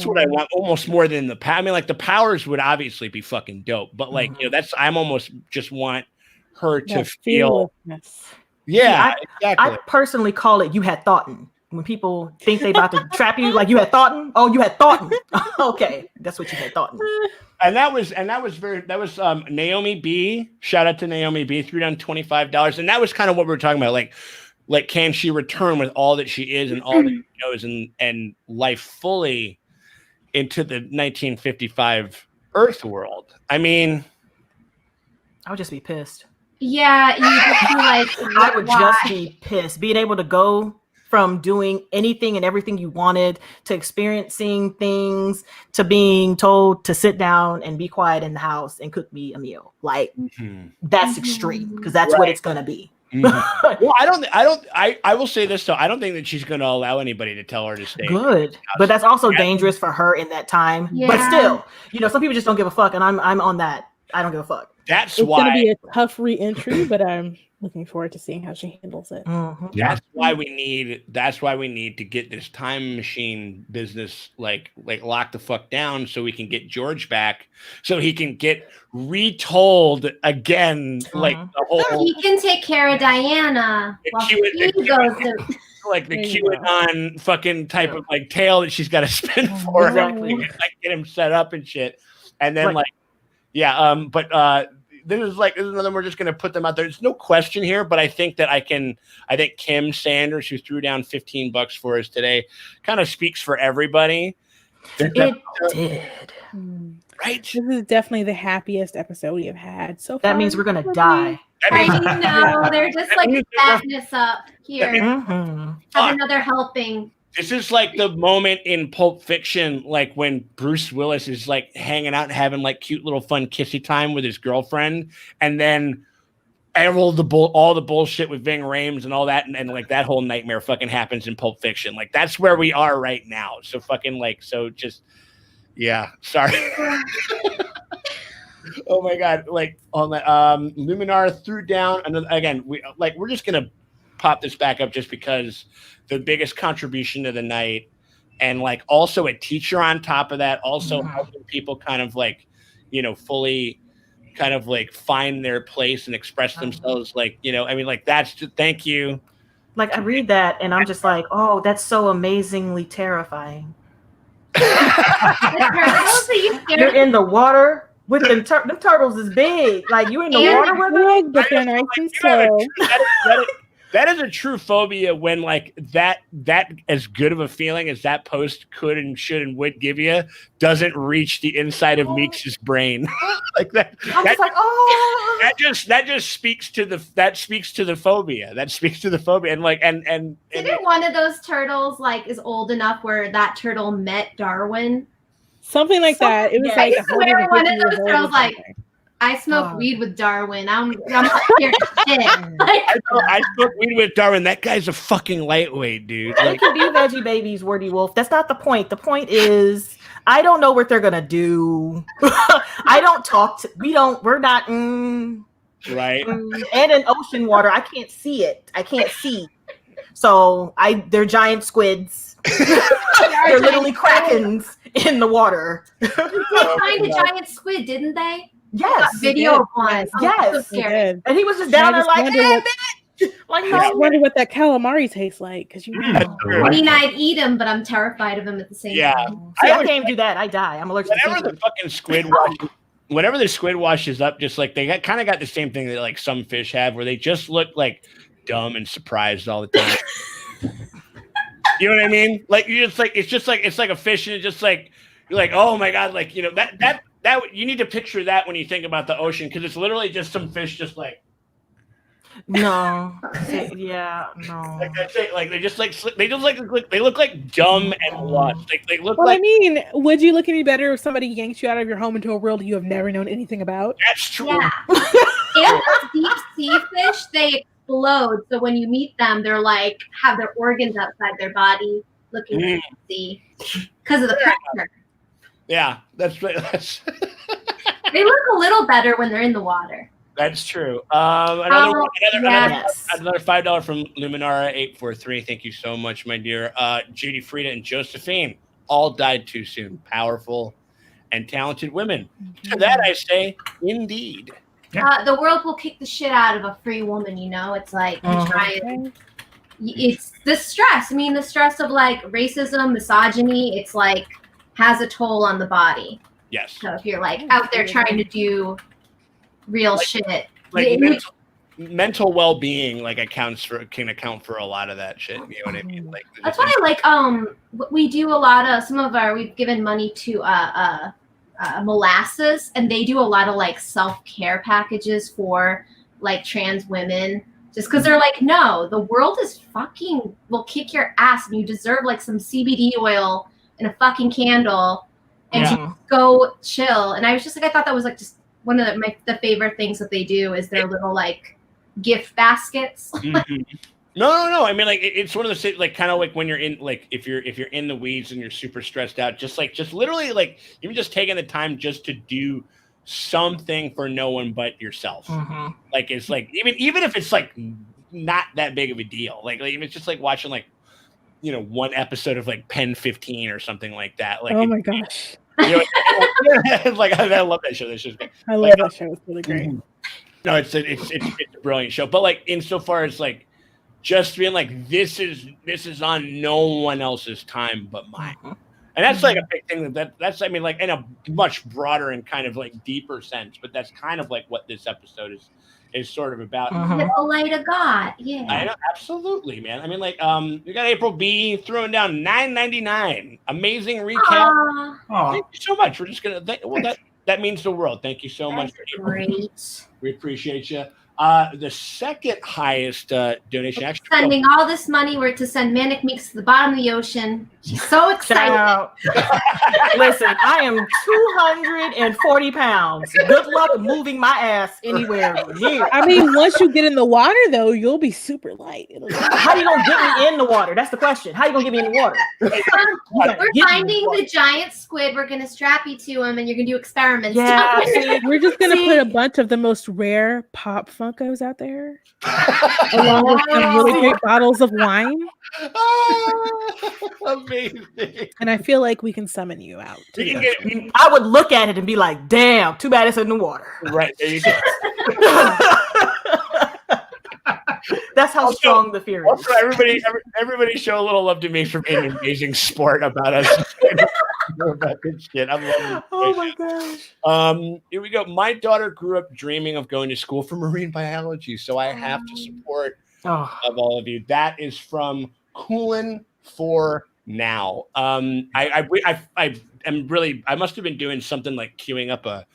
[SPEAKER 1] what I want almost more than the power. I mean, like, the powers would obviously be fucking dope, but like, I'm almost just want her to feel. Yeah, exactly.
[SPEAKER 4] I personally call it, you had thoughtin'. When people think they about to trap you, like, you had thoughtin'. Oh, you had thoughtin'. Okay, that's what you had thoughtin'.
[SPEAKER 1] And that was Naomi B. Shout out to Naomi B. Threw down $25, and that was kind of what we were talking about. Like, can she return with all that she is and all that she knows and life fully into the 1955 Earth world? I mean,
[SPEAKER 4] I would just be pissed.
[SPEAKER 2] Yeah, you just be like,
[SPEAKER 4] I would just be pissed. Being able to go from doing anything and everything you wanted to experiencing things to being told to sit down and be quiet in the house and cook me a meal. Like, that's extreme, because that's what it's going to be.
[SPEAKER 1] Well, I will say this though. I don't think that she's going to allow anybody to tell her to stay.
[SPEAKER 4] Good. But that's also dangerous for her in that time. Yeah. But still, some people just don't give a fuck. And I'm on that. I don't give a fuck.
[SPEAKER 3] It's going to be a tough re-entry, but I'm looking forward to seeing how she handles it.
[SPEAKER 4] Mm-hmm.
[SPEAKER 1] That's why we need to get this time machine business like locked the fuck down, so we can get George back, so he can get retold again. Like, the whole,
[SPEAKER 2] so he can take care of Diana while he goes to,
[SPEAKER 1] like, the QAnon fucking type of like tale that she's got to spin for him, like, get him set up and shit, and then but this is another. We're just gonna put them out there. There's no question here, but I think Kim Sanders, who threw down $15 for us today, kind of speaks for everybody.
[SPEAKER 4] It did.
[SPEAKER 1] Right.
[SPEAKER 3] This is definitely the happiest episode we have had so far.
[SPEAKER 4] That means we're gonna die.
[SPEAKER 2] I know. They're just like setting us up here.
[SPEAKER 4] Mm-hmm.
[SPEAKER 2] Have another helping.
[SPEAKER 1] This is like the moment in Pulp Fiction, like when Bruce Willis is like hanging out and having like cute little fun kissy time with his girlfriend, and then all the bullshit with Ving Rhames and all that, and like that whole nightmare fucking happens in Pulp Fiction. Like that's where we are right now. So fucking yeah. Sorry. Oh my god! Like on the Luminar threw down another again. We're just gonna pop this back up just because the biggest contribution to the night, and like also a teacher on top of that, also helping people kind of like, fully kind of like find their place and express themselves. Like, I mean, like that's just thank you.
[SPEAKER 4] Like I read that and I'm just like, oh, that's so amazingly terrifying. You're in the water with them turtles is big. Like you in the water with them,
[SPEAKER 3] but they're nice and slow.
[SPEAKER 1] That is a true phobia when like that as good of a feeling as that post could and should and would give you doesn't reach the inside of Meeks' brain. Like that.
[SPEAKER 4] I'm just like, oh,
[SPEAKER 1] that just speaks to the phobia. That speaks to the phobia. And like and
[SPEAKER 2] didn't one of those turtles like is old enough where that turtle met Darwin?
[SPEAKER 3] Something like that. It was like
[SPEAKER 2] where one of those turtles like, I smoke weed with Darwin. I'm not scared of shit.
[SPEAKER 1] I smoke weed with Darwin. That guy's a fucking lightweight, dude.
[SPEAKER 4] It could be Veggie Babies, Wordy Wolf. That's not the point. The point is, I don't know what they're gonna do. I don't talk to. We're not.
[SPEAKER 1] Right.
[SPEAKER 4] And in ocean water, I can't see it. I can't see. So they're giant squids. They're literally krakens in the water.
[SPEAKER 2] They find a giant squid, didn't they?
[SPEAKER 4] Yes.
[SPEAKER 2] Video of one.
[SPEAKER 4] Yes.
[SPEAKER 2] So scary.
[SPEAKER 4] And he was just down there like, hey, bitch. Like,
[SPEAKER 3] I wonder what that calamari tastes like. Because
[SPEAKER 2] I mean, I'd eat him, but I'm terrified of him at the same time.
[SPEAKER 4] See, I can't do that. I die. I'm allergic to
[SPEAKER 1] whenever the fucking squid whenever the squid washes up, just like they kind of got the same thing that like some fish have, where they just look like dumb and surprised all the time. You know what I mean? Like you just like it's like a fish, and it's just like you're like, oh my god, like that you need to picture that when you think about the ocean, because it's literally just some fish just like
[SPEAKER 4] no.
[SPEAKER 1] Like that's it. Like they look like dumb and lost. They look
[SPEAKER 3] well,
[SPEAKER 1] like.
[SPEAKER 3] I mean, would you look any better if somebody yanks you out of your home into a world you have never known anything about?
[SPEAKER 1] That's true.
[SPEAKER 2] Yeah. And those deep sea fish, they explode. So when you meet them, they're like have their organs outside their body, looking at the sea because of the pressure.
[SPEAKER 1] Yeah, that's right.
[SPEAKER 2] They look a little better when they're in the water.
[SPEAKER 1] That's true. Another $5 from Luminara843. Thank you so much, my dear. Judy, Frida, and Josephine all died too soon. Powerful and talented women. To that I say, indeed.
[SPEAKER 2] The world will kick the shit out of a free woman. It's like it's the stress. I mean, the stress of like racism, misogyny. It's like has a toll on the body.
[SPEAKER 1] Yes.
[SPEAKER 2] So if you're like out there trying to do real shit,
[SPEAKER 1] like mental well-being, like can account for a lot of that shit. You know what I mean? Like
[SPEAKER 2] that's why I like we do a lot of we've given money to Molasses, and they do a lot of like self-care packages for like trans women, just because they're like, no, the world is fucking will kick your ass, and you deserve like some CBD oil and a fucking candle, and you go chill. And I was just like, I thought that was like just one of the favorite things that they do is their little like gift baskets.
[SPEAKER 1] No. I mean, like it's one of the like kind of like when you're in like if you're in the weeds and you're super stressed out, just literally like even just taking the time just to do something for no one but yourself. Like it's like even if it's like not that big of a deal. Like even it's just like watching like one episode of like Pen 15 or something like that. Like
[SPEAKER 3] oh my gosh.
[SPEAKER 1] Like I love that show.
[SPEAKER 3] I love that show. It's really great.
[SPEAKER 1] No, it's a brilliant show. But like insofar as like just being like this is on no one else's time but mine. And that's like a big thing that's I mean, like in a much broader and kind of like deeper sense, but that's kind of like what this episode is sort of about.
[SPEAKER 2] The light of God. Yeah.
[SPEAKER 1] I know, absolutely, man. I mean, like, we got April B throwing down $9.99. Amazing recap. Thank you so much. We're just gonna that means the world. Thank you so much.
[SPEAKER 2] Great.
[SPEAKER 1] We appreciate you. The second highest donation, actually,
[SPEAKER 2] sending all this money. We're to send Manic Meeks to the bottom of the ocean. She's so excited.
[SPEAKER 4] Listen, I am 240 pounds. Good luck moving my ass anywhere near.
[SPEAKER 3] I mean, once you get in the water, though, you'll be super light.
[SPEAKER 4] How you gonna get me in the water? That's the question. How you gonna get me in the water?
[SPEAKER 2] We're finding the giant squid. We're gonna strap you to him, and you're gonna do experiments.
[SPEAKER 4] Yeah,
[SPEAKER 3] we're just gonna put a bunch of the most rare pop Funkos out there, along with some really great bottles of wine.
[SPEAKER 1] Amazing.
[SPEAKER 3] And I feel like we can summon you out.
[SPEAKER 4] I would look at it and be like, "Damn, too bad it's in the water."
[SPEAKER 1] Right there you go.
[SPEAKER 4] That's how strong the fear is.
[SPEAKER 1] Also, everybody show a little love to me for being an amazing sport about us. About this shit. I'm loving it.
[SPEAKER 4] Oh my gosh.
[SPEAKER 1] Here we go. My daughter grew up dreaming of going to school for marine biology, so I have to support of all of you. That is from Coolin for Now. I must have been doing something like queuing up a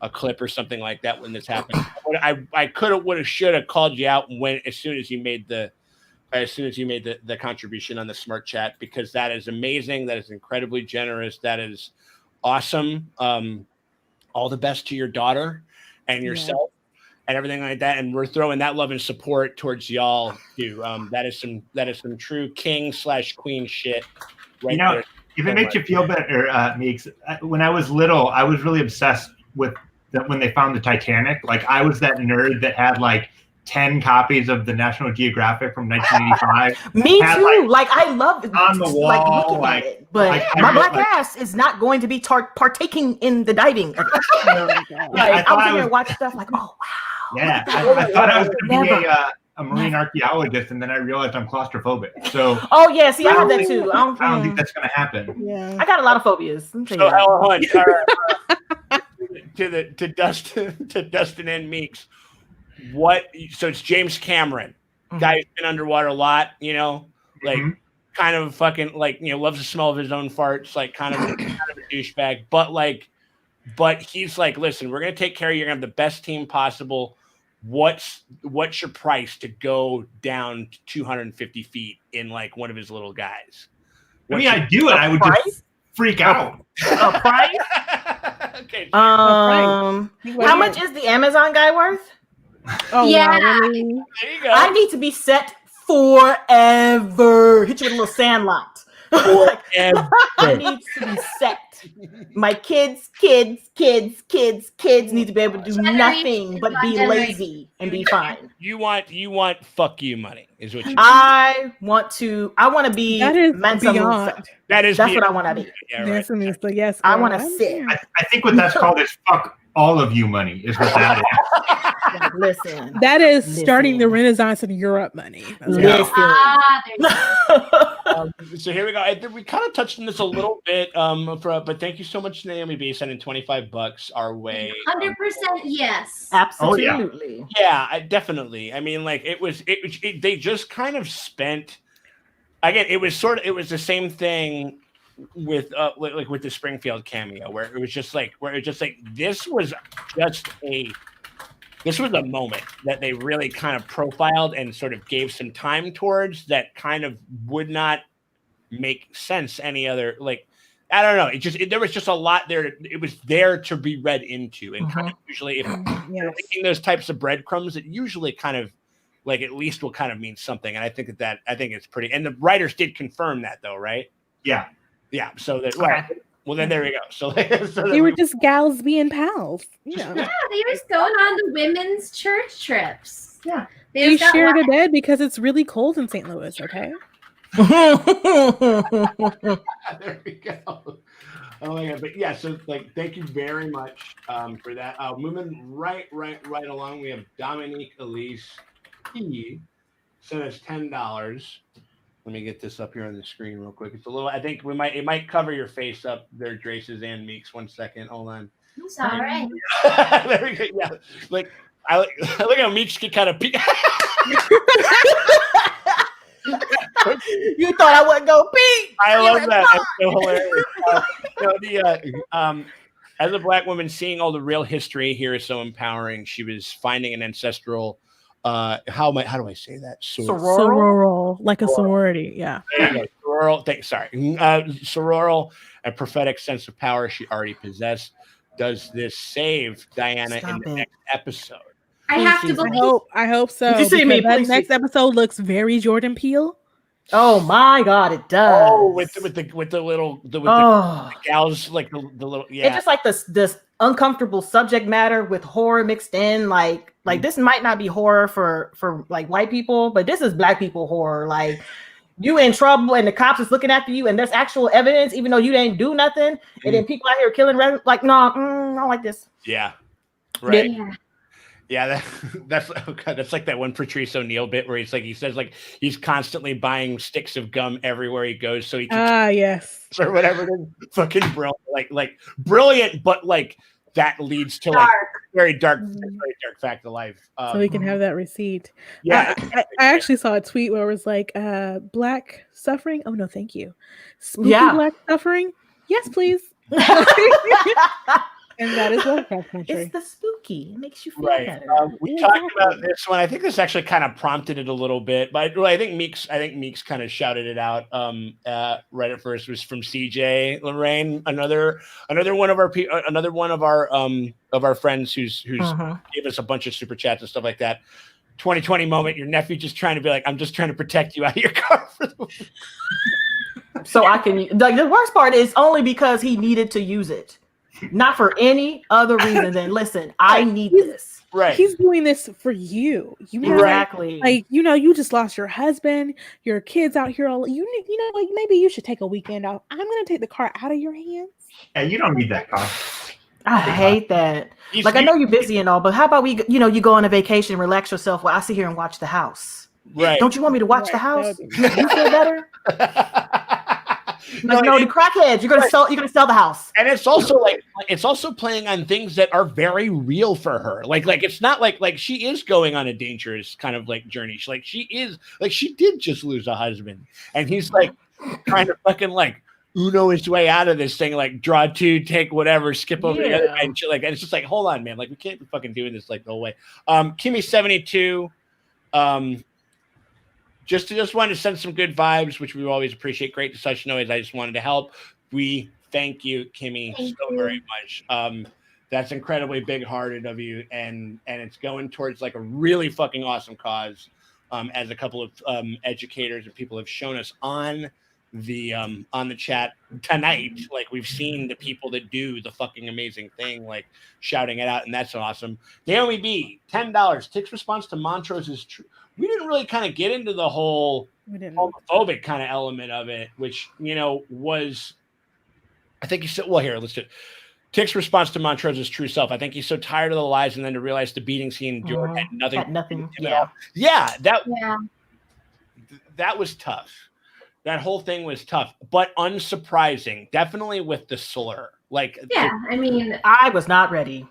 [SPEAKER 1] clip or something like that when this happened. I could have, would have, should have called you out as soon as you made the contribution on the smart chat, because that is amazing. That is incredibly generous. That is awesome. All the best to your daughter and yourself and everything like that. And we're throwing that love and support towards y'all too. That is some true king/queen shit. Right there.
[SPEAKER 5] If it makes you feel better, Meeks, when I was little, I was really obsessed with when they found the Titanic. Like, I was that nerd that had like 10 copies of the National Geographic from 1985.
[SPEAKER 4] Me too. Like, I love it
[SPEAKER 5] on the wall,
[SPEAKER 4] like looking at it, but my black ass is not going to be partaking in the diving. I was here and watch stuff like, oh wow.
[SPEAKER 5] Yeah, I thought I was going to be a marine archaeologist, and then I realized I'm claustrophobic. So
[SPEAKER 4] see, I have that too. I
[SPEAKER 5] don't think that's going to happen.
[SPEAKER 4] Yeah, I got a lot of phobias.
[SPEAKER 1] So to Dustin and Meeks. So it's James Cameron, guy who's been underwater a lot, kind of fucking like, loves the smell of his own farts, like kind of a douchebag, but he's like, listen, we're gonna take care of you. You're gonna have the best team possible. What's your price to go down to 250 feet in like one of his little guys?
[SPEAKER 5] I'd do it. I would just freak out.
[SPEAKER 4] A price?
[SPEAKER 1] Okay.
[SPEAKER 4] How much is the Amazon guy worth?
[SPEAKER 2] Oh yeah,
[SPEAKER 1] there you go.
[SPEAKER 4] I need to be set forever. Hit you with a little sandlot. I need to be set. My kids need to be able to do nothing but be lazy and be fine.
[SPEAKER 1] You want fuck you money is what you.
[SPEAKER 4] I want to be.
[SPEAKER 3] That is
[SPEAKER 4] mentally
[SPEAKER 3] beyond.
[SPEAKER 4] That's what I want to be.
[SPEAKER 1] Yeah, right.
[SPEAKER 3] So yes,
[SPEAKER 4] I want to sit.
[SPEAKER 5] I think what that's called is fuck all of you money is what that is.
[SPEAKER 4] Listen.
[SPEAKER 3] That is starting the Renaissance in Europe money.
[SPEAKER 1] So here we go. I think we kind of touched on this a little bit, but thank you so much, Naomi B, sending $25 our way.
[SPEAKER 2] 100% yes.
[SPEAKER 4] Absolutely.
[SPEAKER 1] Oh, yeah, definitely. I mean, like they just kind of spent. Again, it was the same thing with the Springfield cameo, where it was just like this was a moment that they really kind of profiled and sort of gave some time towards that kind of would not make sense any other, like, I don't know. There was just a lot there. It was there to be read into, and kind of usually if you're making those types of breadcrumbs, it usually kind of like at least will kind of mean something. And I think I think it's pretty, and the writers did confirm that though, right?
[SPEAKER 5] Yeah.
[SPEAKER 1] Yeah, so that well then there we go. So
[SPEAKER 3] they were just gals being pals,
[SPEAKER 2] Yeah, they were going on the women's church trips. Yeah,
[SPEAKER 3] they shared a bed because it's really cold in St. Louis. Okay.
[SPEAKER 1] There we go. Oh my god! But yeah, so like, thank you very much for that. Moving right along, we have Dominique Elise. He sent us $10. Let me get this up here on the screen real quick. It's a little. I think it might cover your face up there, Draces and Meeks. 1 second. Hold on.
[SPEAKER 2] It's all right.
[SPEAKER 1] There we go. Yeah, like I look how Meeks can kind of peek.
[SPEAKER 4] You thought I wouldn't go peek.
[SPEAKER 1] I love that. That's so hilarious. As a Black woman, seeing all the real history here is so empowering. She was finding an ancestral. How do I say that?
[SPEAKER 3] Sororal, like a sorority. Yeah.
[SPEAKER 1] Sororal. Sororal and prophetic sense of power she already possessed. Does this save Diana in the next episode?
[SPEAKER 2] I have to believe.
[SPEAKER 3] I hope so.
[SPEAKER 4] You see me?
[SPEAKER 3] That next episode looks very Jordan Peele.
[SPEAKER 4] Oh my God, it does.
[SPEAKER 1] Oh, with the little the gals, like the little
[SPEAKER 4] It's just like this uncomfortable subject matter with horror mixed in. Like this might not be horror for like white people, but this is Black people horror. Like you in trouble and the cops is looking after you and there's actual evidence, even though you didn't do nothing, and then people out here killing like no, I don't like this.
[SPEAKER 1] Yeah, right.
[SPEAKER 2] Yeah.
[SPEAKER 1] Yeah, that's like that one Patrice O'Neill bit where he says he's constantly buying sticks of gum everywhere he goes, so he can
[SPEAKER 3] yes,
[SPEAKER 1] or whatever it is. Fucking brilliant, like brilliant, but like that leads to like very dark fact of life.
[SPEAKER 3] So he can have that receipt.
[SPEAKER 1] Yeah,
[SPEAKER 3] I actually saw a tweet where it was like, Black suffering. Oh no, thank you. Spooky Black suffering. Yes, please. And that is Lovecraft Country.
[SPEAKER 4] It's the spooky. It makes you feel better.
[SPEAKER 1] We talked about this one. I think this actually kind of prompted it a little bit, but I think Meeks kind of shouted it out right at first. It was from CJ Lorraine, another one of our friends who's gave us a bunch of super chats and stuff like that. 2020 moment. Your nephew just trying to be like, I'm just trying to protect you out of your car.
[SPEAKER 4] So I can. Like the worst part is only because he needed to use it. Not for any other reason than listen, I need this.
[SPEAKER 1] Right.
[SPEAKER 3] He's doing this for you.
[SPEAKER 4] Exactly.
[SPEAKER 3] Like, you just lost your husband, your kids out here. Like maybe you should take a weekend off. I'm going to take the car out of your hands.
[SPEAKER 5] Yeah, you don't need that car.
[SPEAKER 4] I hate that. Like, I know you're busy and all, but how about you go on a vacation, relax yourself while I sit here and watch the house.
[SPEAKER 1] Right.
[SPEAKER 4] Don't you want me to watch the house? You feel better? Like, no, the crackheads, you're gonna sell the house.
[SPEAKER 1] And it's also playing on things that are very real for her. Like it's not like she is going on a dangerous kind of like journey. She did just lose a husband, and he's like trying to fucking like Uno his way out of this thing, like draw two, take whatever, skip over the other guy, and shit like. And it's just like, hold on, man, like we can't be fucking doing this like the whole way. Kimmy72, Just wanted to send some good vibes, which we always appreciate. Great to such noise. I just wanted to help. We thank you, Kimmy, very much. That's incredibly big-hearted of you, and it's going towards like a really fucking awesome cause. As a couple of educators and people have shown us on the chat tonight, like we've seen the people that do the fucking amazing thing, like shouting it out, and that's awesome. Naomi B, $10. Tick's response to Montrose is true. We didn't really kind of get into the whole homophobic kind of element of it, which, was, I think you said, well, here, let's do it. Tick's response to Montrose's true self. I think he's so tired of the lies and then to realize the beatings he endured had nothing. Yeah. That was tough. That whole thing was tough, but unsurprising. Definitely with the slur.
[SPEAKER 4] I was not ready.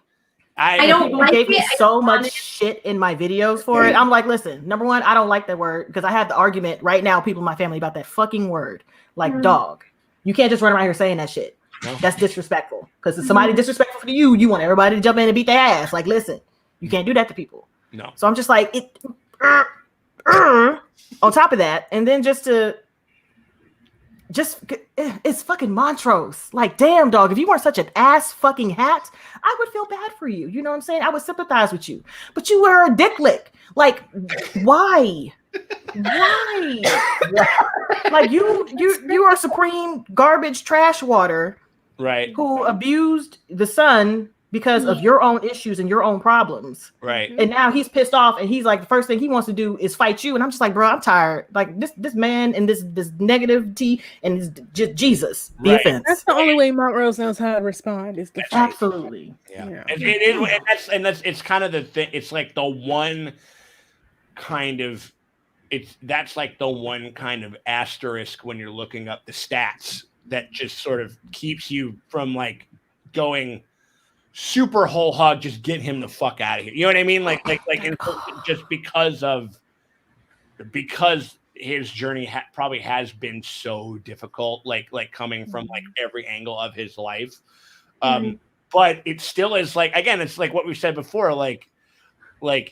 [SPEAKER 2] I don't
[SPEAKER 4] people
[SPEAKER 2] like
[SPEAKER 4] gave me
[SPEAKER 2] it.
[SPEAKER 4] so much shit in my videos for it. I'm like, listen, number one, I don't like that word because I have the argument right now, people in my family, about that fucking word. Like dog. You can't just run around here saying that shit. No. That's disrespectful. Because if somebody disrespectful to you, you want everybody to jump in and beat their ass. Like, listen, you can't do that to people.
[SPEAKER 1] No.
[SPEAKER 4] So I'm just like, on top of that, and then it's fucking Montrose. Like, damn, dog, if you weren't such an ass fucking hat, I would feel bad for you. You know what I'm saying? I would sympathize with you. But you were a dick lick. Like, why? Like, you are supreme garbage trash water,
[SPEAKER 1] right?
[SPEAKER 4] Who abused the son because of your own issues and your own problems.
[SPEAKER 1] Right.
[SPEAKER 4] And now he's pissed off and he's like, the first thing he wants to do is fight you. And I'm just like, bro, I'm tired. Like this man and this negativity and this just Jesus. The offense.
[SPEAKER 3] That's the only way Montrose knows how to respond is to fight.
[SPEAKER 4] Absolutely.
[SPEAKER 1] Yeah. And that's it's kind of the thing. It's like the one kind of that's like the one kind of asterisk when you're looking up the stats that just sort of keeps you from like going super whole hog, just get him the fuck out of here. You know what I mean? Like just because his journey probably has been so difficult, like coming from like every angle of his life. But it still is like, again, it's like what we said before, like,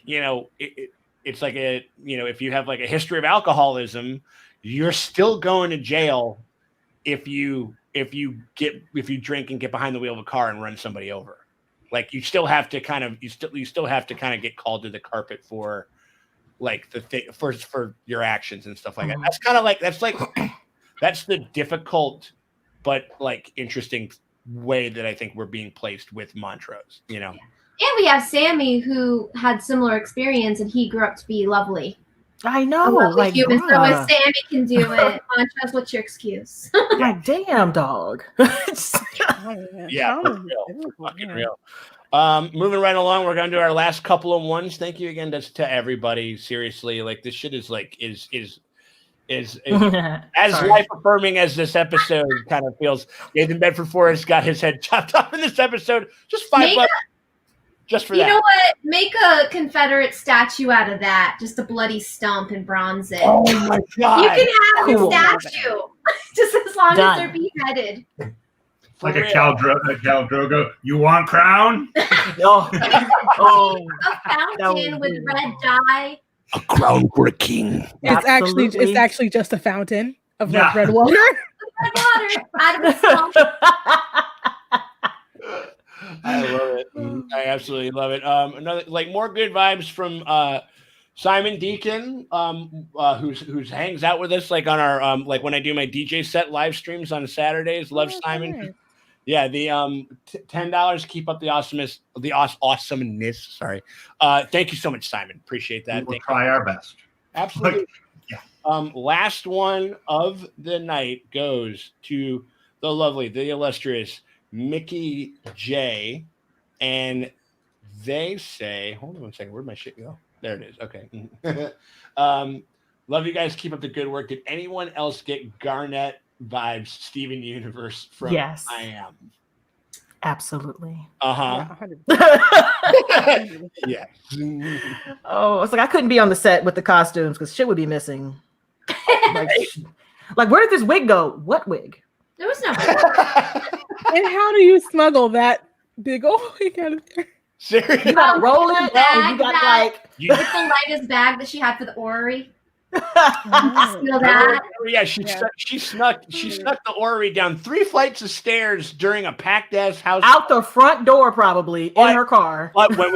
[SPEAKER 1] you know, it's like if you have like a history of alcoholism, you're still going to jail if you drink and get behind the wheel of a car and run somebody over. Like you still have to kind of get called to the carpet for like for your actions and stuff like that. That's kind of like that's the difficult but like interesting way that I think we're being placed with Montrose, you know.
[SPEAKER 2] And we have Sammy who had similar experience and he grew up to be lovely.
[SPEAKER 4] I know,
[SPEAKER 2] like human. So if Sammy can do it, Montrose, what's your excuse?
[SPEAKER 4] Like, damn, dog.
[SPEAKER 1] Yeah, fucking real. Moving right along, we're gonna do our last couple of ones. Thank you again to everybody. Seriously, like this shit is like is as life affirming as this episode kind of feels. Nathan Bedford Forrest got his head chopped off in this episode. Just $5. Just for that. You know
[SPEAKER 2] what? Make a Confederate statue out of that. Just a bloody stump and bronze it.
[SPEAKER 1] Oh my God.
[SPEAKER 2] You can have the statue. Just as long as they're beheaded.
[SPEAKER 5] Like a Khal Drogo. You want crown?
[SPEAKER 2] A fountain with red dye.
[SPEAKER 1] A crown for a king.
[SPEAKER 3] It's actually just a fountain of like red water.
[SPEAKER 2] Red water out of the swamp.
[SPEAKER 1] I love it. I absolutely love it. Another like more good vibes from Simon Deacon, who's hangs out with us like on our like when I do my DJ set live streams on Saturdays. Love Simon. Nice. Yeah, the $10. Keep up the awesomeness. Sorry. Thank you so much, Simon. Appreciate that.
[SPEAKER 5] We'll try our best.
[SPEAKER 1] Absolutely. Last one of the night goes to the lovely, the illustrious Mickey J, and they say, hold on one second, where'd my shit go? There it is. Okay. Love you guys. Keep up the good work. Did anyone else get Garnet vibes, Steven Universe from
[SPEAKER 4] Yes.
[SPEAKER 1] I Am?
[SPEAKER 4] Absolutely.
[SPEAKER 1] Yeah. Yeah.
[SPEAKER 4] Oh, it's like I couldn't be on the set with the costumes because shit would be missing. Like, where did this wig go? What wig?
[SPEAKER 2] There was no.
[SPEAKER 3] And how do you smuggle that big old wig out of there?
[SPEAKER 1] Seriously?
[SPEAKER 4] You gotta roll it. And you got like
[SPEAKER 2] with the lightest bag that she had for the orrery. That.
[SPEAKER 1] Yeah, she snuck the orrery down 3 flights of stairs during a packed ass house
[SPEAKER 4] out the front door, probably in her car.
[SPEAKER 1] But when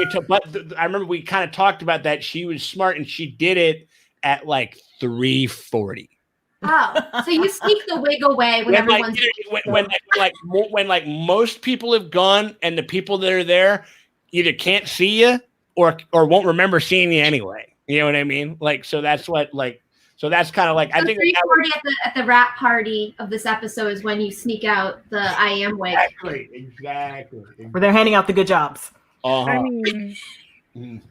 [SPEAKER 1] I remember we kind of talked about that. She was smart and she did it at like 3:40.
[SPEAKER 2] Oh, so you sneak the wig away when everyone's
[SPEAKER 1] when most people have gone and the people that are there either can't see you or won't remember seeing you anyway. You know what I mean? Like, so that's what so that's kind of like I think
[SPEAKER 2] 3:40 at the rap party of this episode is when you sneak out the I Am wig.
[SPEAKER 1] Exactly.
[SPEAKER 4] Where they're handing out the good jobs.
[SPEAKER 3] I mean,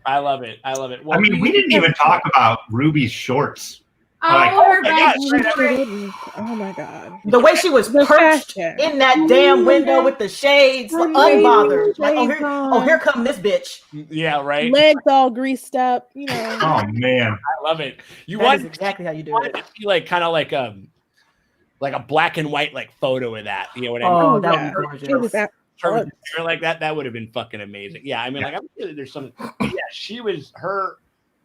[SPEAKER 1] I love it. Well,
[SPEAKER 5] I mean, we didn't even talk about Ruby's shorts.
[SPEAKER 2] Oh
[SPEAKER 3] my God.
[SPEAKER 4] The way she was perched in that damn window with the shades, unbothered. Like, here come this bitch.
[SPEAKER 1] Yeah, right.
[SPEAKER 3] Legs all greased up, you know.
[SPEAKER 5] Oh man,
[SPEAKER 1] I love it.
[SPEAKER 4] That is exactly how you do it.
[SPEAKER 1] To see like kind of like a black and white like photo of that. You know what I mean?
[SPEAKER 4] Oh, that would be gorgeous.
[SPEAKER 1] Her like that would have been fucking amazing. Yeah, I mean, like I'm sure there's some. Yeah, she was her.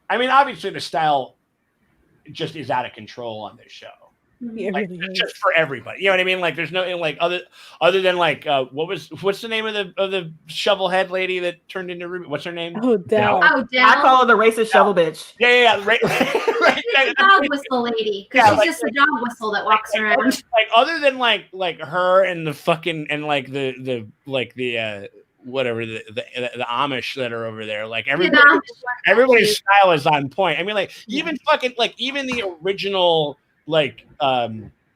[SPEAKER 1] I mean, obviously the style just is out of control on this show.
[SPEAKER 3] Yeah,
[SPEAKER 1] like,
[SPEAKER 3] really
[SPEAKER 1] just for everybody. You know what I mean? Like there's no like other than like what's the name of the shovel head lady that turned into Ruby? What's her name?
[SPEAKER 3] Oh, Dell.
[SPEAKER 4] I call her the racist shovel bitch.
[SPEAKER 1] Yeah. Right.
[SPEAKER 2] The dog whistle lady, because she's just a dog whistle that walks around.
[SPEAKER 1] Like other than like her and the fucking and like the whatever the Amish that are over there, like everybody's style is on point. I mean, like even fucking like even the original like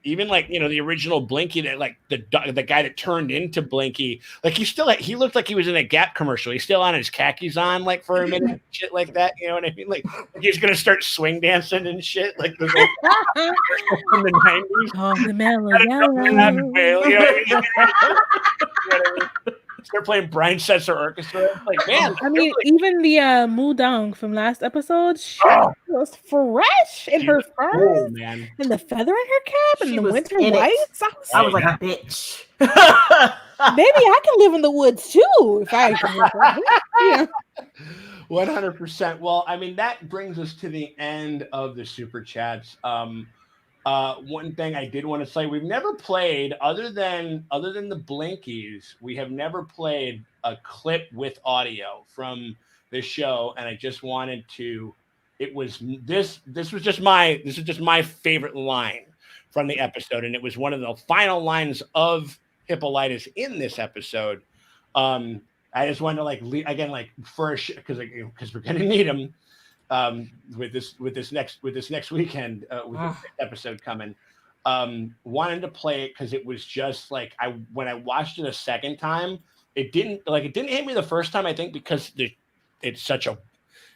[SPEAKER 1] even like, you know, the original Blinky, that like the guy that turned into Blinky, like he looked like he was in a Gap commercial. He's still on his khakis on like for a minute, shit like that. You know what I mean? Like he's gonna start swing dancing and shit like this old from the 90s.
[SPEAKER 3] Oh, the mellow.
[SPEAKER 1] You know what I mean? Start playing Brian Setzer Orchestra. Like, man,
[SPEAKER 3] I mean, even the Mudong from last episode, she was fresh in her fur,
[SPEAKER 1] man,
[SPEAKER 3] and the feather in her cap, and the winter whites.
[SPEAKER 4] I was like, bitch.
[SPEAKER 3] Maybe I can live in the woods too if I can. Yeah.
[SPEAKER 1] 100%. Well, I mean, that brings us to the end of the super chats. One thing I did want to say, we've never played other than the Blinkies, we have never played a clip with audio from this show, and I just wanted to. It was this was just my favorite line from the episode, and it was one of the final lines of Hippolytus in this episode. I just wanted to like first because we're gonna need him. With this next weekend with this episode coming, wanted to play it because it was just like when I watched it a second time, it didn't hit me the first time, I think, because it's such a,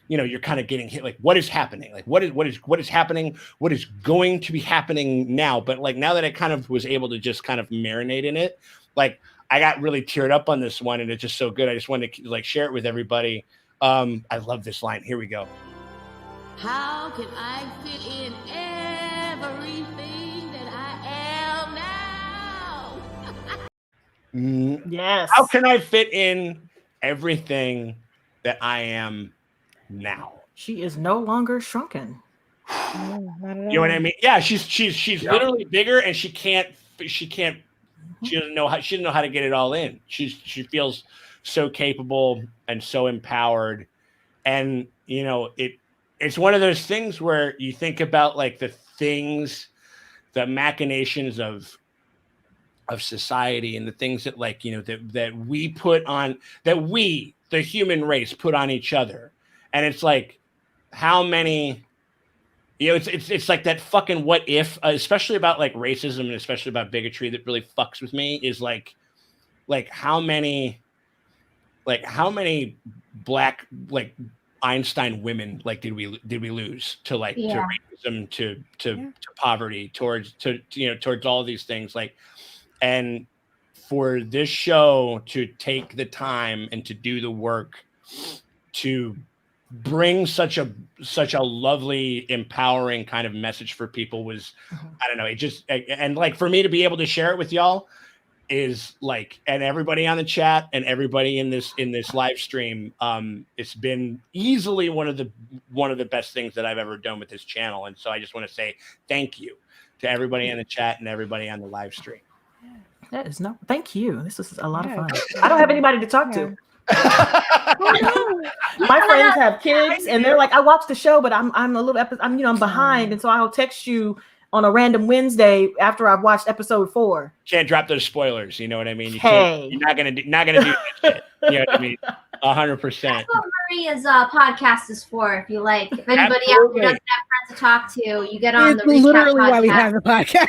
[SPEAKER 1] you know, you're kind of getting hit like what is happening, like what is happening, what is going to be happening now. But like now that I kind of was able to just kind of marinate in it, like I got really teared up on this one, and it's just so good. I just wanted to like share it with everybody. I love this line. Here we go.
[SPEAKER 6] How can I fit in everything that I am now?
[SPEAKER 4] Yes.
[SPEAKER 1] How can I fit in everything that I am now?
[SPEAKER 4] She is no longer shrunken.
[SPEAKER 3] No, not at all.
[SPEAKER 1] You know what I mean? Yeah, she's literally bigger, and she doesn't know how to get it all in. She feels so capable and so empowered, and you know it's one of those things where you think about like the machinations of society and the things that like, you know, that we put on, that we, the human race, put on each other. And it's like, how many, you know, it's like that fucking what if, especially about like racism and especially about bigotry, that really fucks with me is like how many black, like, Einstein women like did we lose to like to racism, to poverty, towards all these things, like, and for this show to take the time and to do the work to bring such a lovely, empowering kind of message for people was, I don't know, it just, and like for me to be able to share it with y'all is like, and everybody on the chat and everybody in this live stream, it's been easily one of the best things that I've ever done with this channel. And so I just want to say thank you to everybody in the chat and everybody on the live stream.
[SPEAKER 4] Thank you. This is a lot of fun. I don't have anybody to talk to. My friends have kids and they're like, I watched the show, but I'm a little I'm behind, and so I'll text you on a random Wednesday after I've watched episode 4.
[SPEAKER 1] Can't drop those spoilers. You know what I mean?
[SPEAKER 4] You're
[SPEAKER 1] not gonna do that shit. You know what I mean? 100%.
[SPEAKER 2] That's what Maria's podcast is for. If you like, if anybody out there doesn't have friends to talk to, you get on the
[SPEAKER 3] literally
[SPEAKER 2] podcast.
[SPEAKER 3] why we have the podcast.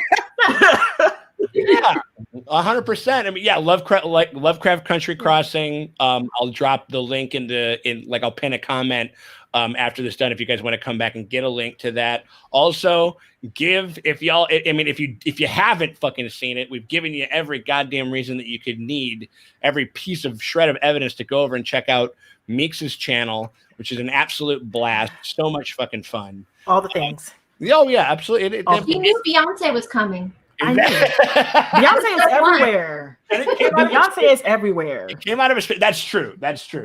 [SPEAKER 1] Yeah, 100%. I mean, yeah, Lovecraft Country Crossing. I'll drop the link I'll pin a comment after this done if you guys want to come back and get a link to that. Also, if you haven't fucking seen it, we've given you every goddamn reason that you could need, every piece of shred of evidence to go over and check out Meeks' channel, which is an absolute blast. So much fucking fun.
[SPEAKER 4] All the things.
[SPEAKER 1] Oh yeah, absolutely.
[SPEAKER 2] He knew Beyonce was coming.
[SPEAKER 4] I know. Beyonce is everywhere. Beyonce is everywhere.
[SPEAKER 1] It came out of a. That's true.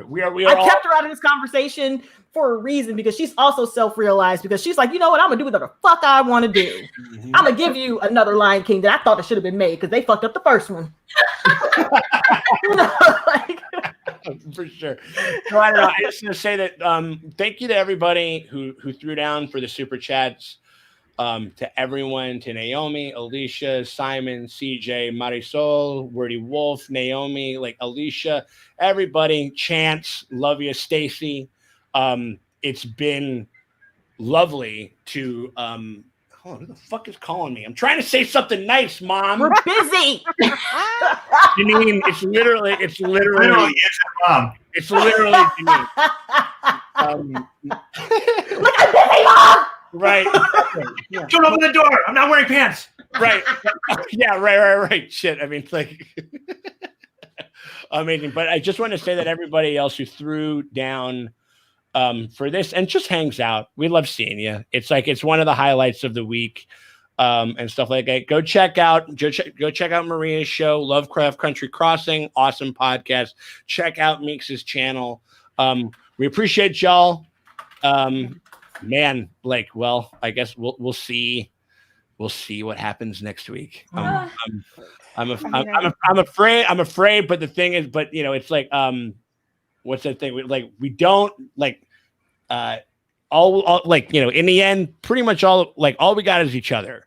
[SPEAKER 1] We are.
[SPEAKER 4] I kept her out of this conversation for a reason, because she's also self-realized, because she's like, you know what, I'm gonna do whatever the fuck I want to do. I'm gonna give you another Lion King that I thought it should have been made because they fucked up the first one.
[SPEAKER 1] For sure. So I don't know. I just want to say that thank you to everybody who threw down for the super chats. To everyone, to Naomi, Alicia, Simon, CJ, Marisol, Wordy Wolf, Naomi, like Alicia, everybody, Chance, love you, Stacy. It's been lovely to hold Hold on, who the fuck is calling me? I'm trying to say something nice, Mom.
[SPEAKER 4] We're busy.
[SPEAKER 1] Janine, it's literally.
[SPEAKER 5] It's Mom.
[SPEAKER 1] It's literally Janine.
[SPEAKER 4] Look, I'm busy, Mom.
[SPEAKER 1] Right.
[SPEAKER 5] Yeah. Don't open the door. I'm not wearing pants.
[SPEAKER 1] Right. Yeah. Right. Shit. I mean, like, amazing. But I just want to say that everybody else who threw down for this and just hangs out, we love seeing you. It's like it's one of the highlights of the week, and stuff like that. Go check out Maria's show, Lovecraft Country Crossing. Awesome podcast. Check out Meeks' channel. We appreciate y'all. Man, like, well, I guess we'll see what happens next week. I'm afraid, but the thing is, but you know, it's like, what's that thing? We don't like, all like, you know, in the end, pretty much all we got is each other.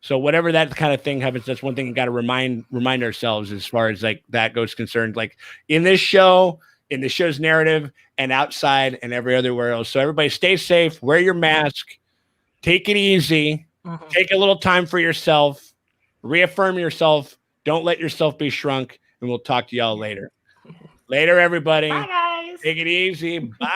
[SPEAKER 1] So whatever that kind of thing happens, that's one thing you got to remind ourselves as far as like that goes concerned, like in this show, in the show's narrative and outside and every other else. So everybody stay safe, wear your mask, take it easy, take a little time for yourself, reaffirm yourself. Don't let yourself be shrunk, and we'll talk to y'all later. Later, everybody.
[SPEAKER 4] Bye, guys.
[SPEAKER 1] Take it easy. Bye.